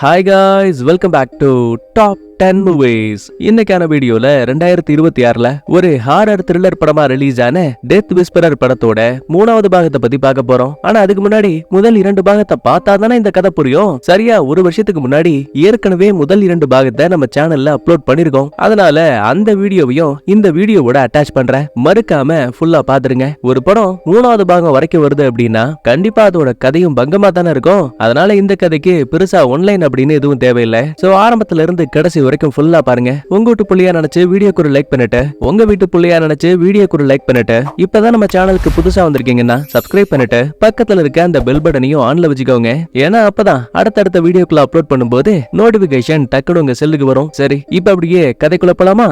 Hi guys, welcome back to Top 10 Movies. இன்னைக்கான வீடியோல 2026ல ஒரு ஹாரர் த்ரில்லர் படமா ரிலீஸ் ஆன டெத் விஸ்பரர் படத்தோட 3வது பாகத்தை பத்தி பார்க்க போறோம். ஆனா அதுக்கு முன்னாடி முதல் 2 பாகத்தை பார்த்தாதானே இந்த கதை புரியும். சரியா ஒரு வருஷத்துக்கு முன்னாடி ஏற்கனவே முதல் 2 பாகத்தை நம்ம சேனல்ல அப்லோட் பண்ணிருக்கோம். அதனால அந்த வீடியோவையும் இந்த வீடியோவோட அட்டாச் பண்றேன். மறக்காம ஃபுல்லா பாத்துருங்க. ஒரு படம் 3வது பாகம் வரைக்கும் வருது அப்படின்னா கண்டிப்பா அதோட கதையும் பங்கமா தானே இருக்கும். அதனால இந்த கதைக்கு பெருசா ஒன்லைன் அப்படின்னு எதுவும் தேவையில்லை. சோ ஆரம்பத்துல இருந்து கடைசி வரைக்கும் ஃபுல்லா பாருங்க. உங்க வீட்டு புள்ளியா நினைச்சு வீடியோக்கு ஒரு லைக் பண்ணிட்டு, உங்க வீட்டு புள்ளியா நினைச்சு வீடியோக்கு ஒரு லைக் பண்ணிட்டு, இப்பதான் நம்ம சேனலுக்கு புதுசா வந்திருக்கீங்கன்னா சப்ஸ்கிரைப் பண்ணிட்டு பக்கத்துல இருக்க அந்த பெல் பட்டனையும் ஆன்ல வச்சுக்கோங்க. ஏன்னா அப்பதான் அடுத்தடுத்த வீடியோக்குள்ள அப்லோட் பண்ணும்போது நோட்டிபிகேஷன் டக்குனு உங்க செல்லுக்கு வரும். சரி, இப்ப அப்படியே கதைக்குள்ள போலாமா?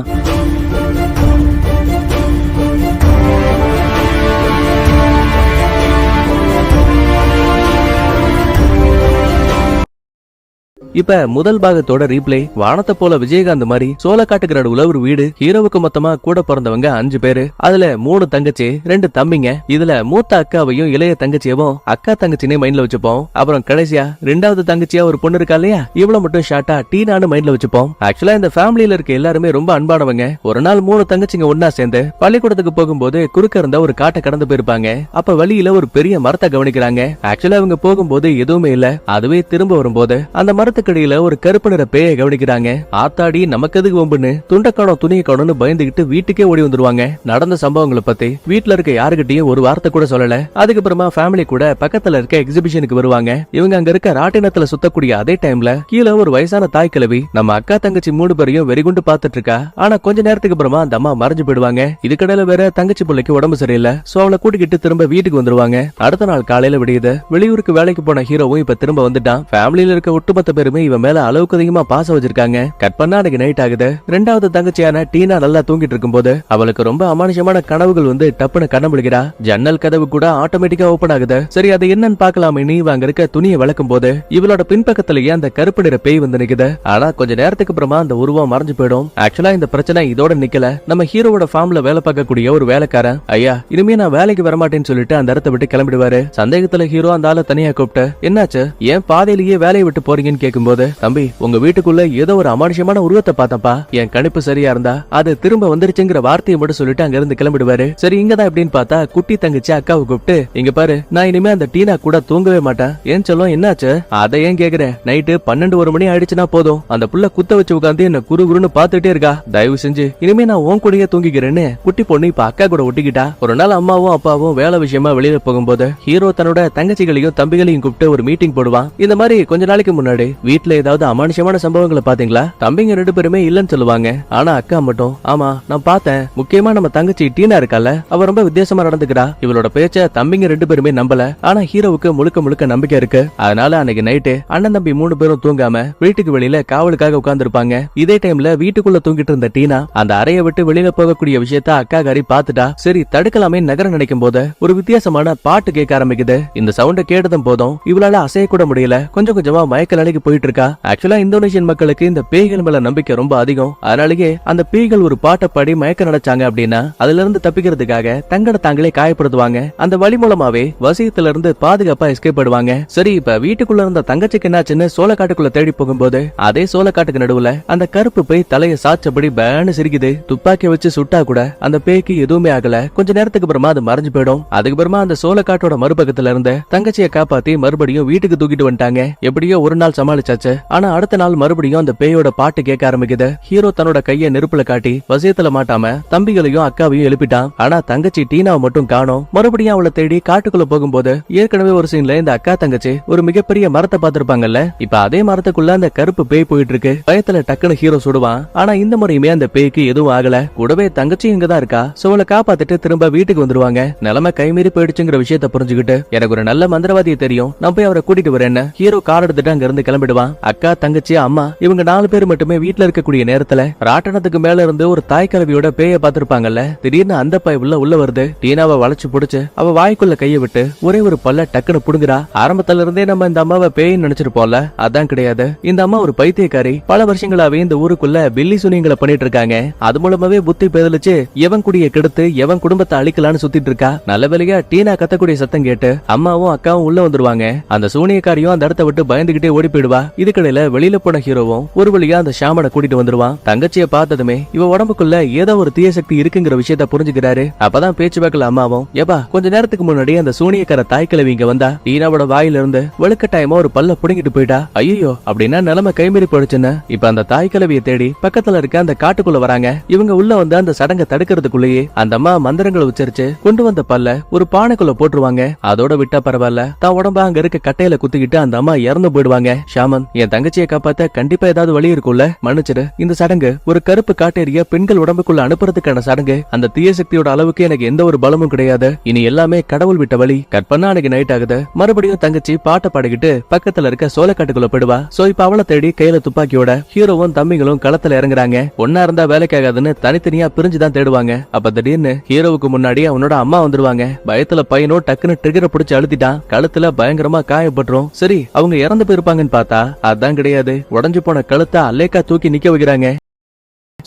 இப்ப முதல் பாகத்தோட ரீப்ளே. வானத்தை போல விஜயகாந்த் மாதிரி சோளக்காட்டுக்கு நடுவுல ஒரு வீடு. ஹீரோவுக்கு மொத்தமா கூட பிறந்தவங்க 5 பேரு. அதுல 3 தங்கச்சி 2 தம்பிங்க. இதுல மூத்த அக்காவையும் இளைய தங்கச்சியவும் அக்கா தங்கச்சினே மைண்ட்ல வச்சுப்போம். அப்புறம் கடைசியா 2வது தங்கச்சியா ஒரு பொண்ணு இருக்கா இல்லையா, இவ்வளவு மட்டும் ஷார்ட்டா டீனான்னு மைண்ட்ல வச்சுப்போம். ஆக்சுவலா இந்த ஃபேமிலியில இருக்க எல்லாருமே ரொம்ப அன்பானவங்க. ஒரு நாள் 3 தங்கச்சிங்க ஒன்னா சேர்ந்து பள்ளிக்கூடத்துக்கு போகும்போது குறுக்க இருந்த ஒரு காட்டை கடந்து போயிருப்பாங்க. அப்ப வழியில ஒரு பெரிய மரத்தை கவனிக்கிறாங்க. ஆக்சுவலா அவங்க போகும்போது எதுவுமே இல்ல. அதுவே திரும்ப வரும்போது அந்த மரத்துக்கு கடியில ஒரு கருப்பு நிற பேயை கவனிக்கிறாங்க. ஆத்தாடி நமக்கு எதுக்கு வம்புன்னு துண்டக்கானம் துணியை காணும்னு பயந்துகிட்டு வீட்டுக்கே ஓடி வந்துருவாங்க. நடந்த சம்பவங்களை பத்தி வீட்டுல இருக்க யாருகிட்டையும் ஒரு வார்த்தை கூட சொல்லல. அதுக்கப்புறமா ஃபேமிலி கூட பக்கத்துல இருக்க எக்ஸிபிஷனுக்கு வருவாங்க. இவங்க அங்க இருக்க ராட்டினத்துல சுத்தக்கூடிய அதே டைம்ல கீழே ஒரு வயசான தாய் கிழவி நம்ம அக்கா தங்கச்சி 3 பேரையும் வெறிகுண்டு பாத்துட்டு இருக்கா. ஆனா கொஞ்ச நேரத்துக்கு அப்புறமா அந்த அம்மா மறைஞ்சு போயிடுவாங்க. இதுக்கடையில வேற தங்கச்சி பிள்ளைக்கு உடம்பு சரியில்லை. சோ அவளை கூட்டிக்கிட்டு திரும்ப வீட்டுக்கு வந்துருவாங்க. அடுத்த நாள் காலையில விடியுது. வெளியூருக்கு வேலைக்கு போன ஹீரோவும் இப்ப திரும்ப வந்துட்டான். ஃபேமிலியில இருக்க ஒட்டுமொத்த பேருமே இவன் மேல அளவுக்கு அதிகமா பாசம் வச்சிருக்காங்க. கட் பண்ணா அன்னைக்கு நைட் ஆகுது. 2வது தங்கச்சியான டீனா நல்லா தூங்கிட்டு இருக்கும்போது அவளுக்கு ரொம்ப அமானுஷமான கனவுகள் வந்து டப்புன்னு கண்ண முழிக்கிறா. ஜன்னல் கதவு கூட ஆட்டோமேட்டிக்கா ஓபன் ஆகுது. சரி, அது என்னன்னு பாக்கலாமே நீ அங்க இருக்க துணியை விளக்கும் போது இவளோட பின்பக்கத்திலேயே அந்த கருப்பு நிற பேய் வந்து நிக்குது. ஆனா கொஞ்ச நேரத்துக்கு அப்புறமா அந்த உருவம் மறைஞ்சு போயிடும். ஆக்சுவலா இந்த பிரச்சனை இதோட நிக்கல. நம்ம ஹீரோவோட ஃபார்ம்ல வேலை பார்க்கக்கூடிய ஒரு வேலைக்காரன் ஐயா இனிமே நான் வேலைக்கு வரமாட்டேன்னு சொல்லிட்டு அந்த இடத்தை விட்டு கிளம்பிடுவாரு. சந்தேகத்துல ஹீரோ அந்த ஆளை தனியா கூப்பிட்டு என்னாச்சு ஏன் பாதையிலேயே வேலையை விட்டு போறீங்கன்னு கேட்கும்போது, தம்பி உங்க வீட்டுக்குள்ள ஏதோ ஒரு அமானுஷமான உருவத்தை பார்த்தப்பா, என் கணிப்பு சரியா இருந்தா அது திரும்ப வந்துருச்சுங்கிற வார்த்தையை மட்டும் சொல்லிட்டு அங்க இருந்து கிளம்பிடுவாரு. சரி இங்கதான் எப்படின்னு பார்த்தா குட்டி தங்கச்சி அக்காவை கூப்பிட்டு, இங்க பாரு நான் இனிமே அந்த டீனா கூட தூங்கவே மாட்டேன். ஏன் சொல்லும் என்னாச்சு அதை ஏன் கேக்குறேன், நைட்டு 12-1 மணி ஆயிடுச்சுன்னா போதும் அந்த புள்ள குத்த வச்சு உட்காந்து என்ன குறுகுறுன்னு பாத்துட்டே இருக்கா. தயவு செஞ்சு இனிமே நான் உன் கூடயே தூங்கிக்கிறேன்னு குட்டி பொண்ணு இப்ப அக்கா கூட ஒட்டிக்கிட்டா. ஒரு நாள் அம்மாவும் அப்பாவும் வேலை விஷயமா வெளியில போகும்போது ஹீரோ தன்னோட தங்கச்சிகளையும் தம்பிகளையும் கூப்பிட்டு ஒரு மீட்டிங் போடுவான். இந்த மாதிரி கொஞ்ச நாளைக்கு முன்னாடி வீட்டுல ஏதாவது அமானுஷமான சம்பவங்களை பாத்தீங்களா? தம்பிங்க 2 பேருமே இல்லன்னு சொல்லுவாங்க. ஆனா அக்கா மட்டும் ஆமா நான் பார்த்தேன். முக்கியமா நம்ம தங்கச்சி டீனா இருக்கால, அவ ரொம்ப வித்தியாசமா நடந்துக்கிறா. இவளோட பேச்ச தம்பிங்க 2 பேருமே நம்பல. ஆனா ஹீரோவுக்கு முழுக்க முழுக்க நம்பிக்கை இருக்கு. அதனால அன்னைக்கு நைட்டு அண்ணன் தம்பி 3 பேரும் தூங்காம வீட்டுக்கு வெளியில காவலுக்காக உட்கார்ந்து இருப்பாங்க. இதே டைம்ல வீட்டுக்குள்ள தூங்கிட்டு இருந்த டீனா அந்த அறையை விட்டு வெளியில போகக்கூடிய விஷயத்த அக்கா காரி பாத்துட்டா. சரி தடுக்கலாமே நகர நினைக்கும் போது ஒரு வித்தியாசமான பாட்டு கேட்க ஆரம்பிக்குது. இந்த சவுண்ட கேட்டதும் போதும் இவளால அசைய கூட முடியல. கொஞ்சம் கொஞ்சமா மயக்க நிலைக்கு போயிட்டு இருக்கா. ஆக்சுவலா இந்தோனேஷியன் மக்களுக்கு இந்த பேய்கள் மேல நம்பிக்கை ரொம்ப அதிகம். அதனாலேயே அந்த பேய்கள் ஒரு பாட்டை பாடி மயக்க நடச்சாங்க அப்படின்னா அதுல இருந்து தப்பிக்கிறதுக்காக தங்கட தாங்களே காயப்படுத்துவாங்க. அந்த வழி மூலமாவே வசியத்துல இருந்து பாதுகாப்பா எஸ்கேப் பண்ணுவாங்க. சரி இப்ப வீட்டுக்குள்ள இருந்த தங்கச்சிக்கு என்னாச்சுன்னு சோளக்காட்டுக்குள்ள தேடி போகும்போது அதே சோளக்காட்டுக்கு நடுவுல அந்த கருப்பு பேய் தலையை சாச்சபடி பேன்னு சிரிக்குது. துப்பாக்கி வச்சு சுட்டா கூட அந்த பேய்க்கு எதுவுமே ஆகல. கொஞ்ச நேரத்துக்கு அப்புறமா அது மறைஞ்சு போயிடும். அதுக்கப்புறமா அந்த சோளக்காட்டோட மறுபக்கத்துல இருந்து தங்கச்சியை காப்பாத்தி மறுபடியும் வீட்டுக்கு தூக்கிட்டு வந்துட்டாங்க. எப்படியோ ஒரு நாள் சமாளிச்சாச்சு. ஆனா அடுத்த நாள் மறுபடியும் அந்த பேயோட பாட்டு கேட்க ஆரம்பிக்குது. ஹீரோ தன்னோட கைய நெருப்புல காட்டி வசியத்துல மாட்டாம தம்பிகளையும் அக்காவையும் எழுப்பிட்டான். ஆனா தங்கச்சி டீனாவை மட்டும் காணோம். மறுபடியும் அவளை தேடி காட்டுக்குள்ள போகும்போது ஏற்கனவே ஒரு சீன்ல இந்த அக்கா தங்கச்சி ஒரு மிகப்பெரிய மரத்தை பார்த்திருப்பாங்கல்ல, இப்ப அதே மரத்துக்குள்ள அந்த கருப்பு பேய் போயிட்டு இருக்கு. பயத்துல டக்குன்னு ஹீரோ சுடுவான். ஆனா இந்த முறையுமே அந்த பேய்க்கு எதுவும் ஆகல. கூடவே தங்கச்சி இங்கதான் இருக்கா. சோ அவளை காப்பாத்திட்டு திரும்ப வீட்டுக்கு வந்துருவாங்க. நிலைமை கைமீறி போயிடுச்சுங்கிற விஷயத்த புரிஞ்சுக்கிட்டு எனக்கு ஒரு நல்ல மந்திரவாதியை தெரியும், நான் போய் அவரை கூட்டிட்டு வரேன்னு ஹீரோ கார் எடுத்துட்டு அங்க இருந்து கிளம்பிடுவான். அக்கா தங்கச்சி அம்மா இவங்க 4 பேர் மட்டுமே வீட்டுல இருக்கக்கூடிய நேரத்துல ராட்டனத்துக்கு மேல இருந்து ஒரு தாய் கலவியோட பேய பாத்திருப்பாங்கல்ல, திடீர்னு அந்த பாய் உள்ள வருது. டீனாவை வளைச்சு புடிச்சு அவ வாய்க்குள்ள கைய விட்டு ஒரே ஒரு பல்ல டக்குன்னு புடுங்குறா. ஆரம்பத்துல இருந்தே நம்ம இந்த அம்மாவை பேய் நினைச்சிருப்போம்ல, அதான் கிடையாது. இந்த அம்மா ஒரு பைத்தியக்காரி. பல வருஷங்களாவே இந்த ஊருக்குள்ள பில்லி சுனியங்களை பண்ணிட்டு இருக்காங்க. அது மூலமாவே புத்தி பேதலிச்சு எவன் குடியை கெடுத்து எவன் குடும்பத்தை அழிக்கலான்னு சுத்திட்டு இருக்கா. நல்ல வேலையா டீனா கத்தக்கூடிய சத்தம் கேட்டு அம்மாவும் அக்காவும் உள்ள வந்துருவாங்க. அந்த சூனியக்காரியும் அந்த இடத்தை விட்டு பயந்துகிட்டே ஓடி போயிடுவா. இதுக்கடையில வெளியில போன ஹீரோவும் ஒரு வழியா அந்த ஷாமனை கூட்டிட்டு வந்துருவான். தங்கச்சியை பார்த்ததுமே இவ உடம்புக்குள்ள ஏதோ ஒரு தீய சக்தி இருக்குங்கிற விஷயத்த புரிஞ்சுக்கிறாரு. அப்பதான் பேச்சுவாக்கல அம்மாவும், ஏப்பா கொஞ்ச நேரத்துக்கு முன்னாடி அந்த சூனியக்கார தாய்க்கிழவி இங்க வந்தா டீனாவோட வாயில இருந்து வலுக்கட்டாயமா ஒரு பல்ல புடுங்கிட்டு போயிட்டா. ஐயோ அப்படின்னா நிலைமை கைமீறி போயிடுச்சுன்னு இப்ப அந்த தாய்க்கிழவியை தேடி பக்கத்துல இருக்க அந்த காட்டுக்குள்ள வராங்க. இவங்க உள்ள வந்து அந்த சடங்கை தடுக்கிறதுக்குள்ளேயே அந்த அம்மா மந்திரங்களை உச்சரிச்சு கொண்டு வந்த பல்ல ஒரு பானைக்குள்ள போட்டுருவாங்க. அதோட விட்டா பரவாயில்ல, தான் உடம்ப அங்க இருக்க கட்டையில குத்திக்கிட்டு அந்த அம்மா இறந்து போயிடுவாங்க. ஷாமன், என் தங்கச்சியை காப்பாத்த கண்டிப்பா ஏதாவது வழி இருக்கும்ல, மன்னிச்சிடு. இந்த சடங்கு ஒரு கருப்பு காட்டேரிய பெண்கள் உடம்புக்குள்ள அனுப்புறதுக்கான சடங்கு. அந்த தீய சக்தியோட அளவுக்கு எனக்கு எந்த ஒரு பலமும் கிடையாது. இனி எல்லாமே கடவுள் விட்ட வழி. கற்பனா அன்னைக்கு நைட் ஆகுது. மறுபடியும் தங்கச்சி பாட்ட பாடிக்கிட்டு பக்கத்துல இருக்க சோளக்காட்டுக்குள்ள போயிடுவா. சோ இப்ப அவளை தேடி கையில துப்பாக்கியோட ஹீரோவும் தம்பிங்களும் களத்துல இறங்குறாங்க. ஒன்னா இருந்தா வேலைக்காகாதுன்னு தனித்தனியா பிரிஞ்சுதான் தேடுவாங்க. அப்ப திடீர்னு ஹீரோவுக்கு முன்னாடி அவனோட அம்மா வந்துருவாங்க. பயத்துல பையனோ டக்குன்னு ட்ரிகரை பிடிச்சு அழுத்திட்டான். கழுத்துல பயங்கரமா காயப்பட்டுரும். சரி அவங்க இறந்து போயிருப்பாங்கன்னு பார்த்தா அதான் கிடையாது. உடஞ்சு போன கழுத்தை அல்லேக்கா தூக்கி நிக்க வைக்கிறாங்க.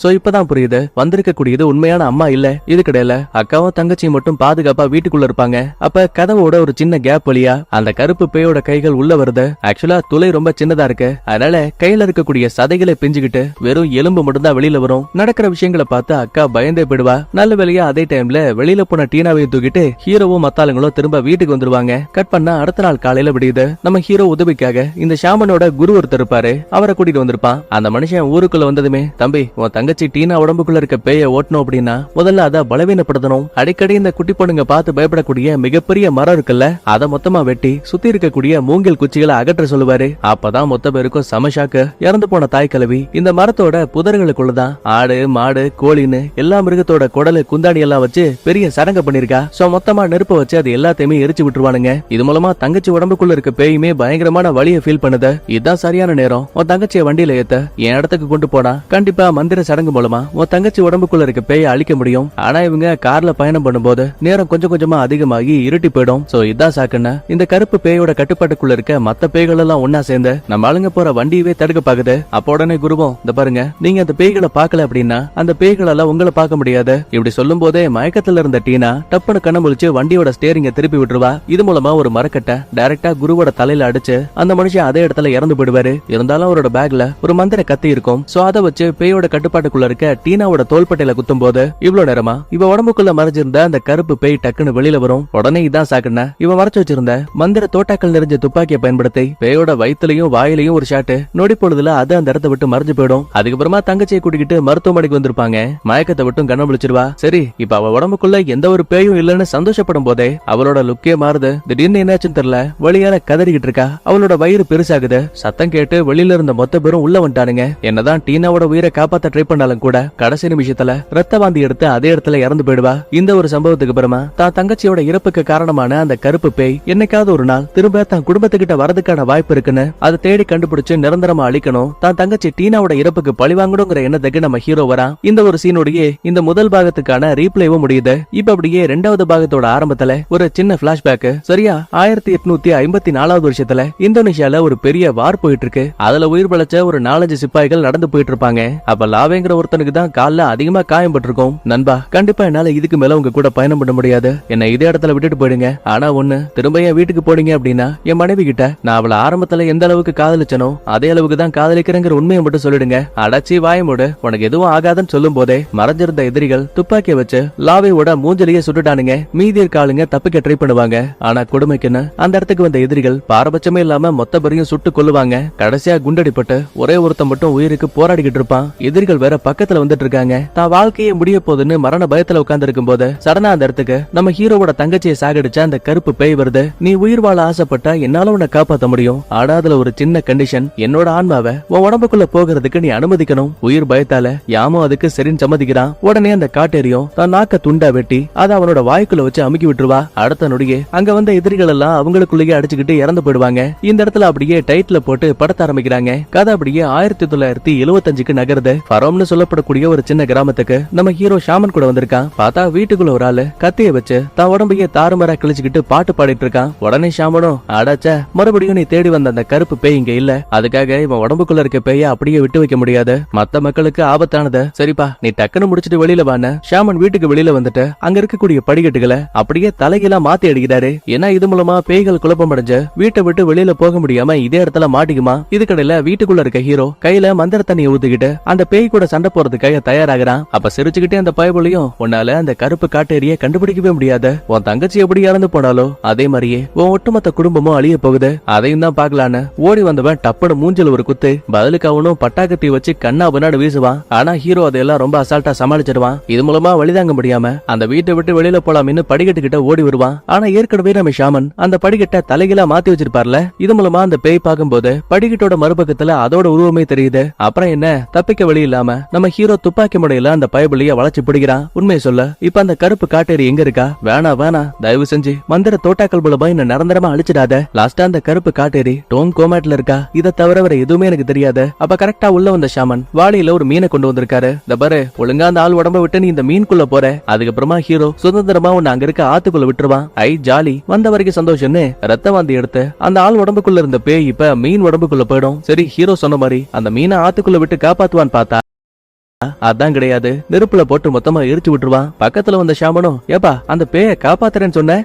சோ இப்பதான் புரியுது, வந்திருக்க கூடியது உண்மையான அம்மா இல்ல. இதுக்கிடையில அக்காவும் தங்கச்சியும் மட்டும் பாதுகாப்பா வீட்டுக்குள்ள இருப்பாங்க. அப்ப கதவோட ஒரு சின்ன கேப் வழியா அந்த கருப்பு பேயோட கைகள் உள்ள வருது. ஆக்சுவலா துளை ரொம்ப சின்னதா இருக்கு. அதனால கையில இருக்கக்கூடிய சதைகளை பிஞ்சுக்கிட்டு வெறும் எலும்பு மட்டும் தான் வெளியில வரும். நடக்கிற விஷயங்களை பார்த்து அக்கா பயந்தே போயிடுவா. நல்ல வேலையா அதே டைம்ல வெளியில போன டீனாவையும் தூக்கிட்டு ஹீரோவும் மத்தாளுங்களும் திரும்ப வீட்டுக்கு வந்துருவாங்க. கட் பண்ணா அடுத்த நாள் காலையில விடியுது. நம்ம ஹீரோ உதவிக்காக இந்த ஷாமனோட குரு ஒருத்தர் இருப்பாரு, அவரை கூட்டிட்டு வந்திருப்பான். அந்த மனுஷன் ஊருக்குள்ள வந்ததுமே, தம்பி உன் தங்கச்சி டீனா உடம்புக்குள்ள இருக்க பேய ஓட்டணும் அப்படின்னா முதல்ல அதை பலவீனப்படுத்தணும். அடிக்கடி இந்த குட்டி பொண்ணுங்க பார்த்து பயப்படக்கூடிய மிகப்பெரிய மரம் இருக்குல்ல, அதை மொத்தமா வெட்டி சுத்தி இருக்கக்கூடிய மூங்கில் குச்சிகளை அகற்ற சொல்லுவாரு. அப்பதான் மொத்த பேருக்கும் சமஷாக்கு. இறந்து போன தாய் கிழவி இந்த மரத்தோட புதர்களுக்குள்ளதான் ஆடு மாடு கோழின்னு எல்லா மிருகத்தோட குடலு குந்தாணி எல்லாம் வச்சு பெரிய சடங்கு பண்ணிருக்கா. சோ மொத்தமா நெருப்ப வச்சு அது எல்லாத்தையுமே எரிச்சு விட்டுருவானுங்க. இது மூலமா தங்கச்சி உடம்புக்குள்ள இருக்க பேயுமே பயங்கரமான வலியை ஃபீல் பண்ணுது. இதுதான் சரியான நேரம். உன் தங்கச்சியை வண்டியில ஏத்த என் இடத்துக்கு கொண்டு போனா கண்டிப்பா மந்திர சடங்கு மூலமா உன் தங்கச்சி உடம்புக்குள்ள இருக்க பேயை அழிக்க முடியும். ஆனா இவங்க கார்ல பயணம் பண்ணும்போது நேரம் கொஞ்சம் கொஞ்சமா அதிகமாகி இருட்டி போயிடும். சோ இதான் சாக்குன்னா இந்த கருப்பு பேயோட கட்டுப்பாட்டுக்குள்ள இருக்க மத்த பேய்கள் எல்லாம் ஒன்னா சேர்ந்து நம்ம ஆளுங்க போற வண்டியவே தடுக்க பாக்குது. அப்ப உடனே குருவும், இந்த பாருங்க, நீங்க அந்த பேய்களை பாக்கல அப்படின்னா அந்த பேய்கள் எல்லாம் உங்களை பார்க்க முடியாது. இப்படி சொல்லும் போதே மயக்கத்துல இருந்த டீனா டப்புனு கண்ண முழிச்சு வண்டியோட ஸ்டேரிங்க திருப்பி விட்டுருவா. இது மூலமா ஒரு மரக்கட்டை டைரக்டா குருவோட தலையில அடிச்சு அந்த மனுஷன் அதே இடத்துல இறந்து போயிடுவாரு. இருந்தாலும் அவரோட பேக்ல ஒரு மந்திர கத்தி இருக்கும். சோ அதை வச்சு பேயோட கட்டுப்பாட்டுக்குள்ள இருக்க டீனாவோட தோள்பட்டையில குத்தும் போது இவ்வளவு நேரமா இவ உடம்புக்குள்ள மறைஞ்சிருந்த அந்த கருப்பு பேய் டக்குன்னு வெளியில வரும். உடனே இதான் சாக்குன்னா இவ மறைச்சு வச்சிருந்த மந்திர தோட்டாக்கள் நிறைஞ்ச துப்பாக்கியை பயன்படுத்தி பேயோட வயிற்றுலயும் வாயிலையும் ஒரு ஷாட்டு நொடி பொழுதுல அது அந்த இடத்தை விட்டு மறைஞ்சு போயிடும். அதுக்கப்புறமா தங்கச்சியை கூட்டிக்கிட்டு மருத்துவமனைக்கு வந்திருப்பாங்க. மயக்கத்தை விட்டும் கண்ண விழிச்சிருவா. சரி இப்ப அவ உடம்புக்குள்ள எந்த ஒரு பேயும் இல்லன்னு சந்தோஷப்படும் போதே அவளோட லுக்கே மாறுது. திடீர்னு என்னாச்சுன்னு தெரியல, வழியால கதறிக்கிட்டு இருக்கா. அவளோட வயிறு பெருசாகுது. சத்தம் கேட்டு வெளியில இருந்த மொத்த பேரும் உள்ள வந்துட்டானுங்க. என்னதான் டீனாவோட உயிரை காப்பாத்த ட்ரை பண்ணாலும் கூட கடைசி நிமிஷத்துல ரத்த வாந்தி எடுத்து அதே இடத்துல இறந்து போயிடுவா. இந்த ஒரு சம்பவத்துக்கு அப்புறமா தான் தங்கச்சியோட இறப்புக்கு காரணமான அந்த கருப்பு பேய் என்னைக்காவது ஒரு நாள் திரும்ப தன் குடும்பத்துக்கிட்ட வரதுக்கான வாய்ப்பு இருக்குன்னு அதை தேடி கண்டுபிடிச்சு நிரந்தரமா அழிக்கணும். தான் தங்கச்சி டீனாவோட இறப்புக்கு பழிவாங்கணுங்கிற எண்ணத்துக்கு நம்ம ஹீரோ வரா. இந்த ஒரு சீனோடையே இந்த முதல் பாகத்துக்கான ரீப்ளேவும் முடியுது. இப்ப அப்படியே ரெண்டாவது பாகத்தோட ஆரம்பத்துல ஒரு சின்ன பிளாஷ்பேக். சரியா 1854 வருஷத்துல இந்தோனேஷியால ஒரு பெரிய வார் போயிட்டு இருக்கு. அதுல உயிர் பழச்ச ஒரு 4-5 சிப்பாய்கள் நடந்து போயிட்டு இருப்பாங்க. அப்ப லாவேங்கிற ஒருத்தனுக்கு தான் கால்ல அதிகமா காயம் பட்டிருக்கும். நண்பா, கண்டிப்பா என்னால இதுக்கு மேல உங்க கூட பயணம் பண்ண முடியாது. என்ன இதே இடத்துல விட்டுட்டு போயிடுங்க. ஆனா ஒண்ணு, திரும்ப என் வீட்டுக்கு போனீங்க அப்படின்னா என் மனைவி கிட்ட நான் அவளை ஆரம்பத்துல எந்த அளவுக்கு காதலிச்சனோ அதே அளவுக்கு தான் காதலிக்கிறேங்கிற உண்மையை மட்டும் சொல்லிடுங்க. அடைச்சி வாயமோடு உனக்கு எதுவும் ஆகாதுன்னு சொல்லும் போதே மறைஞ்சிருந்த எதிரிகள் துப்பாக்கிய வச்சு லாவேவோட மூஞ்சலியே சுட்டுட்டானுங்க. மீதி இருக்க ஆளுங்க தப்பிக்க ட்ரை பண்ணுவாங்க. ஆனா கொடுமைக்குன்னு அந்த இடத்துக்கு வந்த எதிரிகள் பாரபட்சமே இல்லாம மொத்த பேரையும் சுட்டு கொல்லுவாங்க. கடைசியா குண்டடிப்பட்டு ஒரே ஒருத்தன் மட்டும் உயிருக்கு போராடிக்கிட்டு இருப்பான். எதிரிகள் வேற பக்கத்துல வந்துட்டு இருக்காங்க. தான் வாழ்க்கையே முடிய போதுன்னு மரண பயத்துல உட்கார்ந்து இருக்கும் போது சடனா அந்த இடத்துக்கு நம்ம ஹீரோவோட தங்கச்சியை சாகடிச்ச அந்த கருப்பு பேய் வருது. நீ உயிர் வாழ ஆசைப்பட்டா என்னால உன்னை காப்பாத்த முடியும். ஆனா அதுல ஒரு சின்ன கண்டிஷன், என்னோட ஆன்மாவை உன் உடம்புக்குள்ள போகிறதுக்கு நீ அனுமதிக்கணும். உயிர் பயத்தால யாமோ அதுக்கு சரின்னு சம்மதிக்கிறான். உடனே அந்த காட்டேரியும் தான் நாக்க துண்டா வெட்டி அதை அவனோட வாய்க்குள்ள வச்சு அமுக்கி விட்டுருவா. அடுத்த நொடியே அங்க வந்த எதிரிகள் எல்லாம் அவங்களுக்குள்ளேயே அடிச்சுக்கிட்டு இறந்து போயிடுவாங்க. இந்த இடத்துல அப்படியே டைட்டில் போட்டு படத்த ஆரம்பிக்கிறாங்க. கதை அப்படியே 1975க்கு நகருது. ஃபரோம்னு ஹீரோவம்னு சொல்லப்படக்கூடிய ஒரு சின்ன கிராமத்துக்கு நம்ம ஹீரோ ஷாமன் கூட வந்திருக்கான். பார்த்தா வீட்டுக்குள்ள ஒரு ஆளு கத்திய வச்சு தான் உடம்பையே தாறுமாறா கிழிச்சுக்கிட்டு பாட்டு பாடிட்டு இருக்கான். உடனே ஷாமனும் அடாச்ச மறுபடியும் நீ தேடி வந்த அந்த கருப்பு பேய் இங்க இல்ல, அதுக்காக இவன் உடம்புக்குள்ள இருக்க பேய அப்படியே விட்டு வைக்க முடியாது, மத்த மக்களுக்கு ஆபத்தானது, சரிப்பா நீ டக்குன்னு முடிச்சிட்டு வெளியில வான்னு ஷாமன் வீட்டுக்கு வெளியில வந்துட்டு அங்க இருக்கக்கூடிய படிக்கட்டுகளை அப்படியே தலைகீழா மாத்தி அடிக்கிறாரு. ஏன்னா இது மூலமா பேய்கள் குழப்பம் அடைஞ்சு வீட்டை விட்டு வெளியில போக முடியாம இதே இடத்துல மாட்டிக்குமா. இதுக்கடையில வீட்டுக்குள்ள இருக்க ஹீரோ கையில மந்திர தண்ணியை ஊத்திக்கிட்டு அந்த பேய் கூட சண்டை போறதுக்காக தயாராகிறான். அப்ப சிரிச்சுக்கிட்டே அந்த பயபுலியும் உன்னால அந்த கருப்பு காட்டேரிய கண்டுபிடிக்கவே முடியாது, உன் தங்கச்சி எப்படி இறந்து போனாலோ அதே மாதிரியே உன் ஒட்டுமொத்த குடும்பமும் அழிய போகுது, அதையும் தான் பாக்கலான்னு ஓடி வந்தவன் டப்புனு மூஞ்சில ஒரு குத்து, பதிலுக்கு அவனும் பட்டாக்கத்தி வச்சு கண்ணா பின்னாடி வீசுவான். ஆனா ஹீரோ அதையெல்லாம் ரொம்ப அசால்ட்டா சமாளிச்சிடுவான். இது மூலமா வழிதாங்க முடியாம அந்த வீட்டை விட்டு வெளியில போலாம்னு படிக்கட்டுக்கிட்ட ஓடி வருவான். ஆனா ஏற்கனவே நம்ம ஷாமன் அந்த படிக்கட்டை தலைகீழா மாத்தி வச்சிருப்பார்ல, இது மூலமா அந்த பேய் பார்க்கும்போது படிக்கட்டோட மறுபக்கத்துல அதோட உருவமே தெரியுது. அப்புறம் என்ன, தப்பிக்க வழி இல்லாம நம்ம ஹீரோ துப்பாக்கி முறையில அந்த பயபுலிய வளைச்சு பிடிக்கிறான். உண்மையை சொல்ல இப்ப அந்த கருப்பு காட்டேரி எங்க இருக்கா, வேணா தயவு செஞ்சு மந்திர தோட்டாக்கள் மூலமா என்ன நிரந்தரமா அழிச்சிடாத, லாஸ்டா அந்த கருப்பு காட்டேரி டோங் கோமேட்ல இருக்கா, இதை தவிர வேற எதுவுமே எனக்கு தெரியாது. அப்ப கரெக்டா உள்ள வந்த ஷாமன் வாளியில ஒரு மீனை கொண்டு வந்திருக்காரு. இந்த பாரு ஒழுங்கா அந்த ஆள் உடம்ப விட்டு நீ இந்த மீன்குள்ள போற, அதுக்கப்புறமா ஹீரோ சுதந்திரமா உன்னை அங்க இருக்க ஆத்துக்குள்ள விட்டுருவான். ஐ ஜாலி, வந்த வரைக்கும் சந்தோஷம்னு ரத்த வாந்தி எடுத்து அந்த ஆள் உடம்புக்குள்ள இருந்த பேய் இப்ப மீன் உடம்புக்குள்ள போயிடும். சரி ஹீரோ சொன்ன மாதிரி அந்த மீனை ஆத்துக்குள்ள விட்டு காப்பாத்துவான்னு பார்த்தா அதான் கிடையாது, நெருப்புல போட்டு மொத்தமா எரிச்சு விட்டுருவான். பக்கத்துல வந்த ஷாமனும் ஏப்பா அந்த பேய காப்பாத்துறேன்னு சொன்ன,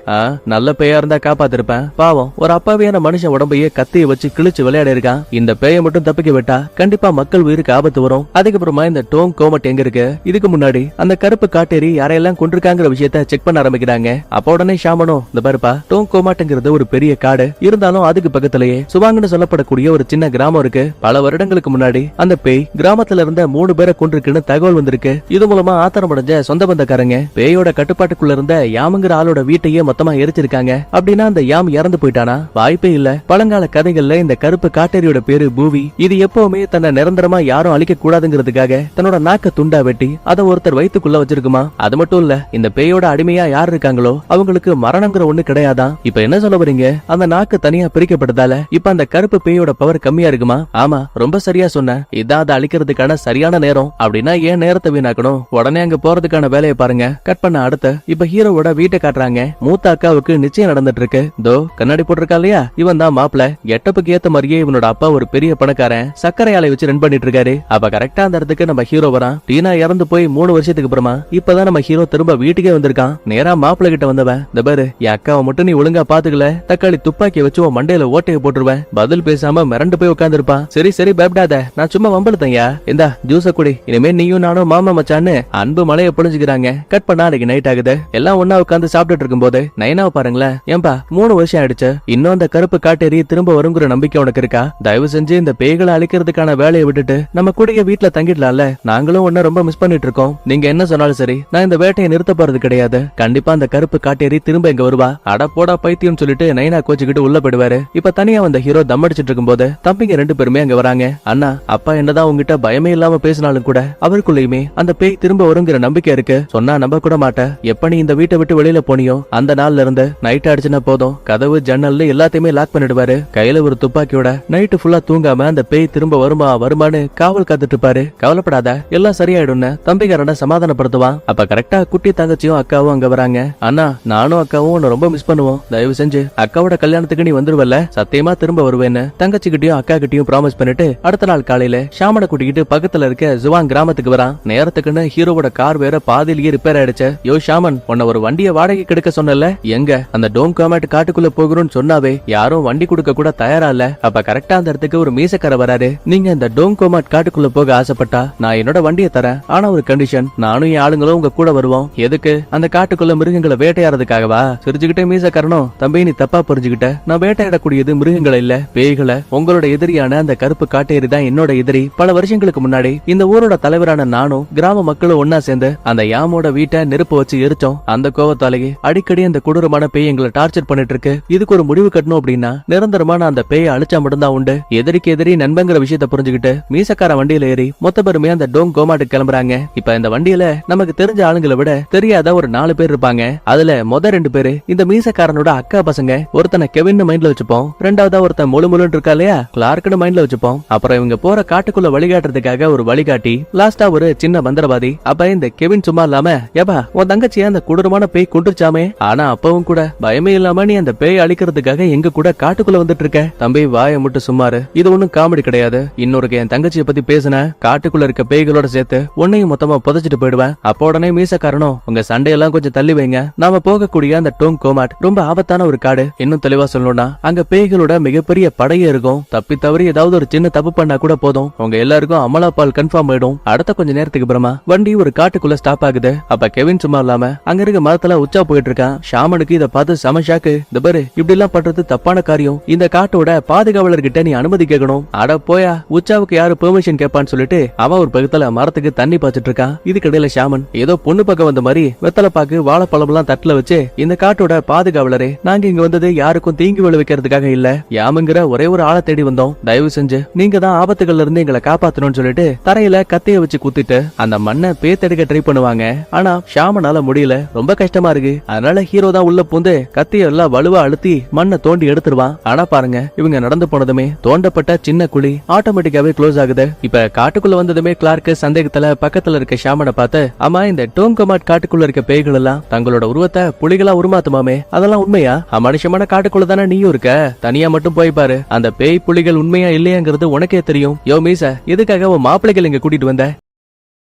நல்ல பேயா இருந்தா காப்பாத்திருப்பேன், பாவம் ஒரு அப்பாவியான மனுஷன் உடம்பையே கத்திய வச்சு கிழிச்சு விளையாட இருக்கான், இந்த பேய மட்டும் தப்பிக்க விட்டா கண்டிப்பா மக்கள் உயிருக்கு ஆபத்து வரும். அதுக்கப்புறமா இந்த டோங் கோமட் எங்க இருக்கு, இதுக்கு முன்னாடி அந்த கருப்பு காட்டேரி யாரையெல்லாம் கொண்டிருக்காங்கிற விஷயத்த செக் பண்ண ஆரம்பிக்கிறாங்க. அப்ப உடனே ஷாமனும் இந்த பாருப்பா டோங் கோமாட்ங்கிறது ஒரு பெரிய காடு, இருந்தாலும் அதுக்கு பக்கத்திலேயே சுவாங்கன்னு சொல்லப்படக்கூடிய ஒரு சின்ன கிராமம் இருக்கு. பல வருடங்களுக்கு முன்னாடி அந்த பேய் கிராமத்துல இருந்த 3 பேரை கொண்டு தகவல் வந்திருக்கு. இது மூலமா ஆத்திரம் அடைஞ்ச சொந்த பந்தக்காரங்க பேயோட கட்டுப்பாட்டுக்குள்ள இருந்த யாமுங்கிற ஆளோட வீட்டையே மொத்தமா எரிச்சிருக்காங்க. அப்படின்னா அந்த யாம் இறந்து போயிட்டானா, வாய்ப்பே இல்ல. பழங்கால கதைகள்ல இந்த கருப்பு காட்டேரியோட பேரு பூவி, இது எப்பவுமே தன்னை நிரந்தரமா யாரும் அழிக்க கூடாதுங்கிறதுக்காக தன்னோட நாக்க துண்டா வெட்டி அதை ஒருத்தர் வயித்துக்குள்ள வச்சிருக்குமா. அது மட்டும் இல்ல, இந்த பேயோட அடிமையா யார் இருக்காங்களோ அவங்களுக்கு மரணங்கிற ஒண்ணு கிடையாதான். இப்ப என்ன சொல்ல வரீங்க, அந்த நாக்கு தனியா பிரிக்கப்பட்டதால இப்ப அந்த கருப்பு பேயோட பவர் கம்மியா இருக்குமா. ஆமா ரொம்ப சரியா சொன்ன, இதான் அதை அழிக்கிறதுக்கான சரியான நேரம். அப்படின்னா ஏன் நேரத்தை வீணாக்கணும், உடனே அங்க போறதுக்கான வேலையை பாருங்க. கட் பண்ண அடுத்த இப்ப ஹீரோவோட வீட்டை காட்டுறாங்க. மூத்த அக்காவுக்கு நிச்சயம் நடந்துட்டு இருக்கு. தோ கண்ணாடி போட்டிருக்கா இல்லையா, இவன் தான் மாப்பிள. கெட்டப்புக்கு ஏத்த மாதிரியே இவனோட அப்பா ஒரு பெரிய பணக்காரன், சர்க்கரை ஆலை வச்சு ரன் பண்ணிட்டு இருக்காரு. அப்ப கரெக்டா அந்த இடத்துக்கு நம்ம ஹீரோ வரான். டீனா இறந்து போய் 3 வருஷத்துக்கு அப்புறமா இப்பதான் நம்ம ஹீரோ திரும்ப வீட்டுக்கே வந்திருக்கான். நேரா மாப்பிள கிட்ட வந்தவன், இந்த பாரு என் அக்காவை மட்டும் நீ ஒழுங்கா பாத்துக்கல, தக்காளி துப்பாக்கி வச்சு உன் மண்டையில ஓட்டையை போட்டுருவேன். பதில் பேசாம மிரண்டு போய் உட்கார்ந்து இருப்பான். சரி சரி பயப்படாத, நான் சும்மா வம்பளுத்தையா, இந்தா ஜூஸ குடி, இனிமே நீயும் நானும் மாமா மச்சான்னு அன்பு மலைய பொழிஞ்சுக்கிறாங்க. கட் பண்ணா அன்னைக்கு நைட் ஆகுது. எல்லாம் ஒன்னா உட்காந்து சாப்பிட்டுட்டு இருக்கும் போது நைனாவை பாருங்களேன், ஏன்பா 3 வருஷம் ஆயிடுச்சு, இன்னும் அந்த கருப்பு காட்டேரி திரும்ப வருங்கிற நம்பிக்கை உனக்கு இருக்கா? தயவு செஞ்சு இந்த பேய்களை அழிக்கிறதுக்கான வேலையை விட்டுட்டு நம்ம கூடிய வீட்டுல தங்கிடலாம்ல, நாங்களும் ஒன்ன ரொம்ப மிஸ் பண்ணிட்டு இருக்கோம். நீங்க என்ன சொன்னாலும் சரி, நான் இந்த வேட்டையை நிறுத்த போறது கிடையாது. கண்டிப்பா அந்த கருப்பு காட்டேரி திரும்ப இங்க வருவா. அட போடா பைத்தியம் சொல்லிட்டு நைனா கோச்சுக்கிட்டு உள்ள போயிடுவாரு. இப்ப தனியா வந்த ஹீரோ தம் அடிச்சிட்டு இருக்கும் போது தம்பிங்க 2 பேருமே அங்க வராங்க. அண்ணா அப்பா என்னதான் உங்ககிட்ட பயமே இல்லாம பேசினாலும் கூட அவருக்குள்ளயுமே அந்த பேய் திரும்ப வருங்கிற நம்பிக்கை இருக்கு. சொன்னா நம்ப கூட மாட்டேன். எப்ப நீ இந்த வீட்டை விட்டு வெளியில போனியோ அந்த நாள்ல இருந்து நைட் ஆயிடுச்சுன்னா போதும் கதவு ஜன்னல் எல்லாத்தையுமே லாக் பண்ணிடுவாரு. கையில ஒரு துப்பாக்கியோட நைட்டு ஃபுல்லா தூங்காம அந்த பேய் திரும்ப வருமானு காவல் காத்துட்டு இருப்பாரு. கவலைப்படாத எல்லாம் சரியாயிடும்னு தம்பிக்காரனை சமாதானப்படுத்துவான். அப்ப கரெக்டா குட்டி தங்கச்சியும் அக்காவும் அங்க வராங்க. அண்ணா நானும் அக்காவும் உன்னை ரொம்ப மிஸ் பண்ணுவோம், தயவு செஞ்சு அக்காவோட கல்யாணத்துக்கு நீ வந்துருவல்ல, சத்தியமா திரும்ப வருவேன்னு தங்கச்சி கிட்டயும் அக்கா கிட்டயும் ப்ராமிஸ் பண்ணிட்டு அடுத்த நாள் காலையில ஷாமனை கூட்டிக்கிட்டு பக்கத்துல இருக்க ஜுவாங் கிராமத்துக்கு வரான். நேரத்துக்குன்னு ஹீரோவோட கார் வேற பாதியிலேயே ரிப்பேர் ஆயிடுச்சு. யோ ஷாமன், உன்ன ஒரு வண்டியை வாடகை கெடுக்க சொன்னல, எங்க அந்த டோம் காமேட் காட்டுக்குள்ள போகிறோம்னு சொன்னாவே யாரும் வண்டி கொடுக்க கூட தயாரா இல்ல. அப்ப கரெக்டா அந்த இடத்துக்கு ஒரு மீசக்கார வராரு. நீங்க இந்த டோம் கோமாட் காட்டுக்குள்ள போக ஆசைப்பட்டா நான் என்னோட வண்டியை தரேன், ஆனா ஒரு கண்டிஷன், நானும் என் ஆளுங்களும் உங்க கூட வருவோம். எதுக்கு? அந்த காட்டுக்குள்ள மிருகங்களை வேட்டையாடுறதுக்காகவா? சிரிச்சுக்கிட்டே மீசக்காரனும், தம்பி நீ தப்பா புரிஞ்சுக்கிட்ட, நான் வேட்டையாடக்கூடியது மிருகங்களை இல்ல பேய்களை. உங்களோட எதிரியான அந்த கருப்பு காட்டேரி தான் என்னோட எதிரி. பல வருஷங்களுக்கு முன்னாடி இந்த ஊரோட தலைவரான நானும் கிராம மக்களும் ஒன்னா சேர்ந்து அந்த யாமோட வீட்டை நெருப்பு வச்சு எரிச்சோம். அந்த கோவத்தாலேயே அடிக்கடி அந்த கொடூரமான பேய் எங்களை டார்ச்சர் பண்ணிட்டு இருக்கு. இதுக்கு ஒரு முடிவு கட்டணும் அப்படின்னா நிரந்தரமான அந்த பேயை அழிச்சா மட்டும்தான் உண்டு. எதிரிக்கு எதிரி நண்பங்கிற விஷயத்த புரிஞ்சுக்கிட்டு மீசக்கார வண்டியில ஏறி மொத்த பேருமே அந்த டோங் கோமாட்டுக்கு கிளம்புறாங்க. இப்ப இந்த வண்டியில நமக்கு தெரிஞ்ச ஆளுங்களை விட தெரியாத ஒரு 4 பேர் இருப்பாங்க. அதுல மொத 2 பேரு இந்த மீசக்காரனோட அக்கா பசங்க. ஒருத்தனை கெவின் மைண்ட்ல வச்சுப்போம், ரெண்டாவதா ஒருத்தன் முழு இருக்கா இல்லையா கிளார்க்னு மைண்ட்ல வச்சுப்போம். அப்புறம் இவங்க போற காட்டுக்குள்ள வழிகாட்டுறதுக்காக ஒரு வழிகாட்டி லாஸ்டா ஒரு சின்ன மந்திரவாதி. அப்ப இந்த கெவின் சும்மா இல்லாம, ஏப்பா உன் தங்கச்சிய அந்த கொடூரமான பேய் கொண்டுருச்சாமே, ஆனா அப்பவும் கூட பயமே இல்லாம நீ அந்த பேய் அழிக்கிறதுக்காக எங்க கூட காட்டுக்குள்ள வந்துட்டு இருக்க. தம்பி வாயை மட்டும் சும்மாரு, இது ஒண்ணும் காமெடி கிடையாது. இன்னொரு என் தங்கச்சியை பத்தி பேசுன காட்டுக்குள்ள இருக்க பேய்களோட சேர்த்து உன்னையும் மொத்தமா புதைச்சிட்டு போயிடுவேன். அப்போ உடனே மீசக்காரனும், உங்க சண்டையெல்லாம் கொஞ்சம் தள்ளி வைங்க, நாம போகக்கூடிய அந்த டோங் கோமாட் ரொம்ப ஆபத்தான ஒரு காடு. இன்னும் தெளிவா சொல்லணும்னா அங்க பேய்களோட மிகப்பெரிய படையே இருக்கும். தப்பி தவறி ஏதாவது ஒரு சின்ன தப்பு பண்ணா கூட போதும், உங்க எல்லாருக்கும் அமலா பால் கன்ஃபார்ம் ஆயிடும். அடுத்த கொஞ்ச நேரத்துக்கு அப்புறமா வண்டி ஒரு காட்டுக்குள்ள ஸ்டாப் ஆகுது. அப்ப கெவின் சும்மா இல்லாம அங்க இருக்க மரத்துல உச்சா போயிட்டு இருக்கான். ஷாமனுக்கு இத பார்த்து செம ஷாக்கு. இந்த பாரு, இப்படி எல்லாம் பண்றது தப்பான காரியம், இந்த காட்டோட பாதுகாவலர்கிட்ட நீ அனுமதி கேட்கணும். அட போயா, உச்சாவுக்கு யாரு பெர்மிஷன் கேட்பான்னு சொல்லிட்டு அவன் ஒரு பக்கத்துல மரத்துக்கு தண்ணி பாய்ச்சிட்டு இருக்கான். இதுக்கிடையில ஷாமன் ஏதோ பொண்ணு பக்கம் வந்த மாதிரி வெத்தலை பாக்கு வாழைப்பழம் எல்லாம் தட்டுல வச்சு, இந்த காட்டோட பாதுகாவலரே, நாங்க இங்க வந்தது யாருக்கும் தீங்கு விளைவிக்கிறதுக்காக இல்ல, யாமுங்கிற ஒரே ஒரு ஆளை தேடி வந்தோம். தயவு செஞ்சு நீங்க தான் ஆபத்துகள்ல இருந்து எங்களை காப்பாத்தணும்னு சொல்லிட்டு தரையில கத்தைய வச்சு குத்திட்டு அந்த மண்ணை பேத்தெடுக்க ட்ரை பண்ணுவாங்க. ஆனா ஷாமனால முடியல, ரொம்ப கஷ்டமா இருக்கு. அதனால ஹீரோ தான் உள்ள பூந்து கத்திய எல்லாம் வலுவா அழுத்தி மண்ணை தோண்டி எடுத்துருவான். ஆனா பாருங்க, இவங்க நடந்து போனதுமே தோண்டப்பட்ட சின்ன குழி ஆட்டோமேட்டிக்காவே க்ளோஸ் ஆகுது. இப்ப காட்டுக்குள்ள வந்ததுமே கிளார்க் சந்தேகத்துல பக்கத்துல இருக்க ஷாமனை பார்த்து, ஆமா இந்த டோங் கோமாட் காட்டுக்குள்ள இருக்க பேய்கள் எல்லாம் தங்களோட உருவத்தை புலிகளா உருமாத்துமாமே, அதெல்லாம் உண்மையா? மனுஷமான காட்டுக்குள்ள தானே நீயும் இருக்க, தனியா மட்டும் போய் பாரு, அந்த பேய் புலிகள் உண்மையா இல்லையாங்கிறது உனக்கே தெரியும். யோ மீசா, எதுக்காக உன் மாப்பிள்ளைகள் இங்க கூட்டிட்டு வந்த?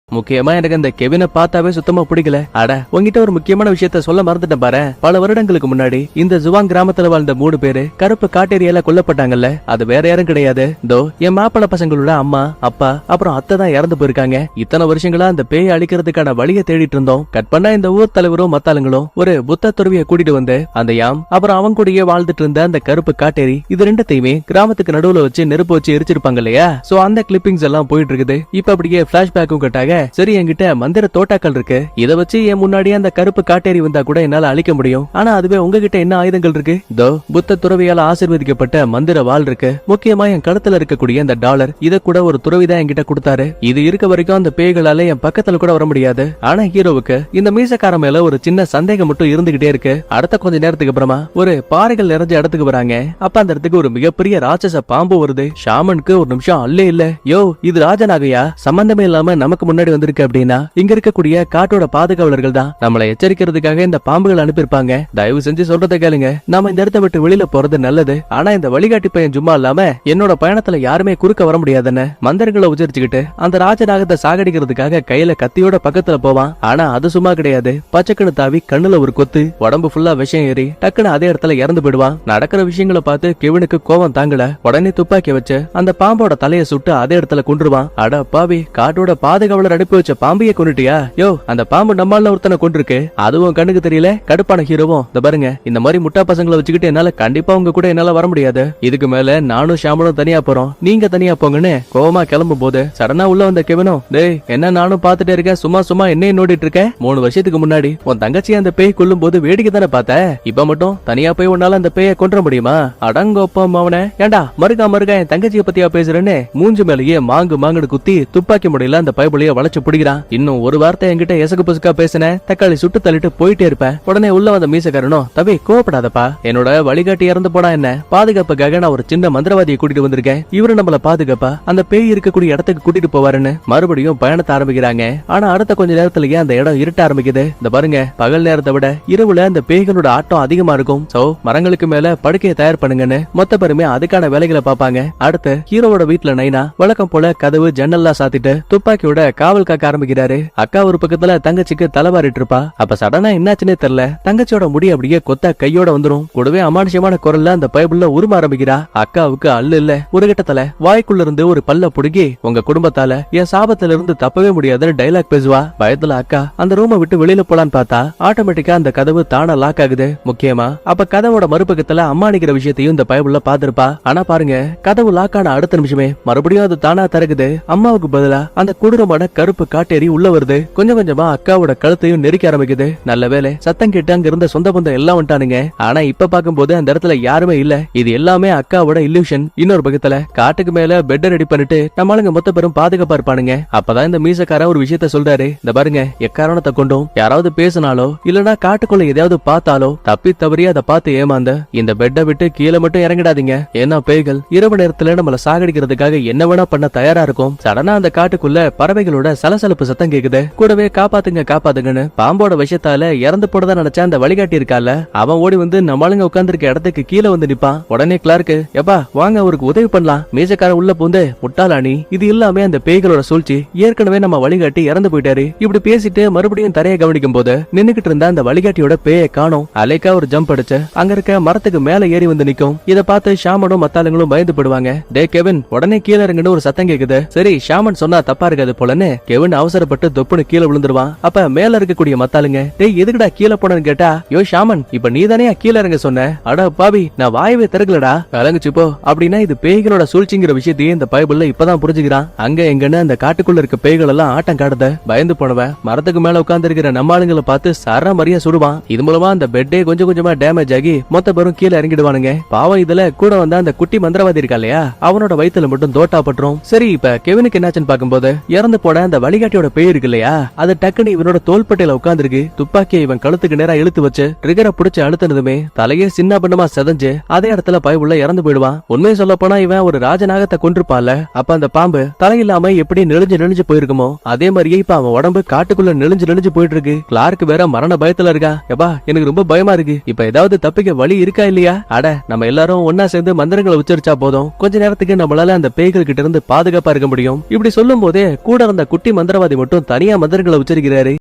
முக்கியமா எனக்கு அந்த கெவினை பார்த்தாவே சுத்தமா பிடிக்கல. அட, உங்ககிட்ட ஒரு முக்கியமான விஷயத்த சொல்ல மறந்துட்டேன் பாரு. பல வருடங்களுக்கு முன்னாடி இந்த ஜுவாங் கிராமத்துல வாழ்ந்த 3 பேரு கருப்பு காட்டேரியால கொல்லப்பட்டாங்கல்ல, அது வேற யாரும் கிடையாது, தோ என் மாப்பிள்ள பசங்களோட அம்மா அப்பா அப்புறம் அத்தை தான் இறந்து போயிருக்காங்க. இத்தனை வருஷங்களா அந்த பேயை அழிக்கிறதுக்கான வழியை தேடிட்டு இருந்தோம். கட் பண்ணா இந்த ஊர் தலைவரும் மத்தாளுங்களும் ஒரு புத்த துறவியை கூட்டிட்டு வந்து அந்த யாம் அப்புறம் அவங்க கூடயே வாழ்ந்துட்டு இருந்த அந்த கருப்பு காட்டேரி, இது ரெண்டத்தையுமே கிராமத்துக்கு நடுவுல வச்சு நெருப்பு வச்சு எரிச்சிருப்பாங்க இல்லையா? சோ அந்த கிளிப்பிங்ஸ் எல்லாம் போயிட்டு இருக்குது. இப்ப அப்படியே பிளாஷ்பேக்கும் கட்டாக, சரி என்கிட்ட மந்திர தோட்டாக்கள் இருக்கு, இத வச்சு என் முன்னாடி அந்த கருப்பு காட்டேரி வந்தா கூட என்னால அழிக்க முடியும். ஆனா அதுவே உங்ககிட்ட என்ன ஆயுதங்கள் இருக்கு? தோ புத்த துறவியால ஆசீர்வதிக்கப்பட்ட மந்திர வாள் இருக்கு. முக்கியமா என் கழுத்துல இருக்கக்கூடிய அந்த டாலர், இத கூட ஒரு துறவிதான் என்கிட்ட கொடுத்தாரு. இது இருக்க வரைக்கும் அந்த பேய்களால என் பக்கத்துல கூட வர முடியாது. ஆனா ஹீரோவுக்கு இந்த மீசக்கார மேல ஒரு சின்ன சந்தேகம் மட்டும் இருந்துகிட்டே இருக்கு. அடுத்த கொஞ்ச நேரத்துக்கு அப்புறமா ஒரு பாறைகள் நிறைஞ்ச இடத்துக்கு வராங்க. அப்ப அந்த இடத்துக்கு ஒரு மிகப்பெரிய ராட்சச பாம்பு வருது. ஷாமனுக்கு ஒரு நிமிஷம் அல்லே இல்ல, யோ இது ராஜநாகையா, சம்பந்தமே இல்லாம நமக்கு முன்னாடி வந்திருக்கு அப்படின்னா இங்க இருக்கக்கூடிய காட்டோட பாதுகாவலர்கள் தான் நம்மளை எச்சரிக்கிறதுக்காக இந்த பாம்புகள் அனுப்பியிருப்பாங்க. தயவு செஞ்சு சொல்றதை கேளுங்க, நாம இந்த இடத்தை விட்டு வெளியில போறது நல்லது. ஆனா இந்த வழிகாட்டி பையன் சும்மா இல்லாம என்னோட பயணத்துல யாருமே குறுக்க வர முடியாதுன்னு மந்திரங்களை உச்சரிச்சுக்கிட்டு அந்த ராஜநாகத்தை சாகடிக்கிறதுக்காக கையில கத்தியோட பக்கத்துல போவான். ஆனா அது சும்மா கிடையாது, பச்சைக்கண்ணு தாவி கண்ணுல ஒரு கொத்து, உடம்பு ஃபுல்லா விஷம் ஏறி டக்குன்னு அதே இடத்துல இறந்து போயிடுவான். நடக்கிற விஷயங்களை பார்த்து கெவினுக்கு கோவம் தாங்கல, உடனே துப்பாக்கி வச்சு அந்த பாம்போட தலையை சுட்டு அதே இடத்துல கொன்றுவான். அட பாவி, காட்டோட பாதுகாவலர் அனுப்பி வச்ச பாம்பையே கொண்டுட்டியா? யோ அந்த பாம்பு நம்மால ஒருத்தனை கொண்டிருக்கு, அதுவும் கண்ணுக்கு தெரியல. கடுப்பான ஹீரோவும், இந்த பாருங்க, இந்த மாதிரி முட்டா பசங்களை வச்சுக்கிட்டு என்னால கண்டிப்பா உங்க கூட என்னால வர முடியாது. இதுக்கு மேல நானும் ஷாமனும் தனியா போறோம், நீங்க தனியா போங்கன்னு கோவமா கிளம்பும் போது சடனா உள்ள வந்த கெவினும், டேய் என்ன நானும் பாத்துட்டே இருக்கேன், சும்மா சும்மா என்னையும் நோடிட்டு இருக்க? 3 வருஷத்துக்கு முன்னாடி உன் தங்கச்சி அந்த பேய் கொல்லும் போது வேடிக்கை தானே பார்த்த, இப்ப மட்டும் தனியா போய் உன்னால அந்த பேயை கொன்ற முடியுமா? அடங்கோப்பம் அவன, ஏண்டா மறுக்கா என் தங்கச்சியை பத்தியா பேசுறேன்னு மூஞ்சு மேலேயே மாங்கு மாங்குடு குத்தி துப்பாக்கி முடையில அந்த பைபிளைய வளைச்சு பிடிக்கிறான். இன்னும் ஒரு வார்த்தை என்கிட்ட எசகு புசுக்கா பேசின தக்காளி சுட்டு தள்ளிட்டு போயிட்டே இருப்பேன். உடனே உள்ள வந்த மீசக்காரனும், தம்பி கோவப்படாதப்பா, என்னோட வழிகாட்டி இறந்து போனா என்ன, பாதுகாப்புக்காக நான் ஒரு சின்ன மந்திரவாதியை கூட்டிட்டு வந்திருக்கேன், இவரு நம்மள பாதுகாப்பா அந்த பேய் இருக்கக்கூடிய இடத்துக்கு கூட்டிட்டு போவாருன்னு மறுபடியும் பயணத்தை ஆரம்பிக்கிறாங்க. ஆனா அடுத்த கொஞ்ச நேரத்திலேயே அந்த இடம் இருட்ட ஆரம்பிக்குது. இந்த பாருங்க, பகல் நேரத்தை விட இரவுல அந்த பேய்களோட ஆட்டம் அதிகமா இருக்கும். சோ மரங்களுக்கு மேல படுக்கையை தயார் பண்ணுங்கன்னு மொத்த பேருமே அதுக்கான வேலைகளை பாப்பாங்க. அடுத்து ஹீரோவோட வீட்டுல நைனா வழக்கம் போல கதவு ஜன்னல்லாம் சாத்திட்டு துப்பாக்கியோட காவல் காக்க ஆரம்பிக்கிறாரு. அக்கா ஒரு பக்கத்துல தங்கச்சிக்கு தலைவாரிட்டு இருப்பா. அப்ப சடனா என்னாச்சுன்னே தெரியல, தங்கச்சியோட முடி அப்படியே கொத்தா கையோட வந்துரும். கூடவே அமானுஷமான குரல்ல அந்த பைபிள்ல உரும ஆரம்பிக்கிறா. அக்காவுக்கு அல்ல இல்ல, ஒரு கட்டத்துல வாய்க்குள்ள இருந்து ஒரு பல்ல புடுங்கி, உங்க குடும்பத்தால என் சாபத்துல இருந்து தப்பவே முடியாதுன்னு டைலாக் பேசுவா. பயத்துல அக்கா அந்த ரூமை விட்டு வெளியில போலான்னு பார்த்தா ஆட்டோமேட்டிக்கா அந்த கதவு தானா லாக் ஆகுது. முக்கியமா அப்ப கதவோட மறுபக்கத்துல அம்மானிக்கிற விஷயத்தையும் இந்த பைபிள்ல பாத்திருப்பா. ஆனா பாருங்க, கதவு லாக் ஆன அடுத்த நிமிஷமே மறுபடியும் அது தானா திறக்குது. அம்மாவுக்கு பதிலா அந்த கொடூரமான கருப்பு காட்டேரி உள்ள வருது. கொஞ்சம் கொஞ்சமா அக்காவோட கழுத்தையும் நெரிக்க ஆரம்பிக்குது. நல்ல வேலை சத்தம் கேட்டு அங்க இருந்த சொந்த பந்தம் எல்லாம் வந்துட்டானுங்க. ஆனா இப்ப பாக்கும்போது அந்த இடத்துல யாருமே இல்ல. இது எல்லாமே அக்காவோட இல்லூஷன். இன்னொரு பக்கத்துல காட்டுக்கு மேல பெட் ரெடி பண்ணிட்டு நம்மளுங்க மொத்த பேரும் பாதுகாப்பா இருப்பானுங்க. அப்பதான் இந்த மீசக்காரன் ஒரு விஷயத்த சொல்றாரு. இந்த பாருங்க, எக்காரணத்தை கொண்டும் யாராவது பேசினாலோ இல்லனா காட்டுக்குள்ள எதையாவது பார்த்தாலோ தப்பி தவறி அதை பார்த்து ஏமாந்த இந்த பெட்டை விட்டு கீழே மட்டும் இறங்கிடாதீங்க. ஏன்னா பேய்கள் இரவு நேரத்துல நம்மள சாகடிக்கிறதுக்காக என்ன வேணா பண்ண தயாரா இருக்கும். சடனா அந்த காட்டுக்குள்ள பறவைகளோட சலசலப்பு சத்தம் கேக்குது. கூடவே காப்பாத்துங்க காப்பாத்துங்கன்னு பாம்போட விஷயத்தால இறந்து போடதான் நினைச்ச அந்த வழிகாட்டி இருக்கால, அவன் ஓடி வந்து நம்மளுங்க உட்கார்ந்துருக்க இடத்துக்கு கீழே வந்து நிப்பான். உடனே கிளார்க்கு, எப்பா வாங்க அவருக்கு உதவி பண்ணலாம். மீசக்கார உள்ள பூந்து, முட்டாளானி, இது இல்லாம அந்த பேய்களோட சூழ்ச்சி, ஏற்கனவே நம்ம வழிகாட்டி இறந்து போயிட்டாரு. இப்படி பேசிட்டு மறுபடியும் தரையை கவனிக்கும் போது நின்னுகிட்டு இருந்த அந்த வழிகாட்டியோட பேயை காணோம். அலைக்கா ஒரு ஜம்ப் அடிச்சு அங்க இருக்க மரத்துக்கு மேல ஏறி வந்து நிக்கும். இத பார்த்து ஷாமனும் மத்தாளுங்களும் பயந்து போடுவாங்க. டே கெவின், உடனே கீழே இறங்குன்னு ஒரு சத்தம் கேக்குது. சரி, ஷாமன் சொன்னா தப்பா இருக்காது போலன்னு கெவின் அவசரப்பட்டு தொப்புன்னு கீழே விழுந்துருவான். அப்ப மேல இருக்கக்கூடிய மத்தாளுங்க, டேய் எதுக்குடா கீழே போனன்னு கேட்டா, யோ ஷாமன், இப்ப நீ தானே கீழே இறங்க சொன்ன? அட பாவி, நான் வாயவே திறக்கலடா, கலங்குச்சு போ. அப்படின்னா இது பேய்களோட சூழ்ச்சிங்கிற விஷயத்தையே இந்த பைபிள்ல இப்பதான் புரிஞ்சுக்கிறான். அங்க எங்கன்னு அந்த காட்டுக்குள்ள இருக்க பேய்கள் எல்லாம் ஆட்டம் காடுத. பயந்து போனவன் மரத்துக்கு மேல உட்கார்ந்து இருக்கிற நம்ம ஆளுங்களை பார்த்து சர மரியா சுடுவான். இது மூலமா அந்த பெட்டே கொஞ்சம் கொஞ்சமா டேமேஜ் ஆகி மொத்த பேரும் கீழே இறங்கிடுவானுங்க. பாவம் இதுல கூட வந்த அந்த குட்டி மந்திரவாதி இருக்கா இல்லையா, அவனோட வயித்துல மட்டும் தோட்டா பட்டுரும். சரி, இப்ப கெவினுக்கு என்னாச்சுன்னு பாக்கும்போது இறந்து போன அந்த வழிகாட்டியோட பேய் இருக்கு இல்லையா, அது டக்குன்னு இவனோட தோள்பட்டையில உட்கார்ந்துருக்கு. துப்பாக்கியை இவன் கழுத்துக்கு நேரா இழுத்து வச்சு ட்ரிகரை புடிச்சு அழுத்தினதுமே தலையே சின்ன பின்னமா செதஞ்சு அதே இடத்துல பயவுள்ள இறந்து போயிடுவான். உண்மையை சொல்ல போனா இவன் ஒரு ராஜநாகத்தை கொன்றிருப்பான்ல, அப்ப அந்த பாம்பு தலையில்லாம எப்படி நெளிஞ்சு போயிருக்குமோ அதே மாதிரியே இப்ப அவன் உடம்பு காட்டுக்குள்ள நெளிஞ்சு போயிட்டு இருக்கு. கிளார்க் வேற மரண பயத்துல இருக்கா. எப்பா எனக்கு ரொம்ப பயமா இருக்கு, இப்ப ஏதாவது தப்பிக்க வழி இருக்கா இல்லையா? அட, நம்ம எல்லாரும் ஒன்னா சேர்ந்து மந்திரங்களை உச்சரிச்சா போதும், கொஞ்ச நேரத்துக்கு நம்மளால அந்த பேய்கள் கிட்ட இருந்து பாதுகாப்பா இருக்க முடியும். இப்படி சொல்லும் போதே கூட இருந்த குட்டி மந்திரவாதி மட்டும் தனியா மந்திரங்களை உச்சரிக்கிறாரு.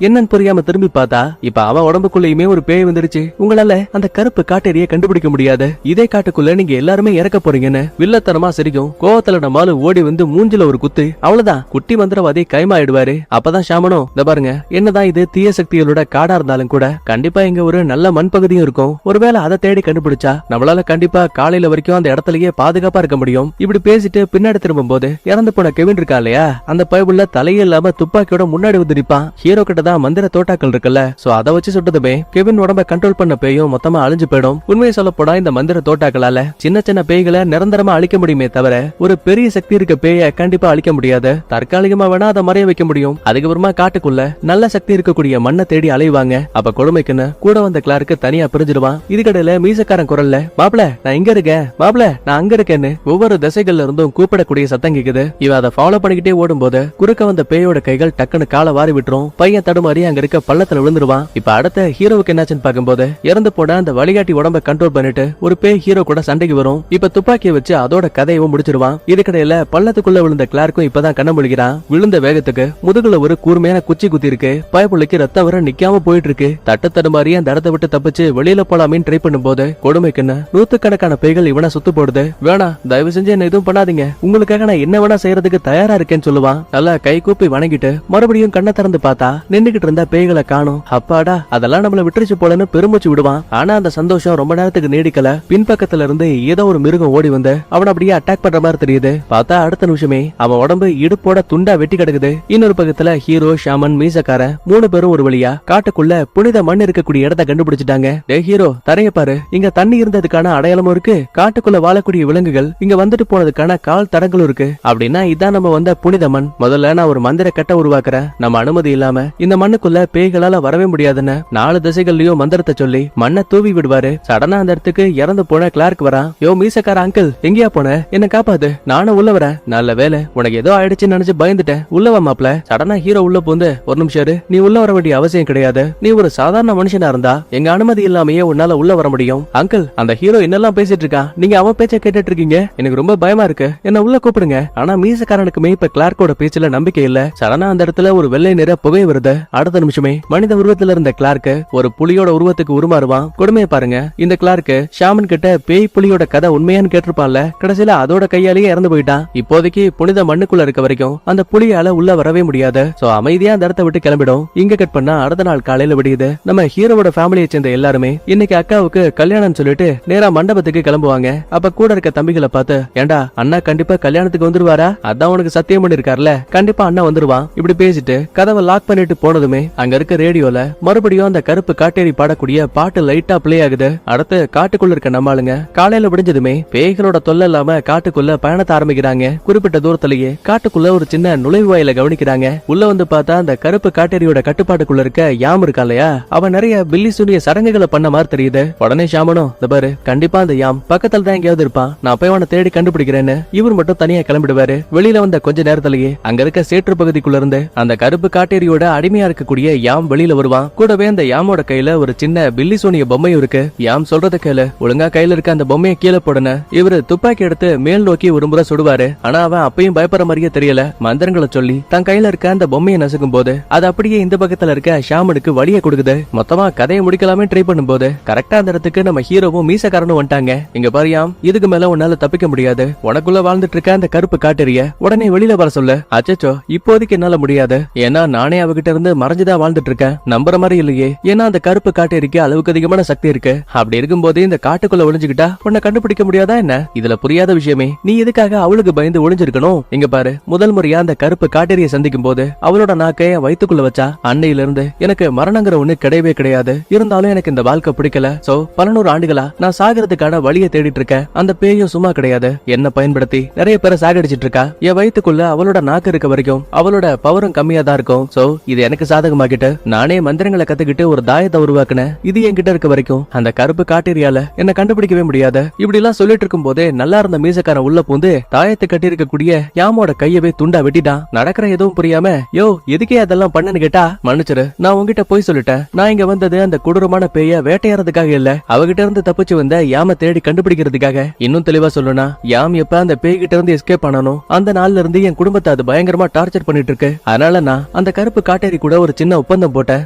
என்னன்னு புரியாம திரும்பி பார்த்தா இப்ப அவன் உடம்புக்குள்ளயுமே ஒரு பேய் வந்துருச்சு. உங்களால அந்த கருப்பு காட்டேரியை கண்டுபிடிக்க முடியாது. இதே காட்டுக்குள்ள நீங்க எல்லாருமே இறக்க போறீங்கன்னு வில்லத்தனமா சிரிக்கும். கோவத்துல நம்மால ஓடி வந்து மூஞ்சில ஒரு குத்து, அவ்வளவுதான் குட்டி மந்திரவாதி கைமாயிடுவாரு. அப்பதான் ஷாமனும், இந்த பாருங்க, என்னதான் இது தீய சக்திகளோட காடா இருந்தாலும் கூட கண்டிப்பா இங்க ஒரு நல்ல மண் பகுதியும் இருக்கும். ஒருவேளை அதை தேடி கண்டுபிடிச்சா நம்மளால கண்டிப்பா காலையில வரைக்கும் அந்த இடத்துலயே பாதுகாப்பா இருக்க முடியும். இப்படி பேசிட்டு பின்னாடி திரும்பும் போது இறந்து போன கெவின் இருக்கா இல்லையா, அந்த பைபிள்ல தலையே இல்லாம துப்பாக்கியோட முன்னாடி வந்து நிப்பான். ஹீரோ கிட்ட தான் மந்திர தோட்டாக்கள் இருக்குல்ல, சோ அத வச்சு சுட்டதுமே கெவின் உடம்ப கண்ட்ரோல் பண்ண பேயும் மொத்தமா அழிஞ்சு போயிடும். உண்மையை சொல்ல போனா இந்த மந்திர தோட்டாக்களால சின்ன சின்ன பேய்களை நிரந்தரமா அழிக்க முடியுமே தவிர ஒரு பெரிய சக்தி இருக்க பேய கண்டிப்பா அழிக்க முடியாது. தற்காலிகமா வேணா அதை மறைய வைக்க முடியும். அதுக்கப்புறமா காட்டுக்குள்ள நல்ல சக்தி இருக்கக்கூடிய மண்ணை தேடி அலைவாங்க. அப்ப கொடுமைக்குன்னு கூட வந்த கிளார்க்கு தனியா பிரிஞ்சிடுவான். இதுக்கடையில மீசக்காரன் குரல்ல, மாப்ள நான் இங்க இருக்கேன், மாப்ள நான் அங்க இருக்கேன்னு ஒவ்வொரு திசைகள்ல இருந்தும் கூப்பிடக்கூடிய சத்தம் கேக்குது. இவ அதை ஃபாலோ பண்ணிக்கிட்டே ஓடும் போது குறுக்க வந்த பேயோட கைகள் டக்குன்னு காலை வாரி விட்டுரும். பையன் தடுமாறி அங்க இருக்க பள்ளத்துல விழுந்துருவான். இப்ப அடுத்த ஹீரோவுக்கு என்னாச்சுன்னு பாக்கும்போது இறந்து போட அந்த வழிகாட்டி உடம்ப கண்ட்ரோல் பண்ணிட்டு ஒரு பேய் ஹீரோ கூட சண்டைக்கு வரும். இப்ப துப்பாக்கியை வச்சு அதோட கதையவும் முடிச்சிருவான். இதுக்கடையில பள்ளத்துக்குள்ள விழுந்த கிளார்க்கும் இப்பதான் கண்ண முழிக்கிறான். விழுந்த வேகத்துக்கு முதுகுல ஒரு கூர்மையான குச்சி குத்தி இருக்கு. பயப்புள்ளைக்கு ரத்தம் வர நிக்காம போயிட்டு இருக்கு. தட்டு தடுமாறி அந்த இடத்தை விட்டு தப்பிச்சு வெளியில போலாமேன்னு ட்ரை பண்ணும்போது கொடுமைக்குன்னு நூத்துக்கணக்கான பேய்கள் இவனை சுத்து போடுது. வேணா, தயவு செஞ்சு என்ன எதுவும் பண்ணாதீங்க, உங்களுக்காக நான் என்ன வேணா செய்யறதுக்கு தயாரா இருக்கேன்னு சொல்லுவான். நல்லா கை கூப்பி வணங்கிட்டு மறுபடியும் கண்ணை திறந்து பார்த்தா நின்னுகிட்டு இருந்த பேய்களை காணும். அப்பாடா, அதெல்லாம் நம்மள விட்டுருச்சு போலன்னு பெருமூச்சு விடுவான். ஆனா அந்த சந்தோஷம் ரொம்ப நேரத்துக்கு நீடிக்கல. பின்பக்கத்துல இருந்து ஏதோ ஒரு மிருகம் ஓடி வந்து அவன் அப்படியே அட்டாக் பண்ற மாதிரி தெரியுது. பார்த்தா அடுத்த நிமிஷமே அவன் உடம்பு இடுப்போட துண்டா வெட்டி கிடக்குது. இன்னொரு பக்கத்துல ஹீரோ, ஷாமன், மீசக்காரன் 3 பேரும் ஒரு வழியா காட்டுக்குள்ள புனித மண் இருக்கக்கூடிய இடத்தை கண்டுபிடிச்சிட்டாங்க. டே ஹீரோ, தரைய பாரு, இங்க தண்ணி இருந்ததுக்கான அடையாளமும் இருக்கு, காட்டுக்குள்ள வாழக்கூடிய விலங்குகள் இங்க வந்துட்டு போனதுக்கான கால் தடங்களும் இருக்கு. அப்படின்னா இதான் நம்ம வந்த புனித மண். முதல்ல நான் ஒரு மந்திர கட்டை உருவாக்குறேன். நம்ம அனுமதி இல்லாம இந்த மண்ணுக்குள்ள பேய்களால வரவே முடியாதுன்னு 4 திசைகள்லயும் மந்திரத்தை சொல்லி மண்ணை தூவி விடுவாரு. சடனா அந்த இடத்துக்கு இறந்து போன கிளார்க் வரா. யோ மீசக்கார அங்கிள், எங்கயா போன? என்ன காப்பாது, நானும் உள்ள வரேன். நல்ல வேலை, உனக்கு ஏதோ ஆயிடுச்சுன்னு நினைச்சு பயந்துட்டேன், உள்ள வா மாப்ள. சடனா ஹீரோ உள்ள போந்து, ஒரு நிமிஷம் இரு, நீ உள்ள வர வேண்டிய அவசியம் கிடையாது, நீ ஒரு சாதாரண மனுஷனா இருந்தா எங்க அனுமதி இல்லாமயே உன்னால உள்ள வர முடியும். அங்கிள், அந்த ஹீரோ என்னெல்லாம் பேசிட்டு இருக்கான், நீங்க அவன் பேச்ச கேட்டுட்டு இருக்கீங்க, எனக்கு ரொம்ப பயமா இருக்கு, என்ன உள்ள கூப்பிடுங்க. ஆனா மீசக்காரனுக்குமே இப்ப கிளார்க்கோட பேச்சுல நம்பிக்கை இல்ல. சடனா அந்த இடத்துல ஒரு வெள்ளை நிற புகை வருது. அடுத்த நிமிஷமே மனித உருவத்துல இருந்த கிளார்க் ஒரு புலியோட உருவத்துக்கு உருமாறுவான். கொடுமையை பாருங்க, இந்த கிளார்க் ஷாமன் கிட்ட பேய் புலியோட கதை உண்மையான்னு கேட்டிருப்பான்ல, கடைசியில அதோட கையாலேயே இறந்து போயிட்டான். இப்போதைக்கு புனித மண்ணுக்குள்ள இருக்க வரைக்கும் அந்த புலியால உள்ள வரவே முடியாது. சோ அமைதியா அந்த இடத்தை விட்டு கிளம்பிடும். இங்க கட் பண்ணா அடுத்த நாள் காலையில விடியுது. நம்ம ஹீரோவோட ஃபேமிலியை சேர்ந்த எல்லாருமே இன்னைக்கு அக்காவுக்கு கல்யாணம் சொல்லிட்டு நேரா மண்டபத்துக்கு கிளம்புவாங்க. அப்ப கூட இருக்க தம்பிகளை பார்த்து, ஏண்டா அண்ணா கண்டிப்பா கல்யாணத்துக்கு வந்துருவாரா? அதான் உனக்கு சத்தியம் பண்ணி இருக்காருல, கண்டிப்பா அண்ணா வந்துருவான். இப்படி பேசிட்டு கதவை லாக் பண்ணிட்டு போன போனதுமே அங்க இருக்க ரேடியோல மறுபடியும் அந்த கருப்பு காட்டேரி பாடக்கூடிய பாட்டு லைட்டா பிளே ஆகுது. அடுத்து காட்டுக்குள்ள இருக்க நம்மளுங்க காலையில விடிஞ்சதுமே பேய்களோட தொல்லை இல்லாம காட்டுக்குள்ள பயணத்தை ஆரம்பிக்கிறாங்க. குறிப்பிட்ட தூரத்திலேயே காட்டுக்குள்ள ஒரு சின்ன நுழைவு வாயில கவனிக்கிறாங்க. உள்ள வந்து பார்த்தா அந்த கருப்பு காட்டேரியோட கட்டுப்பாட்டுக்குள்ள இருக்க யாம் இருக்கா இல்லையா, அவன் நிறைய பில்லி சூனிய சடங்குகளை பண்ண மாதிரி தெரியுது. உடனே ஷாமனும் இந்த பாரு, கண்டிப்பா அந்த யாம் பக்கத்துல தான் எங்கேயாவது இருப்பான், நான் போய் அவனை தேடி கண்டுபிடிக்கிறேன்னு இவர் மட்டும் தனியா கிளம்பிடுவாரு. வெளியில வந்த கொஞ்ச நேரத்திலேயே அங்க இருக்க சேற்று பகுதிக்குள்ள இருந்து அந்த கருப்பு காட்டேரியோட அடிமையா இருக்கக்கூடிய யாம் வெளியில வருவான். கூடவே அந்த யாமோட கையில ஒரு சின்ன பில்லி சூனிய பொம்மையும் இருக்கு. யாம் சொல்றத கேளு, ஒழுங்கா கையில இருக்க அந்த பொம்மையை கீழே போடுன. இவரு துப்பாக்கி எடுத்து மேல் நோக்கி ஒரு முறை சுடுவாரு. ஆனா அவன் அப்பயும் பயப்படுற மாதிரியே தெரியல. மந்திரங்களை சொல்லி தன் கையில இருக்க அந்த பொம்மையை நசுக்கும் போது அது அப்படியே இந்த பக்கத்துல இருக்க ஷாமனுக்கு வழியை கொடுக்குது. மொத்தமா கதையை முடிக்கலாமே ட்ரை பண்ணும்போது கரெக்டா அந்த இடத்துக்கு நம்ம ஹீரோவும் மீசக்காரனும் வந்துட்டாங்க. இங்க பாரியாம், இதுக்கு மேல உன்னால தப்பிக்க முடியாது. உனக்குள்ள வாழ்ந்துட்டு இருக்க அந்த கருப்பு காட்டேரிய உடனே வெளியில வர சொல்லு. அச்சச்சோ, இப்போதைக்கு என்னால முடியாது. ஏன்னா நானே அவகிட்ட இருந்து மறைஞ்சுதான் வாழ்ந்துட்டு இருக்கேன். நம்புற மாதிரி இல்லையே. ஏன்னா அந்த கருப்பு காட்டேரிக்கு அளவுக்கு அதிகமான சக்தி இருக்கு. அப்படி இருக்கும்போது இந்த காட்டுக்குள்ள ஒளிஞ்சுக்கிட்டா உன்னை கண்டுபிடிக்க முடியாதா என்ன? இதுல புரியாத விஷயமே, நீ எதுக்காக அவளுக்கு பயந்து ஒளிஞ்சிருக்கணும்? இங்க பாரு, முதல் முறையா அந்த கருப்பு காட்டேரிய சந்திக்கும் போது அவளோட நாக்கை வயித்துக்குள்ள வச்சா. அன்னையில இருந்து எனக்கு மரணங்கிற ஒண்ணு கிடையவே கிடையாது. இருந்தாலும் எனக்கு இந்த வாழ்க்கை பிடிக்கல. சோ பல நூறு ஆண்டுகளா நான் சாகிறதுக்கான வழியை தேடிட்டு இருக்கேன். அந்த பேயும் சும்மா கிடையாது. என்ன பயன்படுத்தி நிறைய பேரை சாகடிச்சிட்டு இருக்கா. என் வயித்துக்குள்ள அவளோட நாக்கு இருக்க வரைக்கும் அவளோட பவரும் கம்மியா தான் இருக்கும். சோ இது எனக்கு சாதகமாக்கிட்டு நானே மந்திரங்களை கத்துக்கிட்டு ஒரு தாயத்தை உருவாக்குனேன். இது என்கிட்ட இருக்க வரைக்கும் அந்த கருப்பு காட்டேரியால என்ன கண்டுபிடிக்கவே முடியாது. இப்படி எல்லாம் சொல்லிட்டு இருக்கும் போதே நல்லா இருந்த மீசக்காரன் உள்ள பூந்து தாயத்தை கட்டி இருக்கக்கூடிய யாமோட கையவே துண்டா வெட்டிட்டான். நடக்கிற எதுவும் புரியாம, யோ எதுக்கே அதெல்லாம் பண்ணனு கேட்டா, மன்னிச்சிரு, நான் உங்ககிட்ட போய் சொல்லிட்டேன். நான் இங்க வந்தது அந்த கொடூரமான பேய வேட்டையாறதுக்காக இல்ல, அவகிட்ட இருந்து தப்பிச்சு வந்த யாம தேடி கண்டுபிடிக்கிறதுக்காக. இன்னும் தெளிவா சொல்லணும்னா, யாம் எப்ப அந்த பேய்கிட்ட இருந்து எஸ்கேப் பண்ணணும் அந்த நாள்ல இருந்து என் குடும்பத்தை அது பயங்கரமா டார்ச்சர் பண்ணிட்டு இருக்கு. அதனால நான் அந்த கருப்பு காட்டேரி கூட ஒரு சின்ன ஒப்பந்தம் போட்டேன்.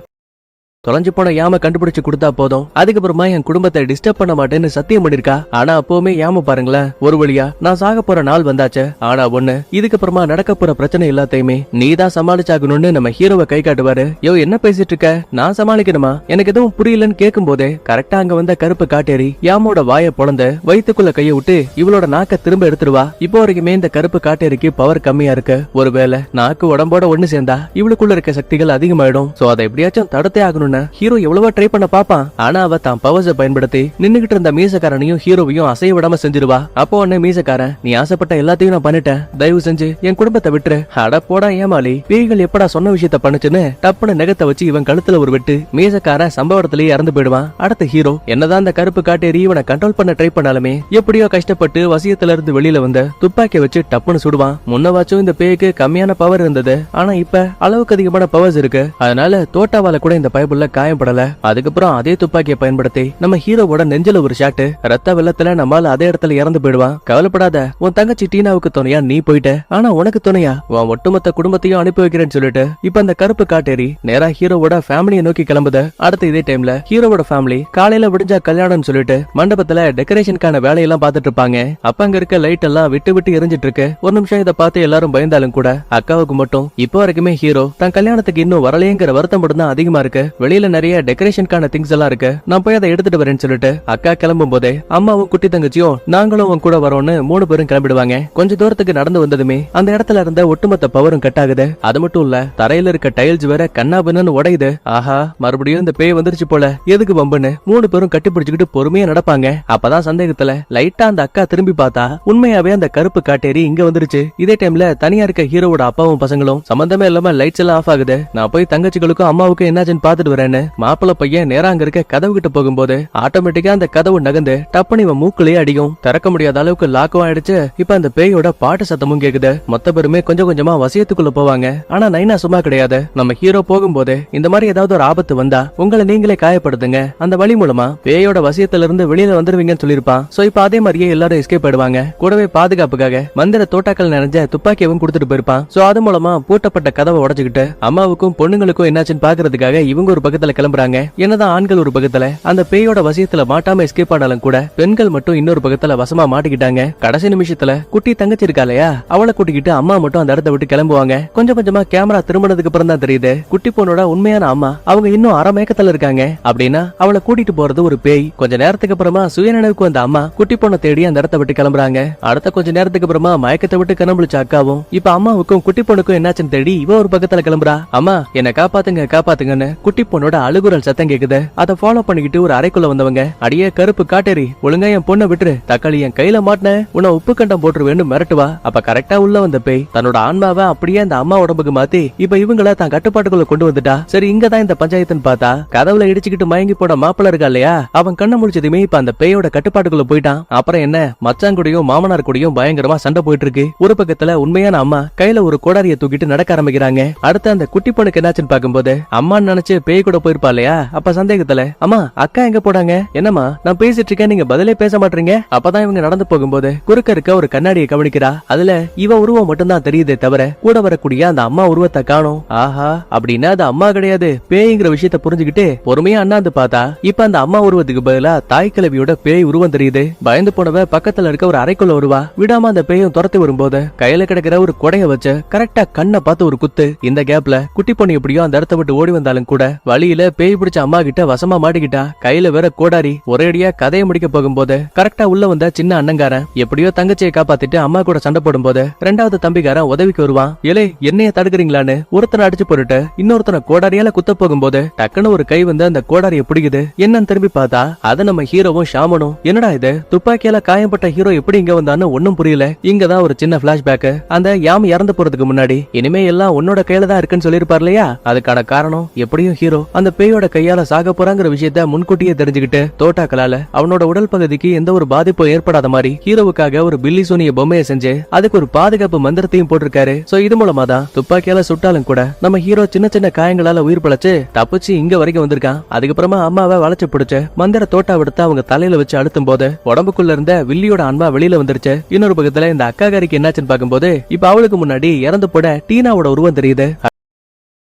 தொலைஞ்சு போன யாம கண்டுபிடிச்சு கொடுத்தா போதும், அதுக்கப்புறமா என் குடும்பத்தை டிஸ்டர்ப் பண்ண மாட்டேன்னு சத்தியம் பண்ணிருக்கா. ஆனா அப்பவுமே யாம பாருங்களேன், ஒரு வழியா நான் சாக போற நாள் வந்தாச்சு. ஆனா ஒண்ணு, இதுக்கப்புறமா நடக்க போற பிரச்சனை எல்லாத்தையுமே நீதான் சமாளிச்சாகணும்னு நம்ம ஹீரோவை கை காட்டுவாரு. யோ என்ன பேசிட்டு இருக்க, நான் சமாளிக்கணுமா? எனக்கு எதுவும் புரியலன்னு கேட்கும் போதே கரெக்டா அங்க வந்த கருப்பு காட்டேரி யாமோட வாய பொழந்து வயிற்றுக்குள்ள கைய விட்டு இவளோட நாக்க திரும்ப எடுத்துருவா. இப்போ வரைக்குமே இந்த கருப்பு காட்டேரிக்கு பவர் கம்மியா இருக்கு. ஒருவேளை நாக்கு உடம்போட ஒண்ணு சேர்ந்தா இவளுக்குள்ள இருக்க சக்திகள் அதிகமாயிடும். சோ அதை எப்படியாச்சும் தடுத்தே ஆகணும்னு ஹீரோ எவ்வளவோ ட்ரை பண்ண பாப்பான். ஆனா அவ தான் பவர்ஸை பயன்படுத்தி நின்னுகிட்டு இருந்த மீசக்காரனையும் ஹீரோவையும் அசைய விடாம செஞ்சிருவா. அப்போ உடனே மீசக்காரன், நீ ஆசைப்பட்ட எல்லாத்தையும் நான் பண்ணிட்டேன், தயவு செஞ்சு என் குடும்பத்தை விட்டுரு. அட போடா ஏமாளி, பேய்கள் எப்படா சொன்ன விஷயத்த பண்ணுச்சுன்னு டப்புன்னு நெகத்தை வச்சு இவன் கழுத்துல ஒரு வெட்டு. மீசக்காரன் சம்பவ இடத்துலயே இறந்து போயிடுவான். அடுத்த ஹீரோ என்னதான் அந்த கருப்பு காட்டேரி இவனை கண்ட்ரோல் பண்ண ட்ரை பண்ணாலுமே எப்படியோ கஷ்டப்பட்டு வசியத்துல இருந்து வெளியில வந்து துப்பாக்கி வச்சு டப்புன்னு சுடுவான். முன்னவாச்சும் இந்த பேய்க்கு கம்மியான பவர் இருந்தது, ஆனா இப்ப அளவுக்கு அதிகமான பவர்ஸ் இருக்கு. அதனால தோட்டாவால கூட இந்த பைபிள்ல காயப்படல. அதுக்கப்புறம் அதே துப்பாக்கியை பயன்படுத்தி நம்ம ஹீரோவோட நெஞ்சில ஒரு ஷாட். ரத்த வெள்ளத்துல நம்மால அதே இடத்துல இறந்து போயிடுவான். கவலைப்படாத, உன் தங்கச்சி டீனாவுக்கு துணையா நீ போயிட்ட, ஆனா உனக்கு துணையா உன் ஒட்டுமொத்த குடும்பத்தையும் அனுப்பி வைக்கிறேன்னு சொல்லிட்டு இப்ப அந்த கருப்பு காட்டேரி நேரா ஹீரோவோட ஃபேமிலியை நோக்கி கிளம்புது. அடுத்த இதே டைம்ல ஹீரோவோட ஃபேமிலி காலையில விடிஞ்சா கல்யாணம்னு சொல்லிட்டு மண்டபத்துல டெக்கரேஷனுக்கான வேலையெல்லாம் பாத்துட்டு இருப்பாங்க. அப்ப அங்க இருக்க லைட் எல்லாம் விட்டு விட்டு எரிஞ்சிட்டு இருக்கு. ஒரு நிமிஷம் இதை பார்த்து எல்லாரும் பயந்தாலும் கூட அக்காவுக்கு மட்டும் இப்போ வரைக்குமே ஹீரோ தன் கல்யாணத்துக்கு இன்னும் வரலையேங்கிற வருத்தம் மட்டும் தான் அதிகமா இருக்கு. வெளியில நிறைய டெக்கரேஷனுக்கான திங்ஸ் எல்லாம் இருக்கு, நான் போய் அதை எடுத்துட்டு வரேன்னு சொல்லிட்டு அக்கா கிளம்பும் போதே அம்மாவும் குட்டி தங்கச்சியும் நாங்களும் உன் கூட வரோம்னு 3 பேரும் கிளம்பிடுவாங்க. கொஞ்ச தூரத்துக்கு நடந்து வந்ததுமே அந்த இடத்துல இருந்த ஒட்டுமொத்த பவரும் கட் ஆகுது. அது மட்டும் இல்ல, தரையில இருக்க டைல்ஸ் வேற கண்ணாபின்னு உடையுது. ஆஹா, மறுபடியும் இந்த பேய் வந்துருச்சு போல, எதுக்கு வம்புன்னு 3 பேரும் கட்டி பிடிச்சுக்கிட்டு பொறுமையா நடப்பாங்க. அப்பதான் சந்தேகத்துல லைட்டா அந்த அக்கா திரும்பி பார்த்தா உண்மையாவே அந்த கருப்பு காட்டேரி இங்க வந்துருச்சு. இதே டைம்ல தனியா இருக்க ஹீரோவோட அப்பாவும் பசங்களும் சம்பந்தமே இல்லாம லைட்ஸ் எல்லாம் ஆஃப் ஆகுது. நான் போய் தங்கச்சிகளுக்கும் அம்மாவுக்கும் என்னாச்சுன்னு பாத்துட்டு வரேன்னு மாப்பிள்ள பையன் நேரா அங்க இருக்க கதவு கிட்ட போகும்போது ஆட்டோமேட்டிக்கா அந்த கதவு நகர்ந்து டப்புனு இவன் மூக்குலயே அடியும். திறக்க முடியாத அளவுக்கு லாக்கும் ஆயிடுச்சு. இப்ப அந்த பேயோட பாட்டு சத்தமும் கேக்குது. மொத்த பேருமே கொஞ்சம் கொஞ்சமா வசியத்துக்குள்ள போவாங்க. ஆனா நைனா சும்மா கிடையாது. நம்ம ஹீரோ போகும்போது இந்த மாதிரி ஏதாவது ஒரு ஆபத்து வந்தா உங்களை நீங்களே காயப்படுத்துங்க, அந்த வழி மூலமா பேயோட வசியத்துல இருந்து வெளியில வந்துருவீங்கன்னு சொல்லிருப்பான். சோ இப்ப அதே மாதிரியே எல்லாரும் எஸ்கேப் ஆயிடுவாங்க. கூடவே பாதுகாப்புக்காக மந்திர தோட்டாக்கள் நிறைஞ்ச துப்பாக்கியவும் கொடுத்துட்டு போயிருப்பான். சோ அது மூலமா பூட்டப்பட்ட கதவை உடைச்சுக்கிட்டு அம்மாவுக்கும் பொண்ணுங்களுக்கும் என்னாச்சுன்னு பாக்குறதுக்காக இவங்க ஒரு பக்கத்துல கிளம்புறாங்க. என்னதான் ஆண்கள் ஒரு பக்கத்துல அந்த பேயோட வசியத்துல மாட்டாம எஸ்கேப் ஆனாலும் கூட பெண்கள் மட்டும் இன்னொரு பக்கத்துல வசமா மாட்டிக்கிட்டாங்க. கடைசி நிமிஷத்துல குட்டி தங்கச்சி இருக்கா இல்லையா, அவளை கூட்டிக்கிட்டு அம்மா மட்டும் அந்த இடத்த விட்டு கிளம்புவாங்க. கொஞ்சம் கொஞ்சமா கேமரா திரும்பினதுக்கு அப்புறம் தான் தெரியுது குட்டி பொண்ணோட உண்மையான அம்மா அவங்க இன்னும் அரை மயக்கத்துல இருக்காங்க. அப்படின்னா அவளை கூட்டிட்டு போறது ஒரு பேய். கொஞ்ச நேரத்துக்கு அப்புறமா சுயநினைவுக்கு வந்த அம்மா குட்டி பொண்ணை தேடி அந்த இடத்த விட்டு கிளம்புறாங்க. அடுத்த கொஞ்ச நேரத்துக்கு அப்புறமா மயக்கத்தை விட்டு கனம்புளிச்ச அக்காவும் இப்ப அம்மாவுக்கும் குட்டி பொண்ணுக்கும் என்னாச்சுன்னு தேடி இவ ஒரு பக்கத்துல கிளம்புறா. அம்மா என்ன காப்பாத்துங்க காப்பாத்துங்கன்னு குட்டி பொண்ணோட அழுகுரல் சத்தம் கேக்குது. அதை ஃபாலோ பண்ணிக்கிட்டு ஒரு அறைக்குள்ள வந்தவங்க, அடியே கருப்பு காட்டேரி, ஒழுங்கா என் பொண்ணை விட்டுரு, தக்காளி என் கையில மாட்டின உன்னை உப்பு கண்டம் போட்டுருவேன்னு மிரட்டுவா. அப்ப கரெக்டா உள்ள வந்த பேய் தன்னோட ஆன்மாவை அப்படியே அந்த அம்மா உடம்புக்கு மாத்தி இப்ப இவங்கள தான் கட்டுப்பாட்டுக்குள்ள கொண்டு வந்துட்டா. சரி இங்கதான் இந்த பஞ்சாயத்துன்னு பார்த்தா கதவுல இடிச்சுக்கிட்டு மயங்கி போட மாப்பிள்ள இருக்கா இல்லையா, அவன் கண்ண முடிச்சதுமே இப்ப அந்த பேயோட கட்டுப்பாட்டுக்குள்ள போயிட்டான். அப்புறம் என்ன, மச்சான் கூடயும் மாமனார் கூடயும் பயங்கரமா சண்டை போயிட்டு இருக்கு. ஒரு பக்கத்துல உண்மையான அம்மா கையில ஒரு கோடாரிய தூக்கிட்டு நடக்க ஆரம்பிக்கிறாங்க. அடுத்து அந்த குட்டி பொண்ணுக்கு என்னாச்சுன்னு பாக்கும்போது அம்மான்னு நினைச்சு பேய் கூட போயிருப்பா இல்லையா, அப்ப சந்தேகத்துல அம்மா அக்கா எங்க போடாங்க, என்னம்மா நான் பேசிட்டு இருக்கேன் நீங்க பதிலே பேச மாட்டீங்க. அப்பதான் இவங்க நடந்து போகும்போது குறுக்க இருக்க ஒரு கண்ணாடியை கவனிக்கிறா. அதுல இவ உருவம் மட்டும் தான் தெரியுதே தவிர கூட வரக்கூடிய அந்த அம்மா உருவத்தை காணோம். ஆஹா, அப்படின்னா அது அம்மா கிடையாது பேய்ங்கிற விஷயத்த புரிஞ்சுக்கிட்டு பொறுமையா அண்ணாந்து பார்த்தா இப்ப அந்த அம்மா உருவத்துக்கு பதிலா தாய் கிழவியோட பேய் உருவம் தெரியுது. பயந்து போனவ பக்கத்துல இருக்க ஒரு அறைக்குள்ள வருவா. விடாம அந்த பேயும் துரத்தி வரும்போது கையில கிடக்கிற ஒரு கொடைய வச்சு கரெக்டா கண்ணை பார்த்து ஒரு குத்து. இந்த கேப்ல குட்டி பொண்ணு எப்படியோ அந்த இடத்த விட்டு ஓடி வந்தாலும் கூட வழியில பேய் பிடிச்ச அம்மா கிட்ட வசமா மாட்டிக்கிட்டா. கையில வேற கோடாரி. ஒரேடியா கதையை முடிக்க போகும்போது கரெக்டா உள்ள வந்த சின்ன அண்ணங்காரன் எப்படியோ தங்கச்சியை காப்பாத்திட்டு அம்மா கூட சண்டை போடும்போது ரெண்டாவது தம்பிக்காரன் உதவிக்கு வருவான். ஏலே என்னைய தடுக்கிறீங்களான்னு ஒருத்தனை அடிச்சு போட்டுட்டு இன்னொருத்தனை கோடாரியால குத்த போகும்போது டக்குன்னு ஒரு கை வந்து அந்த கோடாரியை பிடிக்குது. என்னன்னு திரும்பி பார்த்தா அது நம்ம ஹீரோவும் ஷாமனும். என்னடா இது, துப்பாக்கியால காயப்பட்ட ஹீரோ எப்படி இங்க வந்தான்னு ஒன்னும் புரியல. இங்கதான் ஒரு சின்ன பிளாஷ்பேக். அந்த யாம் இறந்து போறதுக்கு முன்னாடி இனிமே எல்லாம் உன்னோட கையில தான் இருக்குன்னு சொல்லிருப்பார் இல்லையா, அதுக்கான காரணம் எப்படியும் ஹீரோ அந்த பேயோட கையால சாக போறாங்கிற விஷயத்த முன்கூட்டியே தெரிஞ்சுக்கிட்டு தோட்டாக்களால அவனோட உடல் பகுதிக்கு எந்த ஒரு பாதிப்பும் ஏற்படாத மாதிரி ஹீரோவுக்காக ஒரு பில்லி சோனிய பொம்மையை செஞ்சு அதுக்கு ஒரு பாதுகாப்பு மந்திரத்தையும் போட்டிருக்காரு. சோ இது மூலமா தான் துப்பாக்கியால சுட்டாலும் கூட நம்ம ஹீரோ சின்ன சின்ன காயங்களால உயிர் பழச்சு தப்பிச்சு இங்க வரைக்கும் வந்திருக்கான். அதுக்கப்புறமா அம்மாவை வளைச்சு பிடிச்சு மந்திர தோட்டா விடுத்து அவங்க தலையில வச்சு அழுத்தும் போது உடம்புக்குள்ள இருந்த வில்லியோட அன்பா வெளியில வந்துருச்சு. இன்னொரு பக்கத்துல இந்த அக்காகாரிக்கு என்னாச்சுன்னு பாக்கும்போது இப்ப அவளுக்கு முன்னாடி இறந்து போட டீனாவோட உருவம் தெரியுது.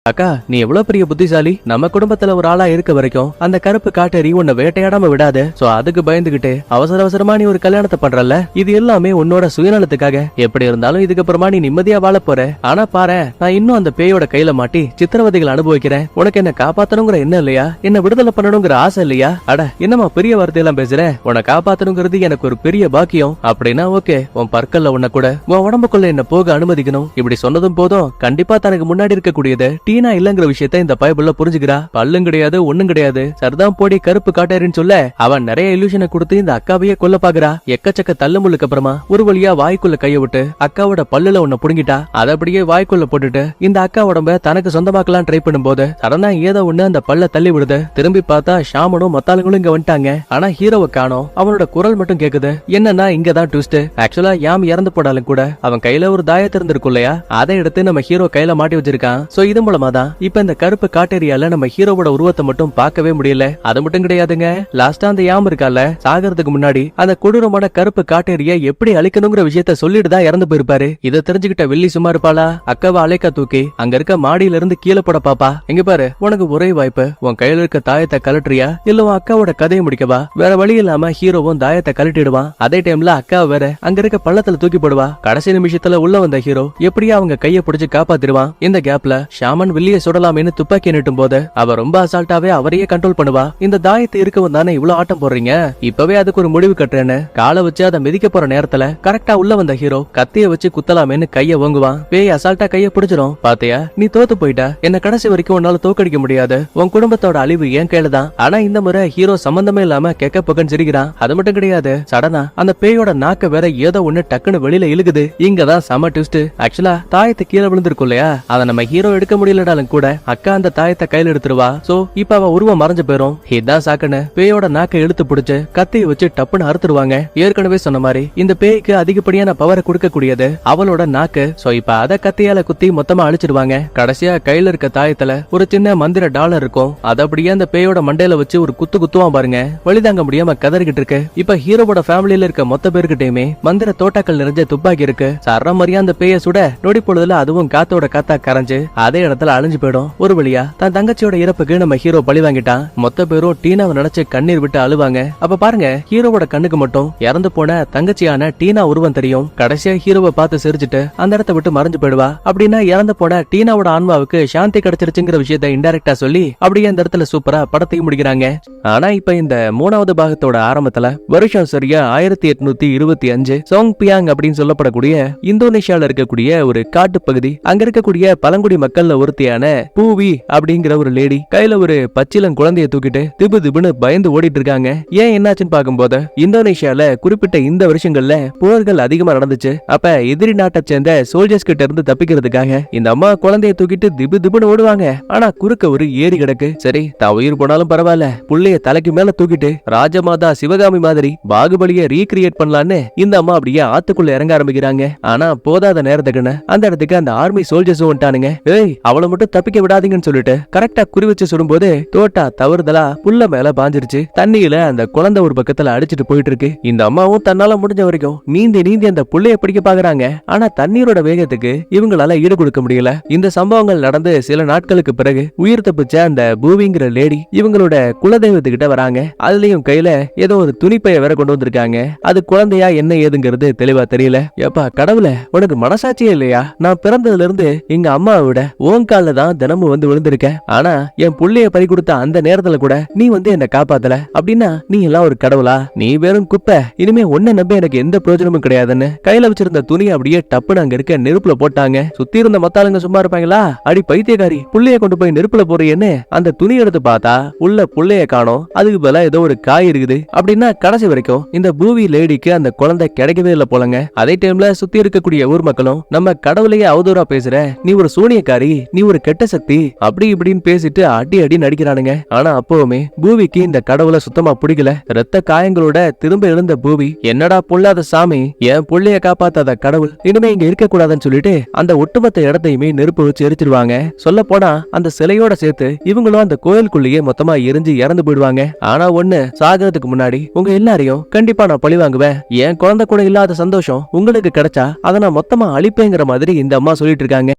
அக்கா நீ எவ்வளவு பெரிய புத்திசாலி, நம்ம குடும்பத்துல ஒரு ஆளா இருக்க வரைக்கும் அந்த கருப்பு காட்டேரி உன்னை வேட்டையாடாம விடாது. சோ அதுக்கு பயந்துகிட்டு அவசர அவசரமா நீ ஒரு கல்யாணத்தை பண்றல, இது எல்லாமே உன்னோட சுயநலத்துக்காக. எப்படி இருந்தாலும் இதுக்கப்புறமா நீ நிம்மதியா வாழ போற. ஆனா பாரு, நான் இன்னும் அந்த பேயோட கையில மாட்டி சித்திரவதைகள் அனுபவிக்கிறேன். உனக்கு என்ன காப்பாத்தணுங்கிற என்ன இல்லையா, என்ன விடுதலை பண்ணணுங்கிற ஆசை இல்லையா? அட என்னமா பெரிய வார்த்தையெல்லாம் பேசுற, உன்னை காப்பாத்தணுங்கிறது எனக்கு ஒரு பெரிய பாக்கியம். அப்படின்னா ஓகே, உன் பற்கல்ல உன்ன கூட உன் உடம்புக்குள்ள என்ன போக அனுமதிக்கணும். இப்படி சொன்னதும் போதும் கண்டிப்பா தனக்கு முன்னாடி இருக்கக்கூடியது டீனா இல்லங்கிற விஷயத்தை இந்த பைபிள்ல புரிஞ்சுக்கிறா. பல்லும் கிடையாது ஒண்ணும் கிடையாது, சரிதான் போடி கருப்பு காட்டேரின்னு சொல்ல அவன் நிறைய இல்யூஷனை கொடுத்து இந்த அக்காவையே கொல்ல பாக்குறா. எக்கச்சக்க தள்ளுமுள்ளுக்கு அப்புறமா ஒரு வழியா வாய்க்குள்ள கைய விட்டு அக்காவோட பல்லுல ஒண்ணு புடுங்கிட்டா. அதை அப்படியே வாய்க்குள்ள போட்டுட்டு இந்த அக்கா உடம்ப தனக்கு சொந்தமாக்கலாம் ட்ரை பண்ணும்போது சடனா ஏதோ ஒண்ணு அந்த பல்ல தள்ளி விடுது. திரும்பி பார்த்தா ஷாமனும் மத்தாளுங்களும் இங்க வந்துட்டாங்க. ஆனா ஹீரோவை காணோம். அவனோட குரல் மட்டும் கேக்குது. என்னன்னா இங்கதான் ட்விஸ்ட். ஆக்சுவலா யாம் இறந்து போடாலும் கூட அவன் கையில ஒரு தாயத்து இருந்திருக்கும் இல்லையா, அதை எடுத்து நம்ம ஹீரோ கையில மாட்டி வச்சிருக்கான். சோ இது மூலமா தான் இப்ப இந்த கருப்பு காட்டேரியால நம்ம ஹீரோவோட உருவத்தை மட்டும் பார்க்கவே முடியல. அது மட்டும் கிடையாதுங்க, லாஸ்டா அந்த யாம் இருக்கால சாகிறதுக்கு முன்னாடி அந்த கொடூரமான கருப்பு காட்டேரிய எப்படி அழிக்கணுங்கிற விஷயத்த சொல்லிட்டு தான் இறந்து போயிருப்பாரு. இதை தெரிஞ்சுக்கிட்ட வெள்ளி சும்மா இருப்பாளா, அக்காவை அலைக்கா தூக்கி அங்க இருக்க மாடியில இருந்து கீழே போட பாப்பா. எங்க பாரு, உனக்கு ஒரே வாய்ப்பு, உன் கையில இருக்க தாயத்தை கலட்டுறியா இல்ல உன் அக்காவோட கதையை முடிக்கவா. வேற வழி இல்லாம ஹீரோவும் தாயத்தை கலட்டிடுவான். அதே டைம்ல அக்கா வேற அங்க இருக்க பள்ளத்துல தூக்கி போடுவா. கடைசி நிமிஷத்துல உள்ள வந்த ஹீரோ எப்படியா அவங்க கைய பிடிச்சு காப்பாத்திடுவான். இந்த கேப்ல ஷாமன் வில்லிய சுடலாமேன்னு துப்பாக்கி நீட்டும் போது அவ ரொம்ப அசால்ட்டாவே அவரையே கண்ட்ரோல் பண்ணுவா. இந்த தாயத்தை இருக்கவும் தானே இவ்வளவு ஆட்டம் போடுறீங்க, இப்பவே அதுக்கு ஒரு முடிவு கட்டுறேன்னு காலை வச்சு அதை மிதிக்க போற நேரத்துல கரெக்டா உள்ள வந்த ஹீரோ கத்திய வச்சு குத்தலாமேன்னு கைய ஓங்குவான். பேய் அசால்ட்டா கைய பிடிச்சிரும். பாத்தியா, நீ தோத்து போயிட்ட, என்ன கடைசி வரைக்கும் உன்னால தோக்கடிக்க முடியாது, உன் குடும்பத்தோட அழிவு என் கையில தான். ஆனா இந்த முறை ஹீரோ சம்பந்தமே இல்லாம கெக்க பக்கன்னு சிரிக்கிறான். அது மட்டும் கிடையாது, சடனா அந்த பேயோட நாக்க வேற ஏதோ ஒண்ணு டக்குன்னு வெளியில இழுகுது. இங்கதான் செம ட்விஸ்ட். ஆக்சுவலா தாயத்தை கீழே விழுந்திருக்கும் இல்லையா, அதை நம்ம ஹீரோ எடுக்க முடியலடாலும் கூட அக்கா அந்த தாயத்தை கையில எடுத்துருவா. சோ இப்ப அவ உருவம் மறைஞ்சு போயிரும். இதான் சாக்குன்னு பேயோட நாக்கை இழுத்து பிடிச்சு கத்தியை வச்சு டப்புன்னு அறுத்துருவாங்க. ஏற்கனவே சொன்ன மாதிரி இந்த பேய்க்கு அதிகப்படியான பவரை கொடுக்கக்கூடியது அவளோட நாக்கு. சோ இப்ப அத கத்தியால குத்தி மொத்தமா அழிச்சிடுவாங்க. கடைசியா கையில இருக்க தாயத்துல ஒரு சின்ன மந்திர டாலர் இருக்கும். அத அப்படியே அந்த பேயோட மண்டையில வச்சு ஒரு குத்து குத்துவான் பாருங்க. வழிதாங்க முடியாம கதறிக்கிட்டு இருக்கு. இப்ப ஹீரோவோட ஃபேமிலியில இருக்க மொத்த பேருக்கிட்டயுமே மந்திர தோட்டாக்கள் நிறைஞ்ச துப்பாக்கி இருக்கு. சர மாதிரியா அந்த பேய சுட நொடி பொழுதுல அதுவும் காத்தோட காத்தா கரைஞ்சு அதே இடத்துல பாகத்துல அழிஞ்சு போயிடும். ஒரு வழியா தன் தங்கச்சியோட இறப்புக்கு நம்ம ஹீரோ பழி வாங்கிட்டான். மொத்த பேரும் டீனாவை நினைச்சு கண்ணீர் விட்டு அழுவாங்க. அப்ப பாருங்க, ஹீரோவோட கண்ணுக்கு மட்டும் இறந்து போன தங்கச்சியான டீனா உருவம் தெரியும். கடைசியா ஹீரோவை பார்த்து சிரிச்சுட்டு அந்த இடத்த விட்டு மறைஞ்சு போயிடுவா. அப்படின்னா இறந்து போன டீனாவோட ஆன்மாவுக்கு சாந்தி கிடைச்சிருச்சுங்கிற விஷயத்த இன்டைரக்டா சொல்லி அப்படியே அந்த இடத்துல சூப்பரா படத்தையும் முடிக்கிறாங்க. ஆனா இப்ப இந்த மூணாவது பாகத்தோட ஆரம்பத்துல வருஷம் சரியா 1825 சோங் பியாங் அப்படின்னு சொல்லப்படக்கூடிய இந்தோனேஷியால இருக்கக்கூடிய ஒரு காட்டு பகுதி. அங்க இருக்கக்கூடிய பழங்குடி மக்கள்ல ஒருத்தியான பூவி அப்படிங்கிற ஒரு லேடி கையில ஒரு பச்சிலம் குழந்தைய தூக்கிட்டு திபு திபுன்னு பயந்து ஓடிட்டு இருக்காங்க. ஏன் என்னாச்சுன்னு பாக்கும்போது இந்தோனேஷியால குறிப்பிட்ட இந்த வருஷங்கள்ல போர்கள் அதிகமா நடந்துச்சு. அப்ப எதிரி நாட்டை சேர்ந்த சோல்ஜர்ஸ் கிட்ட இருந்து தப்பிக்கிறதுக்காக இந்த அம்மா குழந்தைய தூக்கிட்டு திபு திபுன்னு ஓடுவாங்க. ஆனா குறுக்க ஒரு ஏரி கிடக்கு. சரி, தான் உயிர் போனாலும் பரவாயில்ல, புள்ளைய தலைக்கு மேல தூக்கிட்டு ராஜமாதா சிவகாமி மாதிரி பாகுபலிய ரீகிரியேட் பண்ணலான்னு இந்த அம்மா அப்படியே ஆத்துக்குள்ள இறங்க ஆரம்பிக்கிறாங்க. ஆனா போதாத நேரத்துக்குன்னு அந்த இடத்துக்கு அந்த ஆர்மி சோல்ஜர்ஸும் வந்துட்டானுங்க. ஏய், அவளை மட்டும் தப்பிக்க விடாதீங்கன்னு சொல்லிட்டு கரெக்டா குறி வச்சு சுடும்போது தோட்டா தவறுதலா புல்ல மேல பாஞ்சிருச்சு. தண்ணியில அந்த குழந்தை ஒரு பக்கத்துல அடிச்சிட்டு போயிட்டு இருக்கு. இந்த அம்மாவும் தன்னால முடிஞ்ச வரைக்கும் நீந்தி நீந்தி அந்த புள்ளைய பிடிக்க பாக்குறாங்க. ஆனா தண்ணீரோட வேகத்துக்கு இவங்களால ஈடு கொடுக்க முடியல. இந்த சம்பவங்கள் நடந்து சில நாட்களுக்கு பிறகு உயிர் தப்பிச்ச அந்த பூவிங்கிற லேடி இவங்களோட குலதெய்வத்துக்கிட்ட வராங்க. அதுலயும் கையில ஏதோ ஒரு துணிப்பைய வேற கொண்டு வந்திருக்காங்க. அது குழந்தையா என்ன ஏதுங்கிறது தெளிவா தெரியல. எப்பா கடவுளே, உனக்கு மனசாட்சியே இல்லையா? நான் பிறந்ததுல இருந்து எங்க அம்மாவை விட உன் கால்ல தான் தினமும் வந்து விழுந்திருக்கேன். ஆனா என் புள்ளைய பறி கொடுத்த அந்த நேரத்துல கூட நீ வந்து என்ன காப்பாத்தல. அப்படின்னா நீ எல்லாம் ஒரு கடவுளா? நீ வெறும் குப்பை. இனிமே உன்னை நம்ப எனக்கு எந்த பிரயோஜனமும் கிடையாதுன்னு கையில வச்சிருந்த துணியை அப்படியே டப்புன்னு அங்க இருக்க நெருப்புல போட்டாங்க. சுத்தி இருந்த மத்தாளுங்க சும்மா இருப்பாங்களா? அடி பைத்தியக்காரி, புள்ளைய கொண்டு போய் நெருப்புல போறேன்னு அந்த துணி எடுத்து பார்த்தா உள்ள புள்ளைய காணோம். அதுக்கு பதிலா ஏதோ ஒரு காய் இருக்குது. அப்படின்னா கடைசி வரைக்கும் இந்த பூவி லேடிக்கு அந்த குழந்தை கிடைக்கவே இல்லை போலங்க. அதே டைம்ல சுத்தி இருக்கக்கூடிய ஊர் மக்களும் நம்ம கடவுளையே அவதூறா பேசுற, நீ ஒரு சூனியக்காரி, நீ ஒரு கெட்ட சக்தி, அப்படி இப்படின்னு பேசிட்டு அடி அடி நடிக்கிறானுங்க. ஆனா அப்பவுமே பூவிக்கு இந்த கடவுளை சுத்தமா பிடிக்கல. ரத்த காயங்களோட திரும்ப எழுந்த பூவி, என்னடா பொல்லாத சாமி, என் புள்ளைய காப்பாத்தாத கடவுள் இனிமே இங்க இருக்க கூடாதுன்னு சொல்லிட்டு அந்த ஒட்டுமொத்த இடத்தையுமே நெருப்பு வச்சு எரிச்சிருவாங்க. சொல்ல போனா அந்த சிலையோட சேர்த்து இவங்களும் அந்த கோயிலுக்குள்ளேயே மொத்தமா எரிஞ்சு இறந்து போயிடுவாங்க. ஆனா ஒண்ணு, சாகிறதுக்கு முன்னாடி உங்க எல்லாரையும் கண்டிப்பா நான் பழி வாங்குவேன். என் குழந்தை கூட இல்லாத சந்தோஷம் உங்களுக்கு கிடைச்சா அதை நான் மொத்தமா அழிப்பேங்கிற மாதிரி இந்த அம்மா சொல்லிட்டு இருக்காங்க.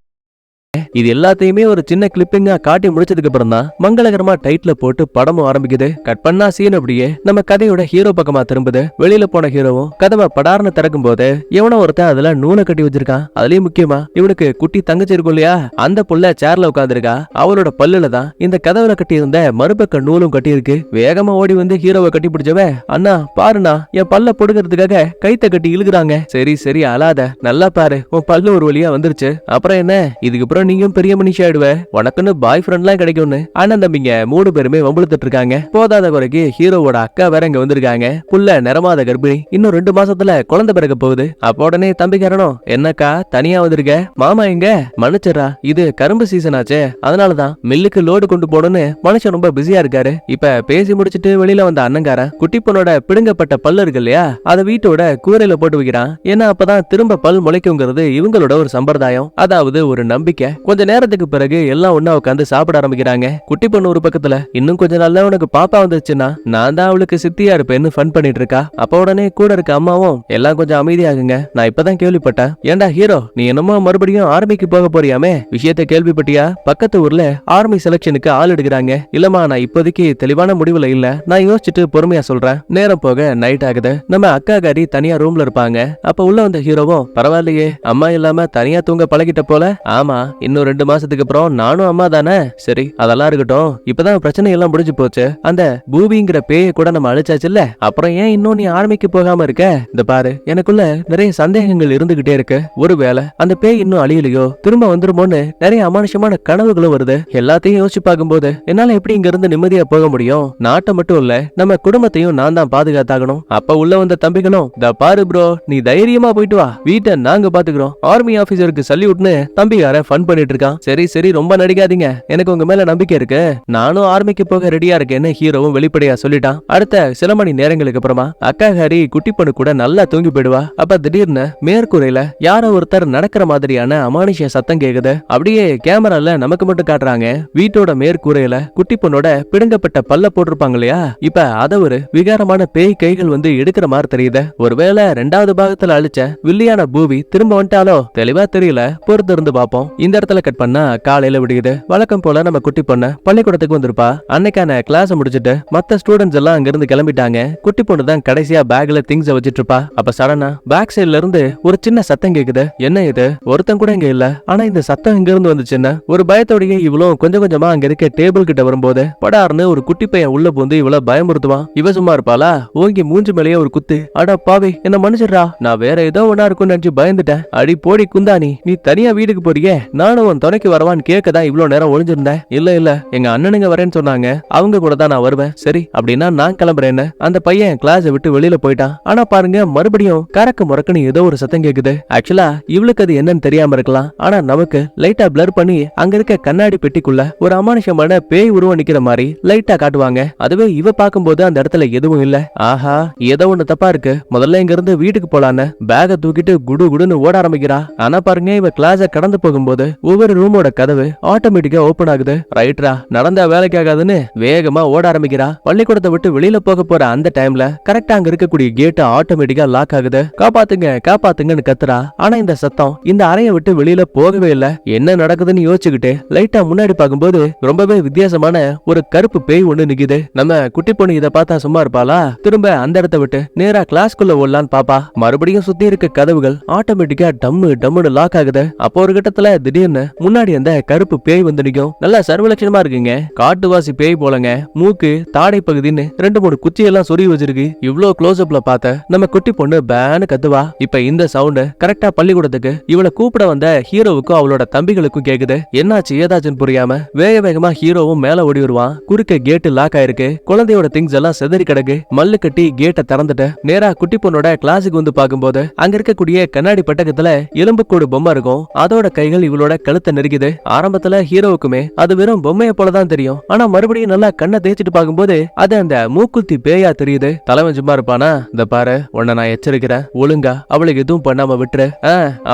இது எல்லாத்தையுமே ஒரு சின்ன கிளிப்பிங்கா காட்டி முடிச்சதுக்கு அப்புறம் தான் மங்களகரமா டைட்டில போட்டு படமும் ஆரம்பிக்குது. கட் பண்ணா சீன் அப்படியே நம்ம கதையோட ஹீரோ பக்கமா திரும்புது. வெளியில போன ஹீரோவும் கதவை படார்னு திறக்கும் போது எவனோ ஒருத்தன் அதுல நூலை கட்டி வச்சிருக்கான். அதுலயும் முக்கியமா இவனுக்கு குட்டி தங்கச்சி இருக்கும் இல்லையா, அந்த புள்ள சேர்ல உட்காந்துருக்கா. அவளோட பல்லுல தான் இந்த கதவுல கட்டி இருந்த மறுபக்க நூலும் கட்டி இருக்கு. வேகமா ஓடி வந்து ஹீரோவை கட்டி பிடிச்சவ, அண்ணா பாருண்ணா, என் பல்ல பொடுக்கிறதுக்காக கைத்த கட்டி இழுக்குறாங்க. சரி சரி அழாத, நல்லா பாரு, உன் பல்லு ஒரு வழியா வந்துருச்சு. அப்புறம் என்ன, இதுக்கப்புறம் நீயும் பெரிய மனுஷி ஆயிடுவ, உனக்குன்னு பாய் ஃப்ரெண்ட் எல்லாம் கிடைக்கும்னு அண்ணன் தம்பிங்க 3 பேருமே வம்புழுத்துட்டு இருக்காங்க. போதாத குறைக்கு ஹீரோவோட அக்கா வேற இங்க வந்திருக்காங்க. புள்ள நிறமாத கர்ப்பிணி, இன்னும் 2 மாசத்துல குழந்தை பிறக்க போகுது. அப்ப உடனே தம்பிக்காரனும், என்னக்கா தனியா வந்திருக்க, மாமா எங்க? மன்னிச்சரா, இது கரும்பு சீசன் ஆச்சே, அதனாலதான் மில்லுக்கு லோடு கொண்டு போடணும்னு மனுஷன் ரொம்ப பிஸியா இருக்காரு. இப்ப பேசி முடிச்சிட்டு வெளியில வந்த அண்ணங்காரன் குட்டி பொண்ணோட பிடுங்கப்பட்ட பல்லு இருக்கு இல்லையா, அதை வீட்டோட கூரையில போட்டு வைக்கிறான். ஏன்னா அப்பதான் திரும்ப பல் முளைக்குங்கிறது இவங்களோட ஒரு சம்பிரதாயம், அதாவது ஒரு நம்பிக்கை. கொஞ்ச நேரத்துக்கு பிறகு எல்லாம் ஒண்ணா உட்காந்து சாப்பிட ஆரம்பிக்கிறாங்க. குட்டி பொண்ணு ஒரு பக்கத்துல, இன்னும் கொஞ்ச நாள்ல உனக்கு பாப்பா வந்துச்சுன்னா நான் தான் அவளுக்கு சித்தியா இருப்பேன்னு ஃபன் பண்ணிட்டு இருக்கா. அப்ப உடனே கூட இருக்க அம்மாவும், எல்லாம் கொஞ்சம் அமைதியாகுங்க, நான் இப்பதான் கேள்விப்பட்டேன். ஏண்டா ஹீரோ, நீ என்னமோ மறுபடியும் ஆர்மிக்கு போக போறியாமே, விஷயத்தை கேள்விப்பட்டியா? பக்கத்து ஊர்ல ஆர்மி செலக்ஷனுக்கு ஆள் எடுக்கிறாங்க. இல்லமா, நான் இப்போதைக்கு தெளிவான முடிவுல இல்ல, நான் யோசிச்சுட்டு பொறுமையா சொல்றேன். நேரம் போக நைட் ஆகுது. நம்ம அக்கா காரி தனியா ரூம்ல இருப்பாங்க. அப்ப உள்ள வந்த ஹீரோவும், பரவாயில்லையே, அம்மா இல்லாம தனியா தூங்க பழகிட்ட போல. ஆமா, இன்னும் 2 மாசத்துக்கு அப்புறம் நானும் அம்மா தானே. சரி, அதெல்லாம் இருக்கட்டும், இப்பதான் பிரச்சனை எல்லாம் முடிஞ்சு போச்சு. அந்த பூபிங்கிற பேயை கூட நம்ம அழிச்சாச்சுல்ல, அப்புறம் ஏன் இன்னும் நீ ஆர்மிக்கு போகாம இருக்க? இந்த பாரு, எனக்குள்ள நிறைய சந்தேகங்கள் இருந்துகிட்டே இருக்கு. ஒருவேளை அந்த பேய் இன்னும் அழியலையோ, திரும்ப வந்துருமோன்னு நிறைய அமானுஷமான கனவுகளும் வருது. எல்லாத்தையும் யோசிச்சு பார்க்கும்போது என்னால எப்படி இங்க இருந்து நிம்மதியா போக முடியும்? நாட்டை மட்டும் இல்ல, நம்ம குடும்பத்தையும் நான் தான் பாதுகாத்தாகணும். அப்ப உள்ள வந்த தம்பிகளும், இந்த பாரு ப்ரோ, நீ தைரியமா போயிட்டு வா, வீட்டை நாங்க பாத்துக்கிறோம், ஆர்மி ஆபீசருக்கு சல்யூட்னு தம்பிகார ஃபன் பண்ணிட்டு இருக்கான். சரி சரி, ரொம்ப நடிக்காதீங்க, எனக்கு உங்க மேல நம்பிக்கை இருக்கு, நானும் ஆர்மிக்கு போக ரெடியா இருக்கேன்னு ஹீரோவும் வெளிப்படையா சொல்லிட்டான். அடுத்த சில மணி நேரங்களுக்கு அப்புறமா அக்கா ஹாரி குட்டி பொண்ணு கூட நல்லா தூங்கி போயிடுவா. அப்ப திடீர்னு மேற்கூரையில யாரோ ஒருத்தர் நடக்கிற மாதிரியான அமானுஷ்ய சத்தம் கேக்குது. அப்படியே கேமரால நமக்கு மட்டும் காட்டுறாங்க. வீட்டோட மேற்கூரையில குட்டி பொண்ணோட பிடுங்கப்பட்ட பல்ல போட்டிருப்பாங்க இல்லையா, இப்ப அத ஒரு விகாரமான பேய் கைகள் வந்து எடுக்கிற மாதிரி தெரியுது. ஒருவேளை 2வது பாகத்துல அழிச்ச வில்லியான பூவி திரும்ப வந்துட்டாலோ, தெளிவா தெரியல, பொறுத்து இருந்து பாப்போம். இந்த இடத்துல முதல்ல கட் பண்ணா காலையில விடுது. வழக்கம் போல நம்ம குட்டி பொண்ணு பள்ளிக்கூடத்துக்கு வந்திருப்பா. அன்னைக்கான கிளாஸ் முடிச்சிட்டு மத்த ஸ்டூடெண்ட்ஸ் எல்லாம் அங்க இருந்து கிளம்பிட்டாங்க. குட்டி பொண்ணு தான் கடைசியா பேக்ல திங்ஸ் வச்சிட்டு இருப்பா. அப்ப சடனா பேக் சைடுல இருந்து ஒரு சின்ன சத்தம் கேக்குது. என்ன இது? ஒருத்தன் கூட இங்க இல்ல. ஆனா இந்த சத்தம் இங்க இருந்து வந்துச்சுன்னா ஒரு பயத்தோடய இவ்வளவு கொஞ்சம் கொஞ்சமா அங்க இருக்க டேபிள் கிட்ட வரும்போது படார்னு ஒரு குட்டி பையன் உள்ள பூந்து இவ்வளவு பயமுறுத்துவான். இவ சும்மா இருப்பாளா? ஓங்கி மூஞ்சி மேலேயே ஒரு குத்து. அட பாவி, என்ன மன்னிச்சிடுறா, நான் வேற ஏதோ ஒன்னா இருக்கும்னு நினைச்சு பயந்துட்டேன். அடி போடி குந்தாணி, நீ தனியா வீட்டுக்கு போறியே, நானும் உன் துணைக்கு வரவான்னு கேட்கதான் இவ்வளவு நேரம் ஒளிஞ்சிருந்தேன். இல்ல எங்க அண்ணனுங்க வரேன்னு சொன்னாங்க, அவங்க கூட தான் நான் வருவேன். சரி அப்படின்னா நான் கிளம்புறேன்னு அந்த பையன் கிளாஸை விட்டு வெளியில போயிட்டான். ஆனா பாருங்க, மறுபடியும் கரக்கு முறக்குன்னு ஏதோ ஒரு சத்தம் கேக்குது. ஆக்சுவலா இவளுக்கு அது என்னன்னு தெரியாம இருக்கலாம். ஆனா நமக்கு லைட்டா பிளர் பண்ணி அங்க இருக்க கண்ணாடி பெட்டிக்குள்ள ஒரு அமானுஷமான பேய் உருவம் நிக்கிற மாதிரி லைட்டா காட்டுவாங்க. அதுவே இவ பாக்கும்போது அந்த இடத்துல எதுவும் இல்ல. ஆஹா, ஏதோ ஒண்ணு தப்பா இருக்கு, முதல்ல இங்க இருந்து வீட்டுக்கு போலான்னு பேக தூக்கிட்டு குடு குடுன்னு ஓட ஆரம்பிக்கிறா. ஆனா பாருங்க, இவ கிளாஸ கடந்து போகும்போது ஒவ்வொரு ரூமோட கதவு ஆட்டோமேட்டிக்கா ஓபன் ஆகுது. ரைட்ரா, நடந்தா வேலைக்கு ஆகாதுன்னு வேகமா ஓட ஆரம்பிக்கிறா. பள்ளிக்கூடத்தை விட்டு வெளியில போக போற அந்த டைம்ல கரெக்டா அங்க இருக்கக்கூடிய கேட் ஆட்டோமேட்டிக்கா லாக் ஆகுது. காப்பாத்துங்க காப்பாத்துங்கன்னு கத்துறா. ஆனா இந்த சத்தம் இந்த அறையை விட்டு வெளியில போகவே இல்ல. என்ன நடக்குதுன்னு யோசிச்சுக்கிட்டு லைட்டா முன்னாடி பார்க்கும்போது ரொம்பவே வித்தியாசமான ஒரு கருப்பு பேய் ஒண்ணு நிக்குது. நம்ம குட்டி பொண்ணு இத பார்த்தா சும்மா இருப்பாளா? திரும்ப அந்த இடத்தை விட்டு நேரா கிளாஸ்க்குள்ள ஓடலான்னு பாப்பா. மறுபடியும் சுத்தி இருக்க கதவுகள் ஆட்டோமேட்டிக்கா டம்முன்னு லாக் ஆகுது. அப்போ ஒரு கட்டத்துல திடீர்னு முன்னாடி அந்த கருப்பு பேய் வந்து நிக்கும். நல்லா சர்வலட்சணமா இருக்குங்க, காட்டுவாசி பேய் போலங்க. மூக்கு தாடை பகுதின்னு 2-3 குச்சியெல்லாம் சொருகி வச்சிருக்கு. இவ்ளோ க்ளோஸ் அப்ல பார்த்த நம்ம குட்டி பொண்ணு பேனு கத்துவா. இப்ப இந்த சவுண்ட் கரெக்டா பள்ளிக்கூடத்துக்கு இவளை கூப்பிட வந்த ஹீரோவுக்கும் அவளோட தம்பிகளுக்கும் கேக்குது. என்னாச்சு ஏதாச்சுன்னு புரியாம வேகமா ஹீரோவும் மேல ஓடி வருவான். குறுக்க கேட்டு லாக் ஆயிருக்கு. குழந்தையோட திங்ஸ் எல்லாம் செதறி கிடக்கு. மல்லு கட்டி கேட்டை திறந்துட்டு நேரா குட்டி பொண்ணோட கிளாஸுக்கு வந்து பார்க்கும்போது அங்க இருக்கக்கூடிய கண்ணாடி பட்டகத்துல எலும்புக்கூடு பொம்மை இருக்கும். அதோட கைகள் இவளோட கழுத்தை நெருக்குது. ஆரம்பத்துல ஹீரோவுக்குமே அது வெறும் பொம்மையை போலதான் தெரியும். ஆனா மறுபடியும் நல்லா கண்ணை தேய்ச்சிட்டு பார்க்கும்போது அது அந்த மூக்குத்தி பேயா தெரியுது. தலைவன் சும்மா இருப்பானா? இந்த பாரு, உன்னை நான் எச்சரிக்கிறேன், ஒழுங்கா அவளுக்கு எதுவும் பண்ணாம விட்டுரு.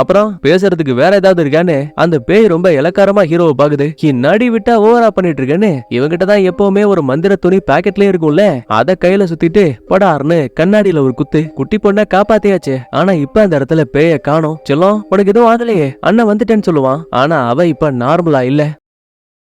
அப்புறம் பேசுறதுக்கு வேற ஏதாவது இருக்கான்னு அந்த பேய் ரொம்ப இலக்காரமா ஹீரோவை பாக்குது. நடி விட்டா ஓவரா பண்ணிட்டு இருக்கேன்னு இவங்கிட்ட தான் எப்பவுமே ஒரு மந்திர துணி பாக்கெட்லயே இருக்கும்ல, அத கையில சுத்திட்டு படார்னு கண்ணாடியில ஒரு குத்து. குட்டி பொண்ண காப்பாத்தியாச்சு. ஆனா இப்ப அந்த இடத்துல பேய காணோம். செல்லம், உனக்கு எதுவும் ஆகலையே, அண்ணன் வந்துட்டேன்னு சொல்லுவான். ஆனா அவ இப்ப நார்மலா இல்ல.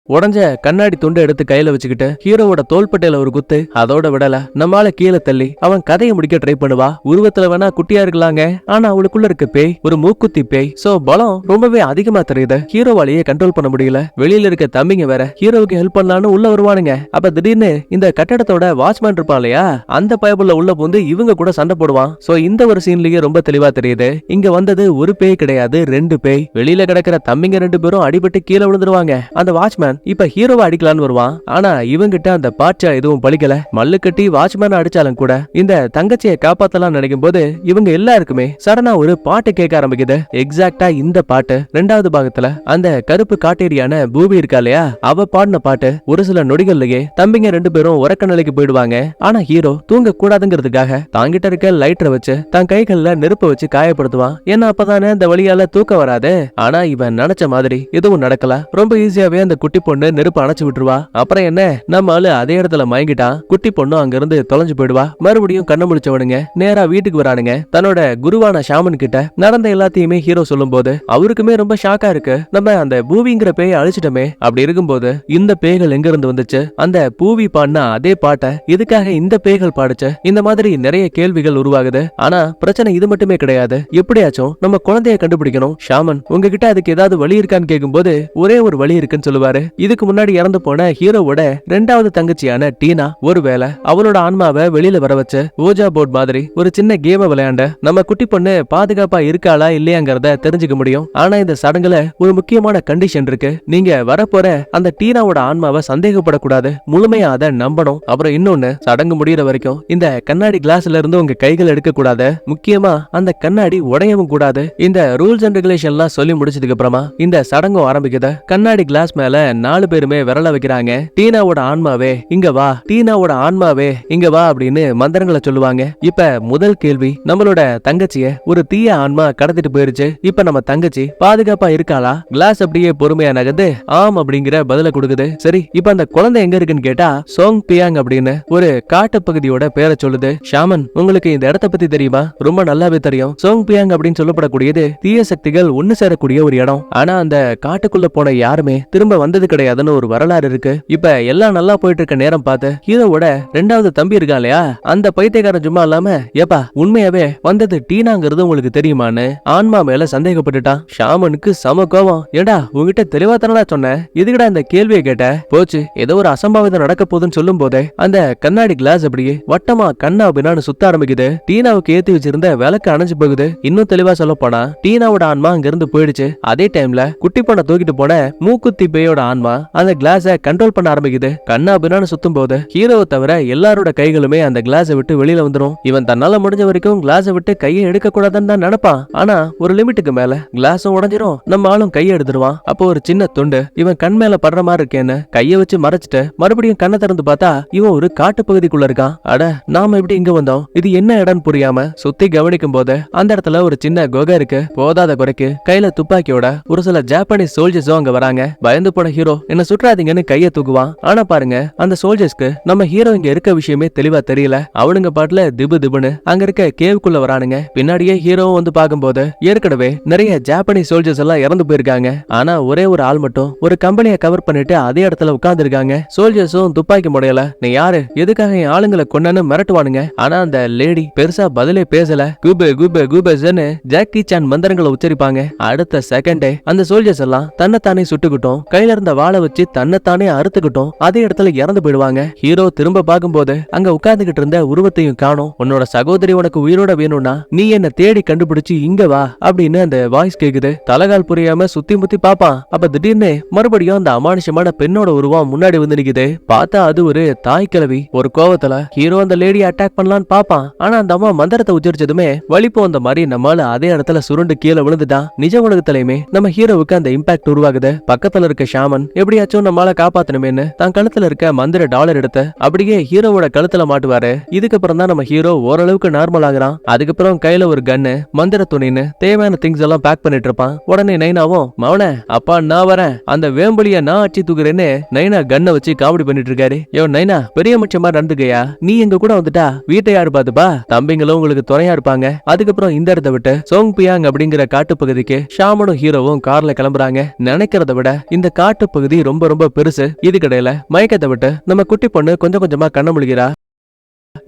உடஞ்ச கண்ணாடி துண்டை எடுத்து கையில வச்சுக்கிட்டு ஹீரோவோட தோள்பட்டையில ஒரு குத்து. அதோட விடல, நம்மால கீழே தள்ளி அவன் கதையை முடிக்க ட்ரை பண்ணுவா. உருவத்துல வேணா குட்டியா இருக்கலாங்க, ஆனா அவளுக்குள்ள இருக்க பேய் ஒரு மூக்குத்தி பேய். சோ பலம் ரொம்பவே அதிகமா தெரியுது. ஹீரோவாலேயே கண்ட்ரோல் பண்ண முடியல. வெளியில இருக்க தம்பிங்க வேற ஹீரோவுக்கு ஹெல்ப் பண்ணலான்னு உள்ள வருவானுங்க. அப்ப திடீர்னு இந்த கட்டடத்தோட வாட்ச்மேன் இருப்பான் இல்லையா, அந்த பயபுள்ள உள்ள பூந்து இவங்க கூட சண்டை போடுவான். சோ இந்த ஒரு சீன்லயே ரொம்ப தெளிவா தெரியுது, இங்க வந்தது ஒரு பேய் கிடையாது, 2 பேய். வெளியில கிடக்கிற தம்பிங்க 2 பேரும் அடிபட்டு கீழே விழுந்துருவாங்க. அந்த வாட்ச்மேன் இப்ப ஹீரோவை அடிக்கலான்னு வருவான். ஆனா இவங்கிட்ட அந்த பாட்சா எதுவும் பலிக்கல. மல்லு கட்டி வாட்ச்மேன் அடிச்சாலும் கூட இந்த தங்கச்சியை காப்பாத்தலாம் நினைக்கும் போது இவங்க எல்லாருக்குமே சடனா ஒரு பாட்டு கேட்க ஆரம்பிக்குது. எக்ஸாக்டா இந்த பாட்டு 2வது பாகத்துல அந்த கருப்பு காட்டேரியான பூபி இருக்கா இல்லையா, அவ பாடின பாட்டு. ஒரு சில நொடிகள்லயே தம்பிங்க 2 பேரும் உறக்க நிலைக்கு போயிடுவாங்க. ஆனா ஹீரோ தூங்க கூடாதுங்கிறதுக்காக தாங்கிட்ட இருக்க லைட்டரை வச்சு தன் கைகள்ல நெருப்பு வச்சு காயப்படுத்துவான். ஏன்னா அப்பதானே இந்த வழியால தூக்கம் வராது. ஆனா இவன் நினைச்ச மாதிரி எதுவும் நடக்கல. ரொம்ப ஈஸியாவே அந்த குட்டி பொண்ணு நெருப்பு அணைச்சு விட்டுருவா. அப்புறம் என்ன, நம்ம ஆளு அதே இடத்துல மயங்கிட்டான். குட்டி பொண்ணு அங்க இருந்து தொலைஞ்சு போயிடுவா. மறுபடியும் கண்ணு முடிச்சவனுங்க நேரா வீட்டுக்கு வரானுங்க. தன்னோட குருவான ஷாமன் கிட்ட நடந்த எல்லாத்தையுமே ஹீரோ சொல்லும் போது அவருக்குமே ரொம்ப ஷாக்கா இருக்கு. நம்ம அந்த பூவிங்கிற பேயை அழிச்சிட்டோமே, அப்படி இருக்கும்போது இந்த பேய்கள் எங்க இருந்து வந்துச்சு? அந்த பூவி பாடின அதே பாட்டை எதுக்காக இந்த பேய்கள் பாடுச்சு? இந்த மாதிரி நிறைய கேள்விகள் உருவாகுது. ஆனா பிரச்சனை இது மட்டுமே கிடையாது. எப்படியாச்சும் நம்ம குழந்தைய கண்டுபிடிக்கணும். ஷாமன், உங்ககிட்ட அதுக்கு ஏதாவது வழி இருக்கான்னு கேட்கும்போது ஒரே ஒரு வழி இருக்குன்னு சொல்லுவாரு. இதுக்கு முன்னாடி இறந்து போன ஹீரோவோட 2வது தங்கச்சியான டீனா ஒருவேளை அவளோட ஆன்மாவை வெளியில வர வச்சு ஓஜா போர்ட் மாதிரி ஒரு சின்ன கேம விளையாண்ட நம்ம குட்டி பொண்ணு பாதுகாப்பா இருக்காளா இல்லையாங்கிறத தெரிஞ்சுக்க முடியும். ஆனா இந்த சடங்குல ஒரு முக்கியமான கண்டிஷன் இருக்கு. நீங்க வரப்போற அந்த டீனாவோட ஆன்மாவை சந்தேகப்படக்கூடாது, முழுமையா அதை நம்பணும். அப்புறம் இன்னொன்னு, சடங்கு முடியற வரைக்கும் இந்த கண்ணாடி கிளாஸ்ல இருந்து உங்க கைகள் எடுக்க கூடாது. முக்கியமா அந்த கண்ணாடி உடையவும் கூடாது. இந்த ரூல்ஸ் அண்ட் ரெகுலேஷன் எல்லாம் சொல்லி முடிச்சதுக்கு அப்புறமா இந்த சடங்கு ஆரம்பிக்குது. கண்ணாடி கிளாஸ் மேல 4 பேருமே விரல வைக்கிறாங்க. டீனாவோட ஆன்மாவே இங்க வா, டீனாவோட ஆன்மாவே இங்க வா அப்படின்னு மந்திரங்களை சொல்லுவாங்க. இப்ப முதல் கேள்வி, நம்மளோட தங்கச்சிய ஒரு தீய ஆன்மா கடத்திட்டு போயிருச்சு. இப்ப நம்ம தங்கச்சி பாதுகாப்பா இருக்காளா? கிளாஸ் அப்படியே பொறுமையா நகர்ந்து ஆம் அப்படிங்கிற பதில கொடுக்குது. சரி, இப்ப அந்த குழந்தை எங்க இருக்குன்னு கேட்டா சோங் பியாங் அப்படின்னு ஒரு காட்டு பகுதியோட பேரை சொல்லுது. ஷாமன், உங்களுக்கு இந்த இடத்த பத்தி தெரியுமா? ரொம்ப நல்லாவே தெரியும். சோங் பியாங் அப்படின்னு சொல்லப்படக்கூடியது தீய சக்திகள் ஒண்ணு சேரக்கூடிய ஒரு இடம். ஆனா அந்த காட்டுக்குள்ள போன யாருமே திரும்ப வந்தது கிடையாதுன்னு ஒரு வரலாறு இருக்கு. இப்ப எல்லாம் நல்லா போயிட்டு இருக்க நேரம் பார்த்து ஹீரோவோட 2வது தம்பி இருக்கா இல்லையா, அந்த பைத்தியக்காரன் சும்மா இல்லாம ஏப்பா உண்மையாவே வந்தது டீனாங்கிறது உங்களுக்கு தெரியுமான்னு ஆன்மா மேல சந்தேகப்பட்டுட்டான். ஷாமனுக்கு சம கோவம். ஏண்டா உங்ககிட்ட தெளிவா தானடா சொன்னேன், எதுக்குடா இந்த கேள்வியை கேட்ட? போச்சு, ஏதோ ஒரு அசம்பாவிதம் நடக்க போகுதுன்னு சொல்லும் போதே அந்த கண்ணாடி கிளாஸ் அப்படியே வட்டமா கண்ணா அப்படின்னு சுத்த ஆரம்பிக்குது. டீனாவுக்கு ஏத்தி வச்சிருந்த விளக்கு அணைஞ்சு போகுது. இன்னும் தெளிவா சொல்ல போனா டீனாவோட ஆன்மா அங்க இருந்து போயிடுச்சு. அதே டைம்ல குட்டி பொண்ண தூக்கிட்டு போன மூக்குத்தி பேயோட ஆன்மா அந்த கிளாஸ கண்ட்ரோல் பண்ண ஆரம்பிக்குது. கண்ணா அப்படின்னு சுத்தும் போது ஹீரோவை தவிர எல்லாரோட கைகளுமே அந்த கிளாஸை விட்டு வெளியில வந்துரும். இவன் தன்னால முடிஞ்ச வரைக்கும் கிளாஸை விட்டு கையை எடுக்க கூடாதுன்னு தான் நினைப்பான். ஆனா ஒரு லிமிட்டுக்கு மேல கிளாஸும் உடைஞ்சிரும், நம்ம ஆளும் கையை எடுத்துருவான். அப்போ ஒரு சின்ன துண்டு இவன் கண் மேல படுற மாதிரி இருக்கேன்னு கையை வச்சு மறைச்சிட்டு மறுபடியும் கண்ணை திறந்து பார்த்தா இவன் ஒரு காட்டு பகுதிக்குள்ள இருக்கான். அட, நாம எப்படி இங்க வந்தோம்? இது என்ன இடம்னு புரியாம சுத்தி கவனிக்கும் போது அந்த இடத்துல ஒரு சின்ன குகை இருக்கு. போதாத குறைக்கு கையில துப்பாக்கியோட ஒரு சில ஜாப்பனீஸ் சோல்ஜர்ஸும் அங்க வராங்க. பயந்து போன ஹீரோ என்ன சுற்றாதீங்கன்னு கையை தூக்குவான். ஆனா பாருங்க, அந்த சோல்ஜர்ஸ்க்கு நம்ம ஹீரோ இங்க இருக்க விஷயமே தெளிவா தெரியல. அவனுங்க பாட்டுல திபு திபுன்னு அங்க இருக்க கேவுக்குள்ள வரானுங்க. பின்னாடியே ஹீரோவும் வந்து பாக்கும்போது ஏற்கனவே நிறைய ஜாப்பனீஸ் சோல்ஜர்ஸ் எல்லாம் இறந்து போயிருக்காங்க. ஆனா ஒரே ஒரு ஆள் மட்டும் ஒரு கம்பெனியை கவர் பண்ணிட்டு அதே இடத்துல உட்கார்ந்து இருக்காங்க. சோல்ஜர்ஸும் துப்பாக்கி முடையல, நீ யாரு, எதுக்காக என் ஆளுங்களை கொண்டன்னு மிரட்டுவானுங்க. ஆனா அந்த லேடி பெருசா பதிலே பேசல. குபே குபே குபேன்னு ஜாக்கி சான் மந்திரங்களை உச்சரிப்பாங்க. அடுத்த செகண்டே அந்த சோல்ஜர்ஸ் எல்லாம் தன்னைத்தானே சுட்டுக்கிட்டோம், கையில இருந்த வாளை வச்சு தன்னைத்தானே அறுத்துக்கிட்டோம் அதே இடத்துல இறந்து போயிடுவாங்க. ஹீரோ திரும்ப பார்க்கும்போது அங்க உட்கார்ந்துகிட்டு இருந்த உருவத்தையும் காணோம். உன்னோட சகோதரி உனக்கு உயிரோட வேணும்னா நீ என்ன தேடி கண்டுபிடிச்சு இங்க வா அப்படின்னு அந்த வாய்ஸ் கேக்குது. தலகால் புரியாம சுத்தி முத்தி பாப்பான். அப்ப திடீர்னு மறுபடியும் அந்த அமானுஷமான பெண்ணோட உருவம் முன்னாடி வந்து நிக்குது. பார்த்தா அது ஒரு தாய் கிழவி. ஒரு கோவத்துல ஹீரோ அந்த லேடி அட்டாக் பண்ணலான்னு பாப்பான். ஆனா அந்த அம்மா மந்திரத்தை உச்சரிச்சதுமே வலிப்பு வந்த மாதிரி நம்மால அதே இடத்துல சுருண்டு கீழே விழுந்துட்டான். நிஜ உலகத்திலயுமே நம்ம ஹீரோவுக்கு அந்த இம்பாக்ட் உருவாகுது. பக்கத்துல இருக்க ஷாமன் எப்படியாச்சும் நம்மளால காப்பாத்தணுமேன்னு தான் கழுத்துல இருக்க மந்திர டாலர் எடுத்து அப்படியே ஹீரோவோட கழுத்துல மாட்டுவாரு. இதுக்கப்புறம் தான் நம்ம ஹீரோ ஓரளவுக்கு நார்மல் ஆகுறான். அதுக்கப்புறம் கையில ஒரு கன்னு, மந்திர துணின்னு தேவையான திங்ஸ் எல்லாம் பேக் பண்ணிட்டு இருப்பான். உடனே நைனாவும் மவன அப்பா நான் வரேன், அந்த வேம்பலிய நான் அடிச்சு தூக்குறேன்னு நைனா கன்னை வச்சு காமெடி பண்ணிட்டு இருக்காரு. யோ நைனா, பெரிய மச்சமா நடந்துக்கையா, நீ எங்க கூட வந்துட்டா வீட்டை யாரு பாத்துப்பா, தம்பிங்களும் உங்களுக்கு துணையா இருப்பாங்க. அதுக்கப்புறம் இந்த இடத்தை விட்டு சோங் பியாங் அப்படிங்கிற காட்டு பகுதிக்கு ஷாமனும் ஹீரோவும் கார்ல கிளம்புறாங்க. நினைக்கிறத விட இந்த காட்டு பகுதி ரொம்ப ரொம்ப பெருசு. இதுக்கிடையில மயக்கத்தை விட்டு நம்ம குட்டி பொண்ணு கொஞ்சம் கொஞ்சமா கண்ண முழுகிறா.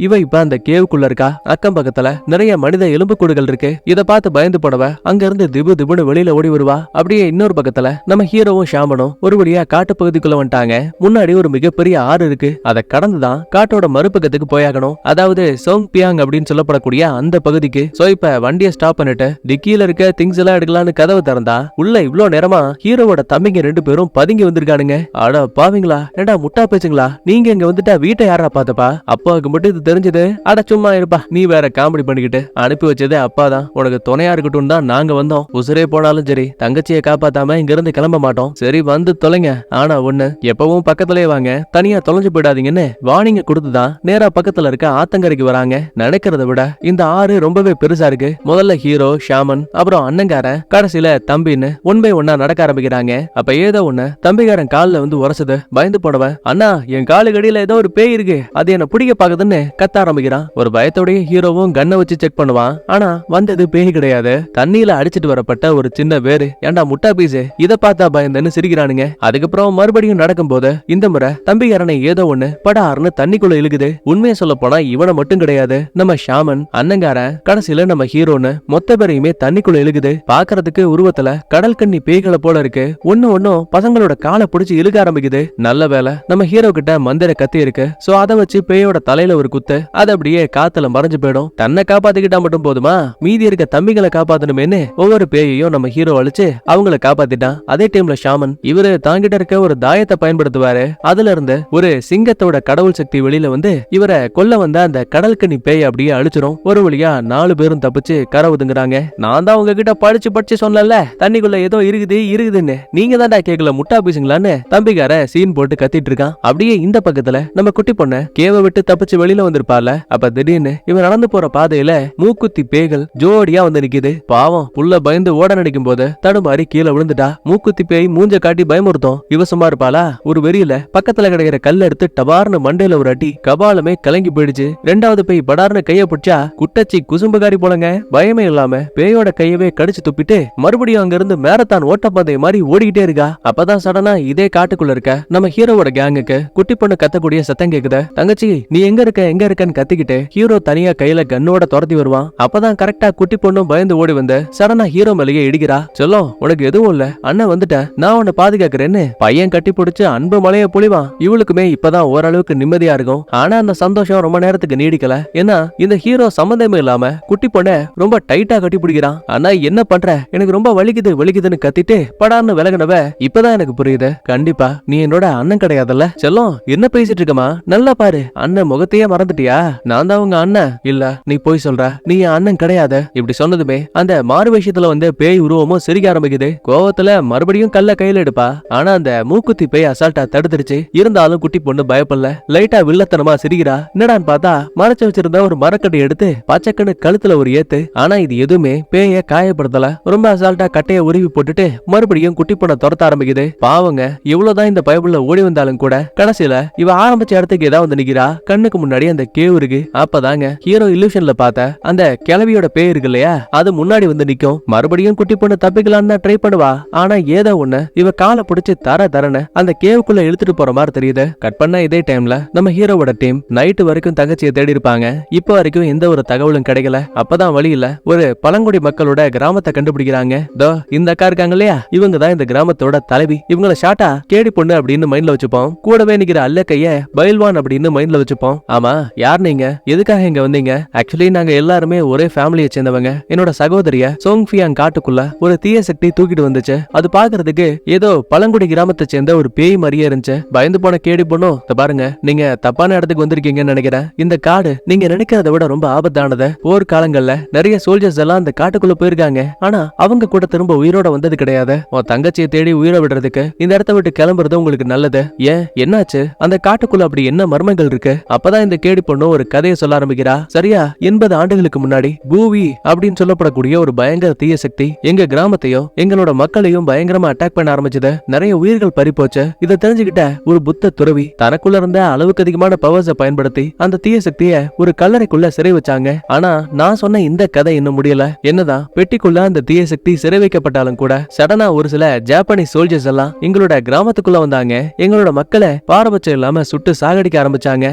இவ இப்ப அந்த கேவுக்குள்ள இருக்கா. அக்கம் பக்கத்துல நிறைய மனித எலும்புக்கூடுகள் இருக்கு. இத பார்த்து பயந்து போனவ அங்க இருந்து திபு திபுன்னு வெளியில ஓடி வருவா. அப்படியே இன்னொரு பக்கத்துல நம்ம ஹீரோவும் ஷாமனும் ஒரு வழியா காட்டு பகுதிக்குள்ள வந்துட்டாங்க. முன்னாடி ஒரு மிகப்பெரிய ஆறு இருக்கு. அதை கடந்துதான் காட்டோட மறுபக்கத்துக்கு போயாகணும். அதாவது சோங் பியாங் அப்படின்னு சொல்லப்படக்கூடிய அந்த பகுதிக்கு. சோ இப்ப வண்டியை ஸ்டாப் பண்ணிட்டு டிக்கியில இருக்க திங்ஸ் எல்லாம் எடுக்கலான்னு கதவை திறந்தா உள்ள இவ்ளோ நேரமா ஹீரோவோட தம்பிங்க 2 பேரும் பதுங்கி வந்திருக்கானுங்க. அட பாவீங்களா, ஏண்டா முட்டா பேச்சுங்களா, நீங்க இங்க வந்துட்டா வீட்டை யாரா பாத்தப்பா, அப்பாவுக்கு மட்டும் இது தெரிஞ்சது. அட சும்மா இருப்பா, நீ வேற காமெடி பண்ணிக்கிட்டு, அனுப்பி வச்சதே அப்பாதான், உனக்கு துணையா இருக்கட்டும் தான் நாங்க வந்தோம். உசுரே போனாலும் சரி தங்கச்சியை காப்பாத்தாம இங்க இருந்து கிளம்ப மாட்டோம். சரி வந்து தொலைங்க. ஆனா ஒண்ணு, எப்பவும் பக்கத்திலே வாங்க, தனியா தொலைஞ்சு போயிடாதீங்கன்னு வார்னிங்க கொடுத்துதான் நேரா பக்கத்துல இருக்க ஆத்தங்கரைக்கு வராங்க. நினைக்கிறத விட இந்த ஆறு ரொம்பவே பெருசா இருக்கு. முதல்ல ஹீரோ, ஷாமன், அப்புறம் அண்ணங்காரன், கடைசியில தம்பின்னு ஒன் பை ஒன்னா நடக்க ஆரம்பிக்கிறாங்க. அப்ப ஏதோ ஒண்ணு தம்பிக்காரன் கால்ல வந்து உரசுது. பயந்து போனவன், அண்ணா என் காலு கடியில ஏதோ ஒரு பேய் இருக்கு, அது என்ன பிடிக்க பாக்குதுன்னு கத்த ஆரம்பிக்கிறான். ஒரு பயத்தோடய ஹீரோவும் கண்ணை வச்சு செக் பண்ணுவான். ஆனா வந்தது பேய் கிடையாது, தண்ணியில அடிச்சிட்டு வரப்பட்ட ஒரு சின்ன வேறு. ஏண்டா முட்டா பீஸு, இத பார்த்தா பயந்துன்னு சிரிக்கிறானுங்க. அதுக்கப்புறம் மறுபடியும் நடக்கும்போது இந்த முறை தம்பிக்காரனை ஏதோ ஒண்ணு படார்னு தண்ணிக்குள்ள இழுக்குது. உண்மையை சொல்ல போனா இவனை மட்டும் கிடையாது, நம்ம ஷாமன், அண்ணங்காரன், கடைசியில நம்ம ஹீரோன்னு மொத்த பேரையுமே தண்ணிக்குள்ள இழுக்குது. பாக்குறதுக்கு உருவத்துல கடல் கண்ணி பேய்களை போல இருக்கு. ஒன்னும் பசங்களோட காலை பிடிச்சு இழுக்க ஆரம்பிக்குது. நல்ல வேலை நம்ம ஹீரோ கிட்ட மந்திர கத்தி இருக்கு. சோ அதை வச்சு பேயோட தலையில ஒரு குத்து குத்து அது அப்படியே காத்துல மறைஞ்சு போயிடும். தன்னை காப்பாத்திக்கிட்டா மட்டும் போதுமா, மீதி இருக்க தம்பிகளை காப்பாத்தணுமேனு ஒவ்வொரு பேயையும் நம்ம ஹீரோ அழிச்சு அவங்கள காப்பாத்திட்டான். அதே டைம்ல ஷாமன் இவரு தாங்கிட்ட இருக்க ஒரு தாயத்தை பயன்படுத்துவாரு. அதுல இருந்து ஒரு சிங்கத்தோட கடவுள் சக்தி வெளியில வந்து இவரை கொல்ல வந்த அந்த கடல்கனி பேய் அப்படியே அழிச்சிரும். ஒரு வழியா 4 பேரும் தப்பிச்சு கரை ஒதுங்குறாங்க. நான் தான் உங்ககிட்ட படிச்சு சொன்னல தண்ணிக்குள்ள ஏதோ இருக்குதுன்னு, நீங்க தான்டா கேக்கல முட்டா பீசுங்களான்னு தம்பிக்கார சீன் போட்டு கத்திட்டு இருக்கான். அப்படியே இந்த பக்கத்துல நம்ம குட்டி பொண்ணு கேவ விட்டு தப்பிச்சு வெளியில வந்திருப்பால. அப்ப திடீர்னு இவன் நடந்து போற பாதையில மூக்குத்தி பேய்கள் ஜோடியா வந்து நிக்குது. பாவம் புள்ள பயந்து ஓட நினைக்கும் போது தடுமாறி கீழே விழுந்துட்டா. மூக்குத்தி பேய் மூஞ்ச காட்டி பயமுறுத்தும். இவ சும்மா இருப்பாளா? ஒரு வெறியில பக்கத்துல கிடைக்கிற கல்ல எடுத்து டபார்னு மண்டையில ஒரு அடி, கபாலமே கலங்கி போயிடுச்சு. 2வது பேய் படார்னு கைய பிடிச்சா குட்டச்சி குசும்புகாரி போலங்க. பயமே இல்லாம பேயோட கையவே கடிச்சு துப்பிட்டு மறுபடியும் அங்க இருந்து மேரத்தான் ஓட்டப்பந்தயம் மாதிரி ஓடிக்கிட்டே இருக்கா. அப்பதான் சடனா இதே காட்டுக்குள்ள இருக்க நம்ம ஹீரோவோட கேங்குக்கு குட்டி பொண்ணு கத்தக்கூடிய சத்தம் கேக்குத. தங்கச்சி நீ எங்க இருக்கன்னு கத்திக்கிட்டு ஹீரோ தனியா கையில கண்ணோட துரத்தி வருவான். அப்பதான் கரெக்டா குட்டி பொண்ணும் பயந்து ஓடி வந்து சடனா ஹீரோ மேலேயே இடிக்கிறா. சொல்லும் உனக்கு எதுவும் இல்ல, அண்ணன் வந்துட்டேன், நான் உன்னை பாதுகாக்கிறேன்னு பையன் கட்டி பிடிச்சு அன்பு மலைய பொழிவான். இவளுக்குமே இப்பதான் ஓரளவுக்கு நிம்மதியா இருக்கும். ஆனா அந்த சந்தோஷம் ரொம்ப நேரத்துக்கு நீடிக்கல. ஏன்னா இந்த ஹீரோ சம்பந்தமே இல்லாம குட்டி பொண்ண ரொம்ப டைட்டா கட்டி பிடிக்கிறான். ஆனா என்ன பண்ற, எனக்கு ரொம்ப வலிக்குதுன்னு கத்திட்டு படார்னு விலகினவ இப்பதான் எனக்கு புரியுது, கண்டிப்பா நீ என்னோட அண்ணன் கிடையாதுல்ல. செல்லம் என்ன பேசிட்டு இருக்கமா, நல்லா பாரு, அண்ணன் முகத்தையே மறந்துட்டியா? நான் தான் உங்க அண்ணன். இல்ல நீ போய் சொல்ற, நீ என் அண்ணன் கிடையாது. இப்படி சொன்னதுமே அந்த மாறு விஷயத்துல வந்து பேய் உருவமும் சிரிக்க ஆரம்பிக்குது. கோவத்துல மறுபடியும் கல்ல கையில எடுப்பா. ஆனா அந்த மூக்குத்தி பேய் அசால்ட்டா தடுத்துருச்சு. இருந்தாலும் குட்டி பொண்ணு பயப்படல, லைட்டா வில்லத்தனமா சிரிக்கிறா. என்னடான்னு பார்த்தா மறைச்சு வச்சிருந்த ஒரு மரக்கட்டை எடுத்து பச்சைக்கண்ணு கழுத்துல ஒரு ஏத்து. ஆனா இது எதுவுமே பேய காயப்படுத்தல. ரொம்ப அசால்ட்டா கட்டைய உருவி போட்டுட்டு மறுபடியும் குட்டி பொண்ணை துரத்த ஆரம்பிக்குது. பாவங்க இவ்வளவுதான் இந்த பயப்புல ஓடி வந்தாலும் கூட கடைசியில இவ ஆரம்பிச்ச இடத்துக்கு ஏதாவது வந்து நிக்கிறா. கண்ணுக்கு முன்னாடி அந்த கேவ் இருக்கு. அப்பதாங்க ஹீரோ இல்லூஷன்ல பார்த்த அந்த கிளவியோட பேய் இருக்கு இல்லையா, அது முன்னாடி வந்து நிக்கும். மறுபடியும் குட்டி பொண்ணு தப்பிக்கலான்னு ட்ரை பண்ணுவா. ஆனா ஏதோ ஒண்ணு இவ காலை பிடிச்சு தரன்னு அந்த கேவுக்குள்ள இழுத்துட்டு போற மாதிரி தெரியுது. கட் பண்ண இதே டைம்ல நம்ம ஹீரோவோட டீம் நைட்டு வரைக்கும் தங்கச்சியை தேடி இருப்பாங்க. இப்ப வரைக்கும் எந்த ஒரு தகவலும் கிடைக்கல. அப்பதான் வழியில ஒரு பழங்குடி மக்களோட கிராமத்தை கண்டுபிடிக்கிறாங்க. தோ இந்த அக்கா இருக்காங்க இல்லையா, இவங்க தான் இந்த கிராமத்தோட தலைவி. இவங்கள ஷார்ட்டா கேடி பொண்ணு அப்படின்னு மைண்ட்ல வச்சுப்போம். கூடவே நிக்கிற அல்ல கைய பயில்வான் அப்படின்னு மைண்ட்ல வச்சுப்போம். ஆமா, யார் நீங்க, எதுக்காக இங்க வந்தீங்க? ஆக்சுவலி நாங்க எல்லாருமே ஒரே ஃபேமிலியை சேர்ந்தவங்க. என்னோட சகோதரிய சோங்ஃபியாங் காட்டுக்குள்ள ஒரு தீய சக்தி தூக்கிட்டு வந்துச்சு. அது பாக்குறதுக்கு ஏதோ பழங்குடி கிராமத்தை சேர்ந்த ஒரு பேய் மாதிரியே இருந்துச்சு. பயந்து போன கேடி பொண்ணும், பாருங்க நீங்க தப்பான இடத்துக்கு வந்திருக்கீங்கன்னு நினைக்கிறேன். இந்த காடு நீங்க நினைக்கிறத விட ரொம்ப ஆபத்தானது. போர் காலங்கள்ல நிறைய சோல்ஜர்ஸ் எல்லாம் அந்த காட்டுக்குள்ள போயிருக்காங்க. ஆனா அவங்க கூட திரும்ப உயிரோட வந்தது கிடையாது. உன் தங்கச்சியை தேடி உயிரை விடுறதுக்கு இந்த இடத்த விட்டு கிளம்புறது உங்களுக்கு நல்லது. ஏன் என்னாச்சு, அந்த காட்டுக்குள்ள அப்படி என்ன மர்மங்கள் இருக்கு? அப்பதான் இந்த கேடி பொண்ணு ஒரு கதையை சொல்ல ஆரம்பிக்கிறா. சரியா 80 ஆண்டுகளுக்கு முன்னாடி பூவி அப்படின்னு சொல்லப்படக்கூடிய ஒரு பயங்கர தீய சக்தி எங்க கிராமத்தையும் எங்களோட மக்களையும் பயங்கரமா அட்டாக் பண்ண ஆரம்பிச்சது. நிறைய உயிர்கள் பறிப்போச்சு. இதை தெரிஞ்சுக்கிட்ட ஒரு புத்த துறவி தனக்குள்ள இருந்த அளவுக்கு அதிகமான பவர்ஸை பயன்படுத்தி அந்த தீய சக்திய ஒரு கல்லறைக்குள்ள சிறை வச்சாங்க. ஆனா நான் சொன்ன இந்த கதை இன்னும் முடியல. என்னதான் பெட்டிக்குள்ள அந்த தீய சக்தி சிறை வைக்கப்பட்டாலும் கூட சடனா ஒரு சில ஜாப்பனீஸ் சோல்ஜர்ஸ் எல்லாம் எங்களோட கிராமத்துக்குள்ள வந்தாங்க. எங்களோட மக்களை பாரபட்சம் இல்லாம சுட்டு சாகடிக்க ஆரம்பிச்சாங்க.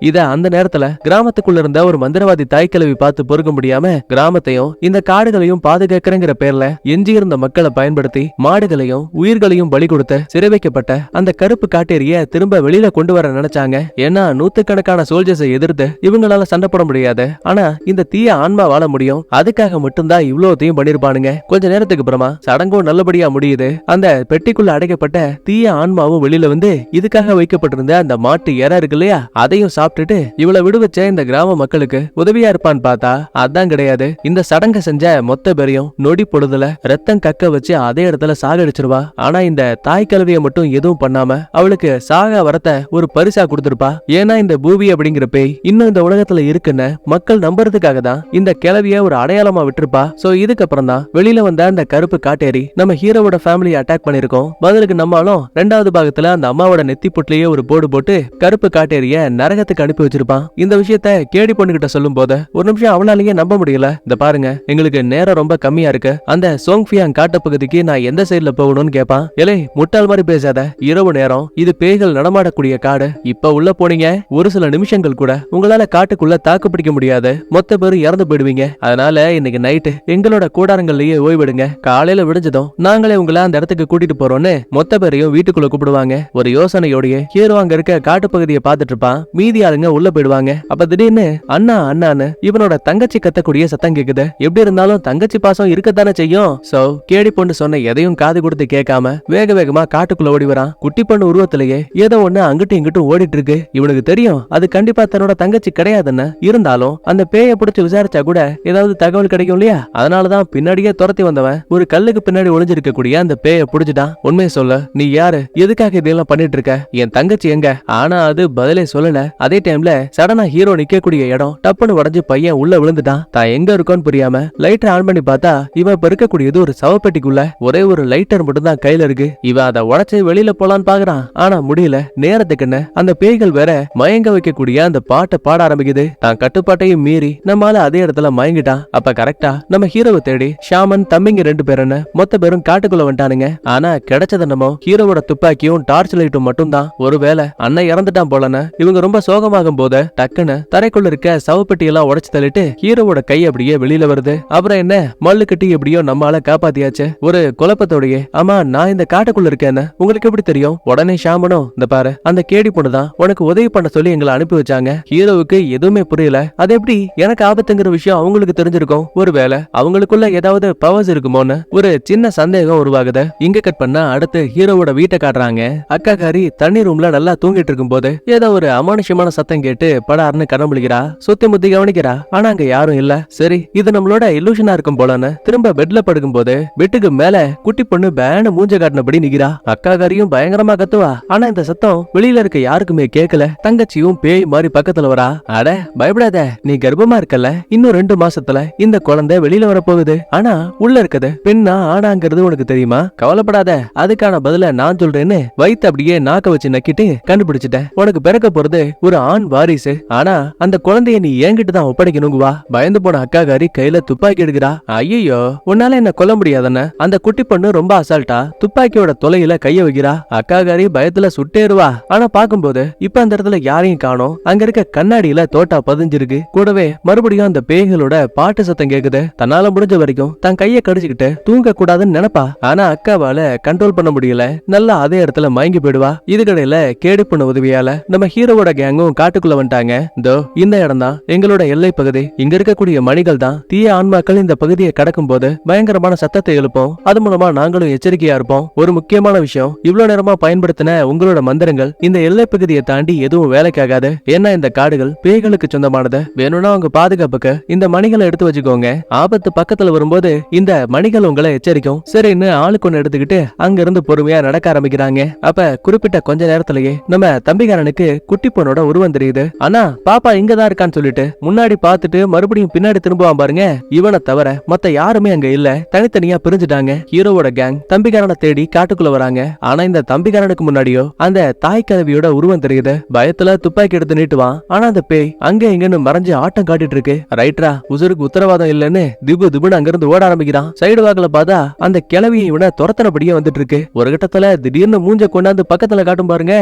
இத அந்த நேரத்துல கிராமத்துக்குள்ள இருந்த ஒரு மந்திரவாதி தாய்க்கிழவி பார்த்து பொறுக்க முடியாம கிராமத்தையும் இந்த காடுகளையும் பாதுகாக்கிறங்கிற பேர்ல எஞ்சி இருந்த மக்களை பயன்படுத்தி மாடுகளையும் உயிர்களையும் பலி கொடுத்து சிறை வைக்கப்பட்ட அந்த கருப்பு காட்டேரிய திரும்ப வெளியில கொண்டு வர நினைச்சாங்க. ஏன்னா நூத்துக்கணக்கான சோல்ஜர்ஸை எதிர்த்து இவங்களால சண்டை போட முடியாது. ஆனா இந்த தீய ஆன்மா வாழ முடியும். அதுக்காக மட்டும்தான் இவ்வளவுத்தையும் பண்ணிருப்பானுங்க. கொஞ்ச நேரத்துக்கு அப்புறமா சடங்கும் நல்லபடியா முடியுது. அந்த பெட்டிக்குள்ள அடைக்கப்பட்ட தீய ஆன்மாவும் வெளியில வந்து இதுக்காக வைக்கப்பட்டிருந்த அந்த மாட்டு இற இருக்கு இல்லையா, அதையும் சாப்பிட்டுட்டு இவளை விடுவிச்ச இந்த கிராம மக்களுக்கு உதவியா இருப்பான்னு பார்த்தா அதான் கிடையாது. இந்த சடங்க செஞ்ச மொத்த பேரையும் நொடி பொழுதுல ரத்தம் கக்க வச்சு அதே இடத்துல சாகடிச்சிருவா. ஆனா இந்த தாய் கலவிய மட்டும் எதுவும் பண்ணாம அவளுக்கு சாக வரத்த ஒரு பரிசா கொடுத்திருப்பா. ஏன்னா இந்த பூவி அப்படிங்கிற பேய் இன்னும் இந்த உலகத்துல இருக்குன்னு மக்கள் நம்புறதுக்காக தான் இந்த கிளவிய ஒரு அடையாளமா விட்டுருப்பா. சோ இதுக்கப்புறம் தான் வெளியில வந்த அந்த கருப்பு காட்டேரி நம்ம ஹீரோவோட ஃபேமிலியை அட்டாக் பண்ணிருக்கோம். பதிலுக்கு நம்மளும் 2வது பாகத்துல அந்த அம்மாவோட நெத்தி பொட்டிலேயே ஒரு போர்டு போட்டு கருப்பு காட்டேரிய நரகத்துக்கு அனுப்பி வச்சிருப்பான். இந்த விஷயத்த கேடி பொண்ணுகிட்ட சொல்லும் போது ஒரு நிமிஷம் அவளாலேயே நம்ப முடியல. இந்த பாருங்க எங்களுக்கு நேரம் ரொம்ப கம்மியா இருக்கு, அந்த சோங்ஃபியாங் காட்டு பகுதிக்கு நான் எந்த சைடுல போகணும்னு கேட்பான். எலே முட்டாள் மாதிரி பேசாத, இரவு நேரம் இது பேய்கள் நடமாடக்கூடிய காடு. இப்ப உள்ள போனீங்க ஒரு சில நிமிஷங்கள் கூட உங்களால காட்டுக்குள்ள தாக்கு பிடிக்க முடியாது. மொத்த பேரும் இறந்து போயிடுவீங்க. அதனால இன்னைக்கு நைட்டு எங்களோட கூடாரங்கள்லயே ஓய்விடுங்க. காலையில விடிஞ்சதும் நாங்களே உங்களை அந்த இடத்துக்கு கூட்டிட்டு போறோம்னு மொத்த பேரையும் வீட்டுக்குள்ள கூப்பிடுவாங்க. ஒரு யோசனையோடய ஹீரோ அங்க இருக்க காட்டு பகுதியை பார்த்துட்டு இருப்பான். மீதி ஆளுங்க உள்ள போயிடுவாங்க. அப்ப திடீர்னு அண்ணா அண்ணான்னு இவனோட தங்கச்சி கத்தக்கூடிய சத்தம் கேக்குது. எப்படி இருந்தாலும் தங்கச்சி பாசம் இருக்கத்தானே செய்யும். சோ கேடி பொண்ணு சொன்ன எதையும் காது கொடுத்து கேட்காம வேக வேகமா காட்டுக்குள்ள ஓடி வரான். குட்டி பொண்ணு உருவத்திலேயே ஏதோ ஒண்ணு அங்கிட்டும் இங்கிட்டும் ஓடிட்டு இருக்கு. இவனுக்கு தெரியும் அது கண்டிப்பா தன்னோட தங்கச்சி கிடையாதுன்னு. இருந்தாலும் அந்த பேயை பிடிச்சு விசாரிச்சா கூட ஏதாவது தகவல் கிடைக்கும் இல்லையா? அதனாலதான் பின்னாடியே துரத்தி வந்தவன் ஒரு கல்லுக்கு பின்னாடி ஒளிஞ்சிருக்க கூடிய அந்த பேயை பிடிச்சிட்டான். உண்மையை சொல்ல, நீ யாரு, எதுக்காக இதெல்லாம் பண்ணிட்டு இருக்க, என் தங்கச்சி எங்க? ஆனா அது பதிலே சொல்லல. அதே டைம்ல சடனா ஹீரோ நிக்கக்கூடிய இடம் டப்புன்னு உடஞ்சு பையன் உள்ள விழுந்துட்டான். தான் எங்க இருக்கோன்னு புரியாம லைட்டர் ஆன் பண்ணி பார்த்தா இவன் இப்ப இருக்கக்கூடியது ஒரு சவப்பெட்டிக்குள்ள. ஒரே ஒரு லைட்டர் மட்டும் தான் கையில இருக்கு. இவன் அதை உடைச்சு வெளியில போலான்னு பாக்குறான். ஆனா முடியல. நேரத்துக்குன்னு அந்த பேய்கள் வேற மயங்க வைக்கக்கூடிய அந்த பாட்டை பாட ஆரம்பிக்குது. தான் கட்டுப்பாட்டையும் மீறி நம்மால அதே இடத்துல மயங்கிட்டான். அப்ப கரெக்டா நம்ம ஹீரோவை தேடி ஷாமன் தம்பிங்க 2 பேருன்னு மொத்த பேரும் காட்டுக்குள்ள வந்துட்டானுங்க. ஆனா கிடைச்சது நம்ம ஹீரோவோட துப்பாக்கியும் டார்ச் லைட்டும் மட்டும் தான். ஒருவேளை அண்ணன் இறந்துட்டான் போலன்னு இவங்க ரொம்ப சோகமாகும் போது டக்குன்னு தரைக்குள்ள இருக்க சவப்பெட்டி எல்லாம் உடைச்சு தள்ளிட்டு ஹீரோவோட கை அப்படியே வெளியில வருது. அப்புறம் என்ன, மல்லு கட்டி எப்படியோ நம்மால காப்பாத்தியாச்சு. ஒரு குழப்பத்தோடயே, ஆமா நான் இந்த காட்டுக்குள்ள இருக்கேன்னு உங்களுக்கு எப்படி தெரியும்? உடனே ஷாமனும், இந்த பாரு அந்த கேடி பொண்ணுதான் உனக்கு உதவி பண்ண சொல்லி எங்களை அனுப்பி வச்சாங்க. ஹீரோவுக்கு எதுவுமே புரியல. அது எப்படி எனக்கு ஆபத்துங்கிற விஷயம் அவங்களுக்கு தெரிஞ்சிருக்கும்? ஒருவேளை அவங்களுக்குள்ள ஏதாவது பவர்ஸ் இருக்குமோன்னு ஒரு சின்ன சந்தேகம் உருவாகுது. இங்க கட் பண்ணா அடுத்து ஹீரோவோட வீட்டை காட்டுறாங்க. அக்காக்காரி தண்ணி ரூம்ல நல்லா தூங்கிட்டு இருக்கும் போது ஏதோ ஒரு அமானுஷ்யமான சத்தம் கேட்டு படார்னு கண்ண முழிக்கிறா. சுத்தி முத்தி கவனிக்கிறா. ஆனா அங்க யாரும் இல்ல. சரி இது நம்மளோட இல்லூஷனா இருக்கும் போலன்னு திரும்ப பெட்ல படுக்கும் போது பெட்டுக்கு மேல குட்டி பொண்ணு பேன மூஞ்ச காட்டினபடி நிக்கிறா. அக்காக்காரியும் பயங்கரமா கத்துவா. ஆனா இந்த சத்தம் வெளியில இருக்க யாருக்குமே கேட்கல. தங்கச்சியும் பேய் மாதிரி பக்கத்துல வரா. அட பயப்படாத, நீ கர்ப்பமா இருக்கல, இன்னும் 2 மாசத்துல இந்த குழந்தை வெளியில வரப்போகுது. ஆனா உள்ள இருக்குது பெண்ணா ஆனாங்கிறது உனக்கு தெரியுமா? கவலைப்படாத, அதுக்கான பதில நான் சொல்றேன்னு வயித்து அப்படியே நாக்க வச்சு நக்கிட்டு கண்டுபிடிச்சிட்டேன். உனக்கு பிறக்க போறது ஒரு ஆண் வாரிசு. ஆனா அந்த குழந்தைய நீ என்கிட்ட தான் ஒப்படைக்கணுங்குவா. பயந்து போன அக்காகாரி கையில துப்பாக்கி எடுக்கிறா. ஐயோ, உன்னால என்ன கொல்ல முடியாதுன்னு அந்த குட்டி பொண்ணு ரொம்ப அசால்ட்டா துப்பாக்கியோட தொலையில கைய வைக்கிறா. அக்காகாரி பயத்துல சுட்டேருவா. ஆனா பாக்கும்போது இப்ப அந்த இடத்துல யாரையும் காணோம். அங்க இருக்க கண்ணாடியில தோட்டா பதிஞ்சிருக்கு. கூடவே மறுபடியும் அந்த பேய்களோட பாட்டு சத்தம் கேக்குது. தன்னால முடிஞ்ச வரைக்கும் தன் கைய கடிச்சுக்கிட்டு தூங்க கூடாதுன்னு நினைப்பா. ஆனா அக்காவால கண்ட்ரோல் பண்ண முடியல. நல்லா அதே இடத்துல மயங்கி போயிடுவா. இதுக்கடையில கேடு பண்ண உதவியால நம்ம ஹீரோவோட கேங்கும் காட்டுக்குள்ள வந்துட்டாங்க. இதோ இந்த இடம் தான் எங்களோட எல்லை பகுதி. இங்க இருக்கக்கூடிய மணிகள் தான் தீய ஆன்மாக்கள் இந்த பகுதியை கடக்கும் போது பயங்கரமான சத்தத்தை எழுப்போம். அது மூலமா நாங்களும் எச்சரிக்கையா இருப்போம். ஒரு முக்கியமான விஷயம், இவ்வளவு நேரமா பயன்படுத்தின உங்களோட மந்திரங்கள் இந்த எல்லை பகுதியை தாண்டி எதுவும் வேலைக்காகாது. ஏன்னா இந்த காடுகள் பேய்களுக்கு சொந்தமானது. வேணும்னா உங்க பாதுகாப்புக்கு இந்த மணிகளை எடுத்து வச்சுக்கோங்க. ஆபத்து பக்கத்துல வரும்போது இந்த மணிகள் உங்களை எச்சரிக்கும். சரின்னு ஆளுக்கு ஒண்ணு எடுத்துக்கிட்டு அங்க இருந்து பொறுமையா நடக்க ஆரம்பிக்கிறாங்க. அப்ப குறிப்பிட்ட கொஞ்ச நேரத்திலேயே நம்ம தம்பிகாரனுக்கு குட்டி பொண்ணோட உருவம் தெரியுது. ஆனா பாப்பா இங்கதான் இருக்கான்னு சொல்லிட்டு முன்னாடி பாத்துட்டு மறுபடியும் பின்னாடி திரும்புவான் பாருங்க. இவனை தவிர மத்த யாருமே அங்க இல்ல. தனித்தனியா பிரிஞ்சுட்டாங்க. ஹீரோவோட கேங் தம்பிகாரனை தேடி காட்டுக்குள்ள வராங்க. ஆனா இந்த தம்பிகாரனுக்கு முன்னாடியோ அந்த தாய் கதவியோட உருவம் தெரியுது. பயத்துல துப்பாக்கி எடுத்து நீட்டுவான். ஆனா அந்த பேய் அங்க இங்கன்னு மறைஞ்சு ஆட்டம் காட்டிட்டு இருக்கு. ரைட்ரா, உசுருக்கு உத்தரவாதம் இல்லன்னு திபு திபுன்னு அங்க இருந்து ஓட ஆரம்பிக்கிறான். சைடு வாக்குல பார்த்தா அந்த கிளவியை இவனை துரத்தனபடியே வந்துட்டு இருக்கு. ஒரு கட்டத்துல திடீர்னு மூஞ்ச கொண்டாந்து பக்கத்துல காட்டும் பாருங்க.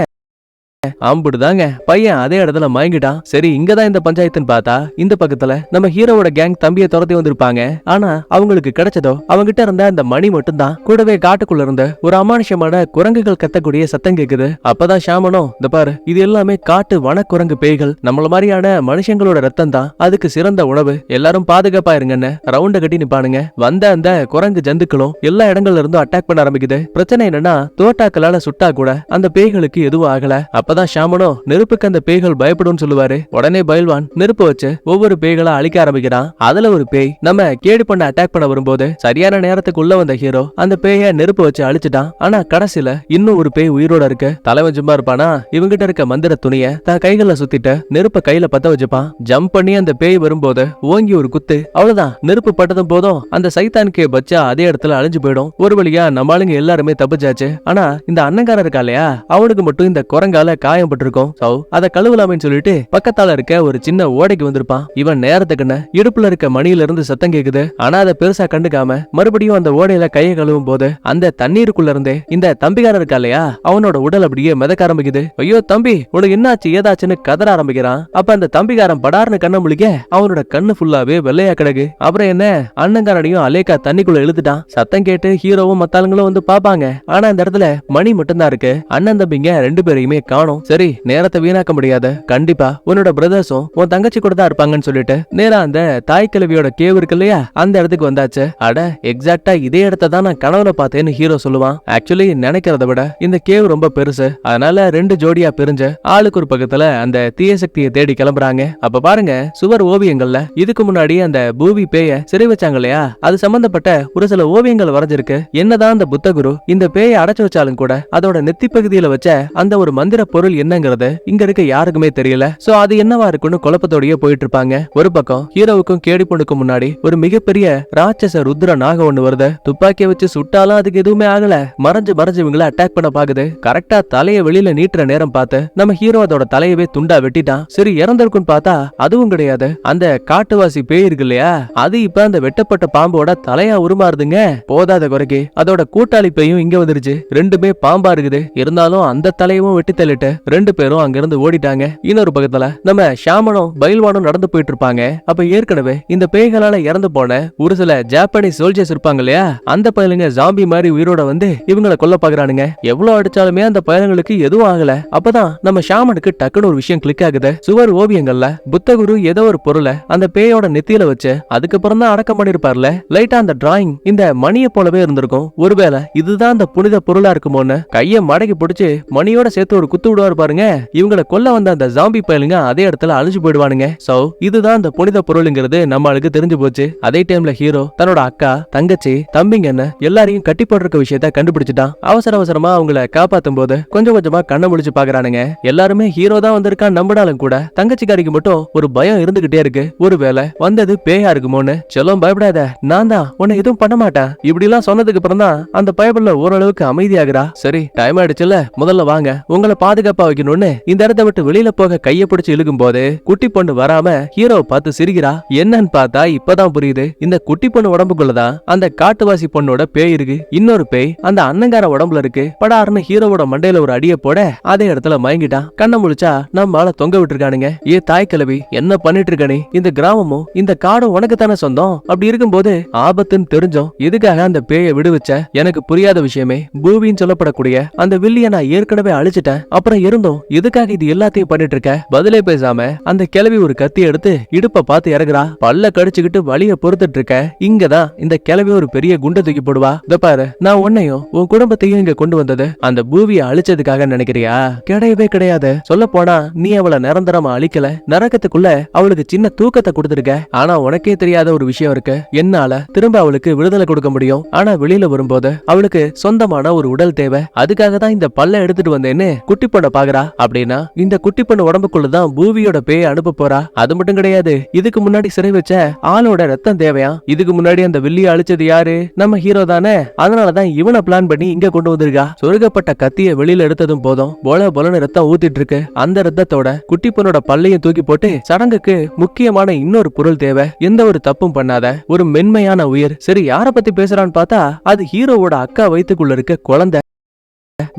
ஆம்புடுதாங்க பையன் அதே இடத்துல மயங்கிட்டான். சரி இங்கதான் இந்த பஞ்சாயத்துன்னு பார்த்தா இந்த பக்கத்துல நம்ம ஹீரோவோட கேங் தம்பியை துரத்தி வந்திருப்பாங்க. ஆனா அவங்களுக்கு கிடைச்சதோ அவங்கிட்ட இருந்த அந்த மணி மட்டும் தான். கூடவே காட்டுக்குள்ள இருந்த ஒரு அமானுஷமான குரங்குகள் கத்தக்கூடிய சத்தம் கேக்குது. அப்பதான் ஷாமனோ, இந்த பாரு இது எல்லாமே காட்டு வனக்குரங்கு பேய்கள். நம்மள மாதிரியான மனுஷங்களோட ரத்தம் தான் அதுக்கு சிறந்த உணவு. எல்லாரும் பாதுகாப்பா இருங்கன்னு ரவுண்ட கட்டி நிப்பானுங்க. வந்த அந்த குரங்கு ஜந்துக்களும் எல்லா இடங்கள்ல இருந்தும் அட்டாக் பண்ண ஆரம்பிக்குது. பிரச்சனை என்னன்னா தோட்டாக்களால சுட்டா கூட அந்த பேய்களுக்கு எதுவும் ஆகல. அப்பதான் ஷாமனோ நெருப்புக்கு அந்த பேய்கள் பயப்படும் சொல்லுவாரு. உடனே பயில்வான் நெருப்பு வச்சு ஒவ்வொரு பேய்களா அழிக்க ஆரம்பிக்கிறான். அதுல ஒரு பேய் நம்ம கேடி பண்ண அட்டாக் பண்ண வரும்போது சரியான நேரத்துக்கு உள்ள வந்த ஹீரோ அந்த பேய நெருப்பு வச்சு அழிச்சிட்டான். ஆனா கடைசியில இன்னும் ஒரு பேய் உயிரோட இருக்கு. தலைவன் சும்மா இருப்பானா? இவங்கிட்ட இருக்க மந்திர துணிய தன் கைகளை சுத்திட்டு நெருப்ப கையில பத்த வச்சுப்பான். ஜம்ப் பண்ணி அந்த பேய் வரும்போது ஓங்கி ஒரு குத்து. அவ்வளவுதான், நெருப்பு பட்டதும் போதும் அந்த சைத்தானுக்கே பச்சா அதே இடத்துல அழிஞ்சு போயிடும். ஒரு வழியா நம்ம ஆளுங்க எல்லாருமே தப்பிச்சாச்சு. ஆனா இந்த அண்ணங்காரன் இருக்கா இல்லையா, அவனுக்கு மட்டும் இந்த குரங்கால காயம்பட்டிருக்கும். சோ அத கழுவலாமேன்னு சொல்லிட்டு பக்கத்தால இருக்க ஒரு சின்ன ஓடைக்கு வந்திருப்பான். இவன் நேரத்துக்குன்னு இடுப்புல இருக்க மணியில இருந்து சத்தம் கேக்குது. ஆனா அதை பெருசா கண்டுக்காம மறுபடியும் அந்த ஓடையில கையை கழுவும் போது அந்த தண்ணீருக்குள்ள இருந்தே இந்த தம்பிகாரன் இருக்கா இல்லையா, அவனோட உடல் அப்படியே மிதக்க ஆரம்பிக்குது. ஐயோ தம்பி உனக்கு என்னாச்சு ஏதாச்சுன்னு கதற ஆரம்பிக்கிறான். அப்ப அந்த தம்பிகாரன் படார்னு கண்ண முழிக்க அவனோட கண்ணு ஃபுல்லாவே வெள்ளையா கிடக்கு. அப்புறம் என்ன, அண்ணங்காரனையும் அலேக்கா தண்ணிக்குள்ள இழுத்துட்டான். சத்தம் கேட்டு ஹீரோவும் மத்தாளுங்களும் வந்து பாப்பாங்க. ஆனா இந்த இடத்துல மணி மட்டும்தான் இருக்கு. அண்ணன் தம்பிங்க 2 பேரையுமே காணோம். ஷாமனும் சரி நேரத்தை வீணாக்க முடியாது, கண்டிப்பா உன்னோட பிரதர்ஸும் உன் தங்கச்சி கூட தான் இருப்பாங்கன்னு சொல்லிட்டு நேரா அந்த தாய் கிழவியோட கேவ் இருக்கு இல்லையா அந்த இடத்துக்கு வந்தாச்சு. அட எக்ஸாக்டா இதே இடத்த தான் நான் கனவுல பார்த்தேன்னு ஹீரோ சொல்லுவான். ஆக்சுவலி நினைக்கிறத விட இந்த கேவ் ரொம்ப பெருசு, அதனால 2 ஜோடியா பிரிஞ்சு ஆளுக்கு ஒரு பக்கத்துல அந்த தீய சக்தியை தேடி கிளம்புறாங்க. அப்ப பாருங்க சுவர் ஓவியங்கள்ல இதுக்கு முன்னாடி அந்த பூவி பேய சிறை வச்சாங்க இல்லையா அது சம்பந்தப்பட்ட ஒரு சில ஓவியங்கள் வரைஞ்சிருக்கு. என்னதான் அந்த புத்தகுரு இந்த பேயை அடைச்சு வச்சாலும் கூட அதோட நெத்தி பகுதியில வச்ச அந்த ஒரு மந்திர பொருள் என்னங்கிறது இங்க இருக்க யாருக்குமே தெரியல. சோ அது என்னவா இருக்குன்னு குழப்பத்தோடயே போயிட்டு இருப்பாங்க. ஒரு பக்கம் ஹீரோவுக்கும் கேடி பொண்ணுக்கும் முன்னாடி ஒரு மிகப்பெரிய ராட்சச ருத்ர நாகம் ஒண்ணு வருது. துப்பாக்கியை வச்சு சுட்டாலும் அதுக்கு எதுவுமே ஆகல. மறைஞ்சு இவங்களை அட்டாக் பண்ண பாக்குது. கரெக்டா தலைய வெளியில நீட்டுற நேரம் பார்த்து நம்ம ஹீரோ அதோட தலையவே துண்டா வெட்டிட்டான். சரி இறந்திருக்குன்னு பார்த்தா அதுவும் கிடையாது. அந்த காட்டுவாசி பேய் இருக்கு இல்லையா அது இப்ப அந்த வெட்டப்பட்ட பாம்போட தலையா உருமாறுதுங்க. போதாத குறைக்கு அதோட கூட்டாளி பேயும் இங்க வந்துருச்சு. ரெண்டுமே பாம்பா இருக்குது. இருந்தாலும் அந்த தலையவும் வெட்டி தள்ளிட்டு 2 பேரும் அங்க இருந்து ஓடிட்டாங்க. இன்னொரு பக்கத்துல நம்ம ஷாமனும் பைல்வானும் நடந்து போயிட்டு இருப்பாங்க. அப்ப ஏற்கனவே இந்த பேய்களால இறந்து போன ஒரு சில ஜாப்பனீஸ் சோல்ஜர்ஸ் இருப்பாங்க இல்லையா அந்த பயலுங்க ஜாம்பி மாதிரி உயிரோட வந்து இவங்களை கொல்ல பாக்குறானுங்க. எவ்வளவு அடிச்சாலுமே அந்த பயலுங்களுக்கு எதுவும் ஆகல. அப்பதான் நம்ம ஷாமனுக்கு டக்குன்னு ஒரு விஷயம் கிளிக் ஆகுது. சுவர் ஓவியங்கள்ல புத்தகுரு ஏதோ ஒரு பொருளை அந்த பேயோட நெத்தியில வச்சு அதுக்கப்புறம் தான் அடக்கம் பண்ணிருப்பார்ல. லைட்டா அந்த டிராயிங் இந்த மணியை போலவே இருந்திருக்கும். ஒருவேளை இதுதான் அந்த புனித பொருளா இருக்குமோன்னு கைய மடக்கி பிடிச்சு மணியோட சேர்த்து ஒரு குத்து விடுவாரு பாருங்க. இவங்களை கொல்ல வந்த அந்த ஜாம்பி பயலுங்க அதே இடத்துல அழிஞ்சு போயிடுவானுங்க. சோ இதுதான் அந்த புனித பொருளுங்கிறது நம்மளுக்கு தெரிஞ்சு போச்சு. அதே டைம்ல ஹீரோ தன்னோட அக்கா தங்கச்சி தம்பிங்கன்னு எல்லாரையும் கட்டி போட்டிருக்க விஷயத்த கண்டுபிடிச்சிட்டான். அவசரமா அவங்கள காப்பாத்தும் போது கொஞ்சம் கொஞ்சமா கண்ண முழிச்சு பாக்குறானுங்க. எல்லாருமே ஹீரோ தான் வந்திருக்கான் நம்பினாலும் கூட தங்கச்சிக்காரிக்கு மட்டும் ஒரு பயம் இருந்துகிட்டே இருக்கு. ஒருவேளை வந்தது பேயா இருக்குமோன்னு. செல்லம் பயப்படாத, நான் தான் உன்னை எதுவும் பண்ண மாட்டேன் இப்படி எல்லாம் சொன்னதுக்கு அப்புறம் தான் அந்த பயபுள்ள ஓரளவுக்கு அமைதியாகிறா. சரி டைம் ஆயிடுச்சுல முதல்ல வாங்க உங்களை பாதுகாப்பா வைக்கணும்னு இந்த இடத்தை விட்டு வெளியில போக கைய பிடிச்சு இழுக்கும் போது குட்டி பொண்ணு வராம ஹீரோவை பார்த்து சிரிக்கிறா. என்னன்னு பார்த்தா இப்பதான் புரியுது இந்த குட்டி பொண்ணு உடம்புக்குள்ளதான் அந்த காட்டுவாசி பொண்ணோட பேய் இருக்கு. இன்னொரு பேய் அந்த அண்ணங்கார உடம்புல இருக்கு. படாருன்னு ஹீரோவோட மண்டையில ஒரு அடிய போட அதே இடத்துல மயங்கிட்டான். கண்ண முழிச்சா நம்மால தொங்க விட்டுருக்கானுங்க. ஏ தாய் கிழவி என்ன பண்ணிட்டு இருக்கானே, இந்த கிராமமும் இந்த காடும் உனக்கு தானே சொந்தம். அப்படி இருக்கும்போது ஆபத்துன்னு தெரிஞ்சோம் எதுக்காக அந்த பேயை விடுவிச்ச? எனக்கு புரியாத விஷயமே. பூவின்னு சொல்லப்படக்கூடிய அந்த வில்லிய நான் ஏற்கனவே அழிச்சிட்டேன். அப்புறம் இருந்தும் எதுக்காக இது எல்லாத்தையும் பண்ணிட்டு இருக்க? பதிலே பேசாம அந்த கிழவி ஒரு கத்தி எடுத்து இடுப்ப பார்த்து இறங்குறா. பல்ல கடிச்சுக்கிட்டு வலிய பொறுத்துட்டு இருக்க. இங்கதான் இந்த கிழவி ஒரு பெரிய குண்டை தூக்கி போடுவா. இத பாரு, நான் உன்னையும் உன் குடும்பத்தையும் இங்க கொண்டு வந்தது அந்த பூவிய அழிச்சதுக்காக நினைக்கிறியா? கிடையவே கிடையாது. சொல்ல போனா நீ அவளை நிரந்தரமா அழிக்கல. நரகத்துக்குள்ள அவளுக்கு சின்ன தூக்கத்தை கொடுத்திருக்க. ஆனா உனக்கே தெரியாத ஒரு விஷயம் இருக்கு. என்னால திரும்ப அவளுக்கு விடுதலை கொடுக்க முடியும். ஆனா வெளியில வரும்போது அவளுக்கு சொந்தமான ஒரு உடல் தேவை. அதுக்காக தான் இந்த பல்ல எடுத்துட்டு வந்தேன்னு குட்டி பொண்ண பாக்குறா. அப்படின்னா இந்த குட்டி பொண்ணு உடம்புக்குள்ளதான் பூவியோட பேய அனுப்ப போறா. அது மட்டும் கிடையாது, இதுக்கு முன்னாடி சிறை வச்ச ஆளோட ரத்தம் தேவையா? இதுக்கு முன்னாடி அந்த வில்லிய அழிச்சது யாரு? நம்ம ஹீரோ தானே. அதனாலதான் இவனை பிளான் பண்ணி இங்க கொண்டு வந்திருக்கா. சொருகப்பட்ட கத்திய வெளியில எடுத்ததும் போதும் பொலன்னு ரத்தம் ஊத்திட்டு இருக்கு. அந்த ரத்தத்தோட குட்டி பொண்ணோட பல்லையும் தூக்கி போட்டு சடங்குக்கு முக்கியமான இன்னொரு பொருள் தேவை. எந்த ஒரு தப்பும் பண்ணாத ஒரு மென்மையான உயிர். சரி யார பத்தி பேசுறான்னு பார்த்தா அது ஹீரோவோட அக்கா வயித்துக்குள்ள இருக்க குழந்தை.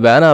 வேணா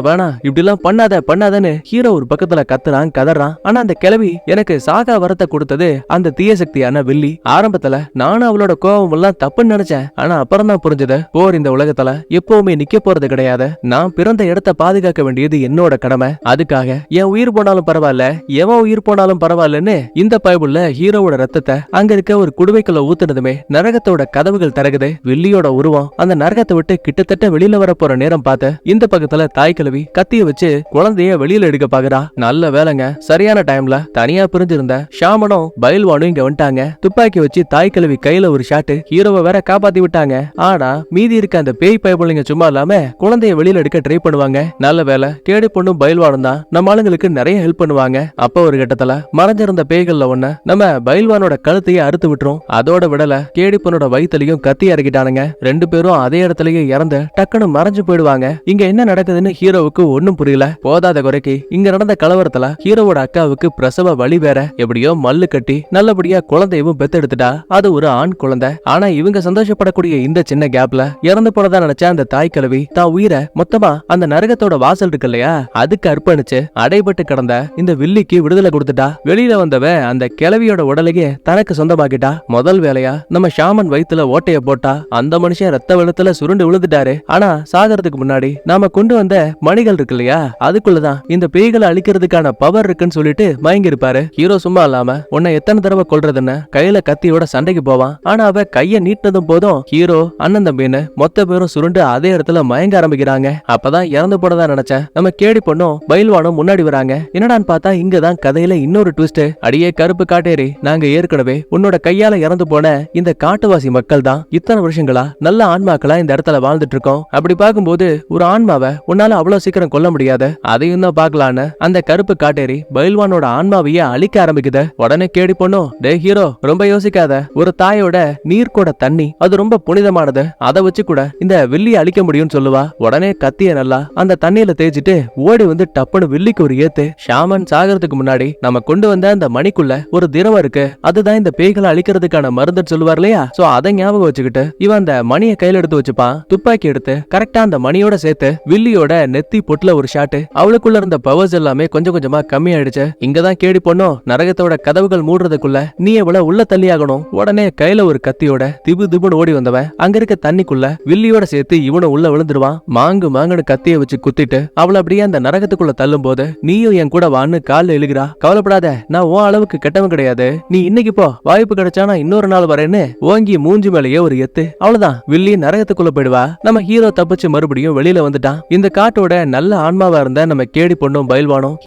இப்படி எல்லாம் பண்ணாதன்னு ஹீரோ ஒரு பக்கத்துல கத்துறான் கதறான். ஆனா அந்த கிழவி எனக்கு சாகா வரத்தை கொடுத்தது அந்த தீய சக்தியான வில்லி. ஆரம்பத்துல நானும் அவளோட கோபம் எல்லாம் தப்புன்னு நினைச்சேன். ஆனா அப்புறம் தான் புரிஞ்சது போர் இந்த உலகத்துல எப்பவுமே நிக்க போறது கிடையாது. நான் பிறந்த இடத்தை பாதுகாக்க வேண்டியது என்னோட கடமை. அதுக்காக என் உயிர் போனாலும் பரவாயில்ல, எவன் உயிர் போனாலும் பரவாயில்லன்னு இந்த பைபிள்ல ஹீரோவோட ரத்தத்தை அங்க இருக்க ஒரு குடுவைக்குள்ள ஊத்துனதுமே நரகத்தோட கதவுகள் திறகுது. வில்லியோட உருவம் அந்த நரகத்தை விட்டு கிட்டத்தட்ட வெளியில வர போற நேரம் பார்த்து இந்த பக்கத்துல தாய் கிழவி கத்திய வச்சு குழந்தைய வெளியில எடுக்க பாக்குறா. நல்ல வேலைங்க, சரியான டைம்ல தனியா பிரிஞ்சிருந்த ஷாமனும் பைல்வானும் இங்க வந்துட்டாங்க. துப்பாக்கி வச்சு தாய் கிழவி கையில ஒரு ஷாட். ஹீரோவை வேற காப்பாத்தி விட்டாங்க. ஆனா மீதி இருக்க அந்த பேய் பயபுள்ளைங்க சும்மா இல்லாம குழந்தைய வெளியில எடுக்க ட்ரை பண்ணுவாங்க. நல்ல வேலை கேடி பொண்ணும் பைல்வானும் தான் நம்ம ஆளுங்களுக்கு நிறைய ஹெல்ப் பண்ணுவாங்க. அப்ப ஒரு கட்டத்துல மறைஞ்சிருந்த பேய்கள்ல ஒண்ணு நம்ம பைல்வானோட கழுத்தையே அறுத்து விட்டுரும். அதோட விடல கேடி பொண்ணோட வயிற்றுலயும் கத்தி இறக்கிட்டானுங்க. 2 பேரும் அதே இடத்துலயே இறந்து டக்குன்னு மறைஞ்சு போயிடுவாங்க. இங்க என்ன நடக்குதுன்னு ஹீரோவுக்கு ஒண்ணும் புரியல. போதாத குறைக்கு இங்க நடந்த கலவரத்துல ஹீரோவோட அக்காவுக்கு பிரசவ வலி வேற. எப்படியோ மல்லு கட்டி நல்லபடியா குழந்தையவும் பெத்தெடுத்துட்டா. அது ஒரு ஆண் குழந்தை. ஆனா இவங்க சந்தோஷப்படக்கூடிய இந்த சின்ன கேப்ல இறந்து போனதா நினைச்ச அந்த தாய் கிழவி தான் உயிரை மொத்தமா அந்த நரகத்தோட வாசல் இருக்கு இல்லையா அதுக்கு அர்ப்பணிச்சு அடைபட்டு கிடந்த இந்த வில்லிக்கு விடுதலை கொடுத்துட்டா. வெளியில வந்தவ அந்த கிழவியோட உடலையே தனக்கு சொந்தமாக்கிட்டா. முதல் வேலையா நம்ம ஷாமன் வயித்துல ஓட்டைய போட்டா. அந்த மனுஷன் ரத்த வெள்ளத்துல சுருண்டு விழுந்துட்டாரு. ஆனா சாகறதுக்கு முன்னாடி நாம கொண்டு கொண்டு வந்த மணிகள் இருக்கு இல்லையா, அதுக்குள்ளதான் இந்த பேய்களை அழிக்கிறதுக்கான பவர் இருக்குன்னு சொல்லிட்டு மயங்கி இருப்பாரு. ஹீரோ சும்மா இல்லாம உன்னை எத்தனை தடவை கொல்றதுன்னு கையில கத்தியோட சண்டைக்கு போவான். ஆனா அவ கைய நீட்டினதும் போதும் ஹீரோ அண்ணன் தம்பின்னு மொத்த பேரும் சுருண்டு அதே இடத்துல மயங்க ஆரம்பிக்கிறாங்க. அப்பதான் இறந்து போனதா நினைச்சேன் நம்ம கேடி பொண்ணும் பயில்வானும் முன்னாடி வராங்க. என்னடான்னு பார்த்தா இங்கதான் கதையில இன்னொரு ட்விஸ்ட். அடியே கருப்பு காட்டேரி, நாங்க ஏற்கனவே உன்னோட கையால இறந்து போன இந்த காட்டுவாசி மக்கள் தான் இத்தனை வருஷங்களா நல்ல ஆன்மாக்களா இந்த இடத்துல வாழ்ந்துட்டு இருக்கோம். அப்படி பார்க்கும்போது ஒரு ஆன்மாவை உன்னால அவ்வளவு சீக்கிரம் கொல்ல முடியாது, அதையும் தான் பாக்கலான்னு அந்த கருப்பு காட்டேரி பயில்வானோட ஆன்மாவையே அழிக்க ஆரம்பிக்குது. உடனே கேடி பொண்ணும், டே ஹீரோ ரொம்ப யோசிக்காத, ஒரு தாயோட நீர்கூட தண்ணி அது ரொம்ப புனிதமானது, அதை வச்சு கூட இந்த வில்லியை அழிக்க முடியும்னு சொல்லுவா. உடனே கத்திய நல்லா அந்த தண்ணியில தேய்ச்சிட்டு ஓடி வந்து டப்புன்னு வில்லிக்கு ஒரு ஏத்து. ஷாமன் சாகிறதுக்கு முன்னாடி நம்ம கொண்டு வந்த அந்த மணிக்குள்ள ஒரு திரவம் இருக்கு, அதுதான் இந்த பேய்களை அழிக்கிறதுக்கான மருந்துன்னு சொல்லுவார் இல்லையா. சோ அதை ஞாபகம் வச்சுக்கிட்டு இவன் அந்த மணியை கையில எடுத்து வச்சுப்பான். துப்பாக்கி எடுத்து கரெக்டா அந்த மணியோட சேர்த்து வில்லியோட நெத்தி பொட்டுல ஒரு ஷாட். அவளுக்குள்ள இருந்த பவர்ஸ் எல்லாமே கொஞ்சம் கொஞ்சமா கம்மி ஆயிடுச்சு. இங்கதான் கேடி பொண்ணும் நரகத்தோட கதவுகள் மூடுறதுக்குள்ள நீ எவ்வளவு உள்ள தள்ளியாகணும். உடனே கையில ஒரு கத்தியோட திபு திபுன்னு ஓடி வந்தவன் அங்க இருக்க தண்ணிக்குள்ள வில்லியோட சேர்த்து இவனும் உள்ள விழுந்துருவான். மாங்குன்னு கத்திய வச்சு குத்திட்டு அவளை அப்படியே அந்த நரகத்துக்குள்ள தள்ளும் போது நீயும் என் கூட வான்னு கால்ல இழுகிறா. கவலைப்படாத, நான் உன் அளவுக்கு கெட்டவன் கிடையாது, நீ இன்னைக்கு போ, வாய்ப்பு கிடைச்சா நான் இன்னொரு நாள் வரேன்னு ஓங்கி மூஞ்சி மேலேயே ஒரு எத்து. அவ்வளவுதான், வில்லி நரகத்துக்குள்ள போயிடுவா. நம்ம ஹீரோ தப்பிச்சு மறுபடியும் வெளியில வந்துட்டான். இந்த காட்டோட நல்ல ஆன்மாவா இருந்த நம்ம கேடி பொண்ணும் பயில்வானும்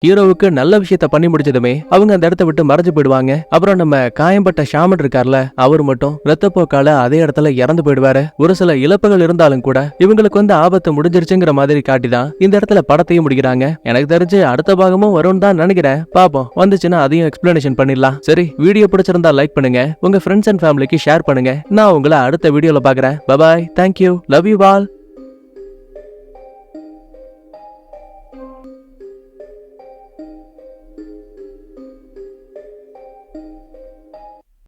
ஹீரோவுக்கு நல்ல விஷயத்த பண்ணி முடிச்சதுமே அவங்க அந்த இடத்த விட்டு மறைஞ்சு போயிடுவாங்க. அப்புறம் நம்ம காயம்பட்ட ஷாமன் இருக்கார்ல, அவர் மட்டும் ரத்தப்போக்கால அதே இடத்துல இறந்து போயிடுவாரு. ஒரு சில இழப்புகள் இருந்தாலும் கூட இவங்களுக்கு வந்து ஆபத்து முடிஞ்சிருச்சுங்கிற மாதிரி காட்டிதான் இந்த இடத்துல படத்தையும் முடிக்கிறாங்க. எனக்கு தெரிஞ்சு அடுத்த பாகமும் வரும்னு தான் நினைக்கிறேன். பாப்போம், வந்துச்சுன்னா அதையும் எக்ஸ்பிளனேஷன் பண்ணிடலாம். சரி, வீடியோ பிடிச்சிருந்தா லைக் பண்ணுங்க, உங்க ஃப்ரெண்ட்ஸ் அண்ட் ஃபேமிலிக்கு ஷேர் பண்ணுங்க. நான் உங்களை அடுத்த வீடியோல பாக்குறேன். Bye bye, thank you, love you all.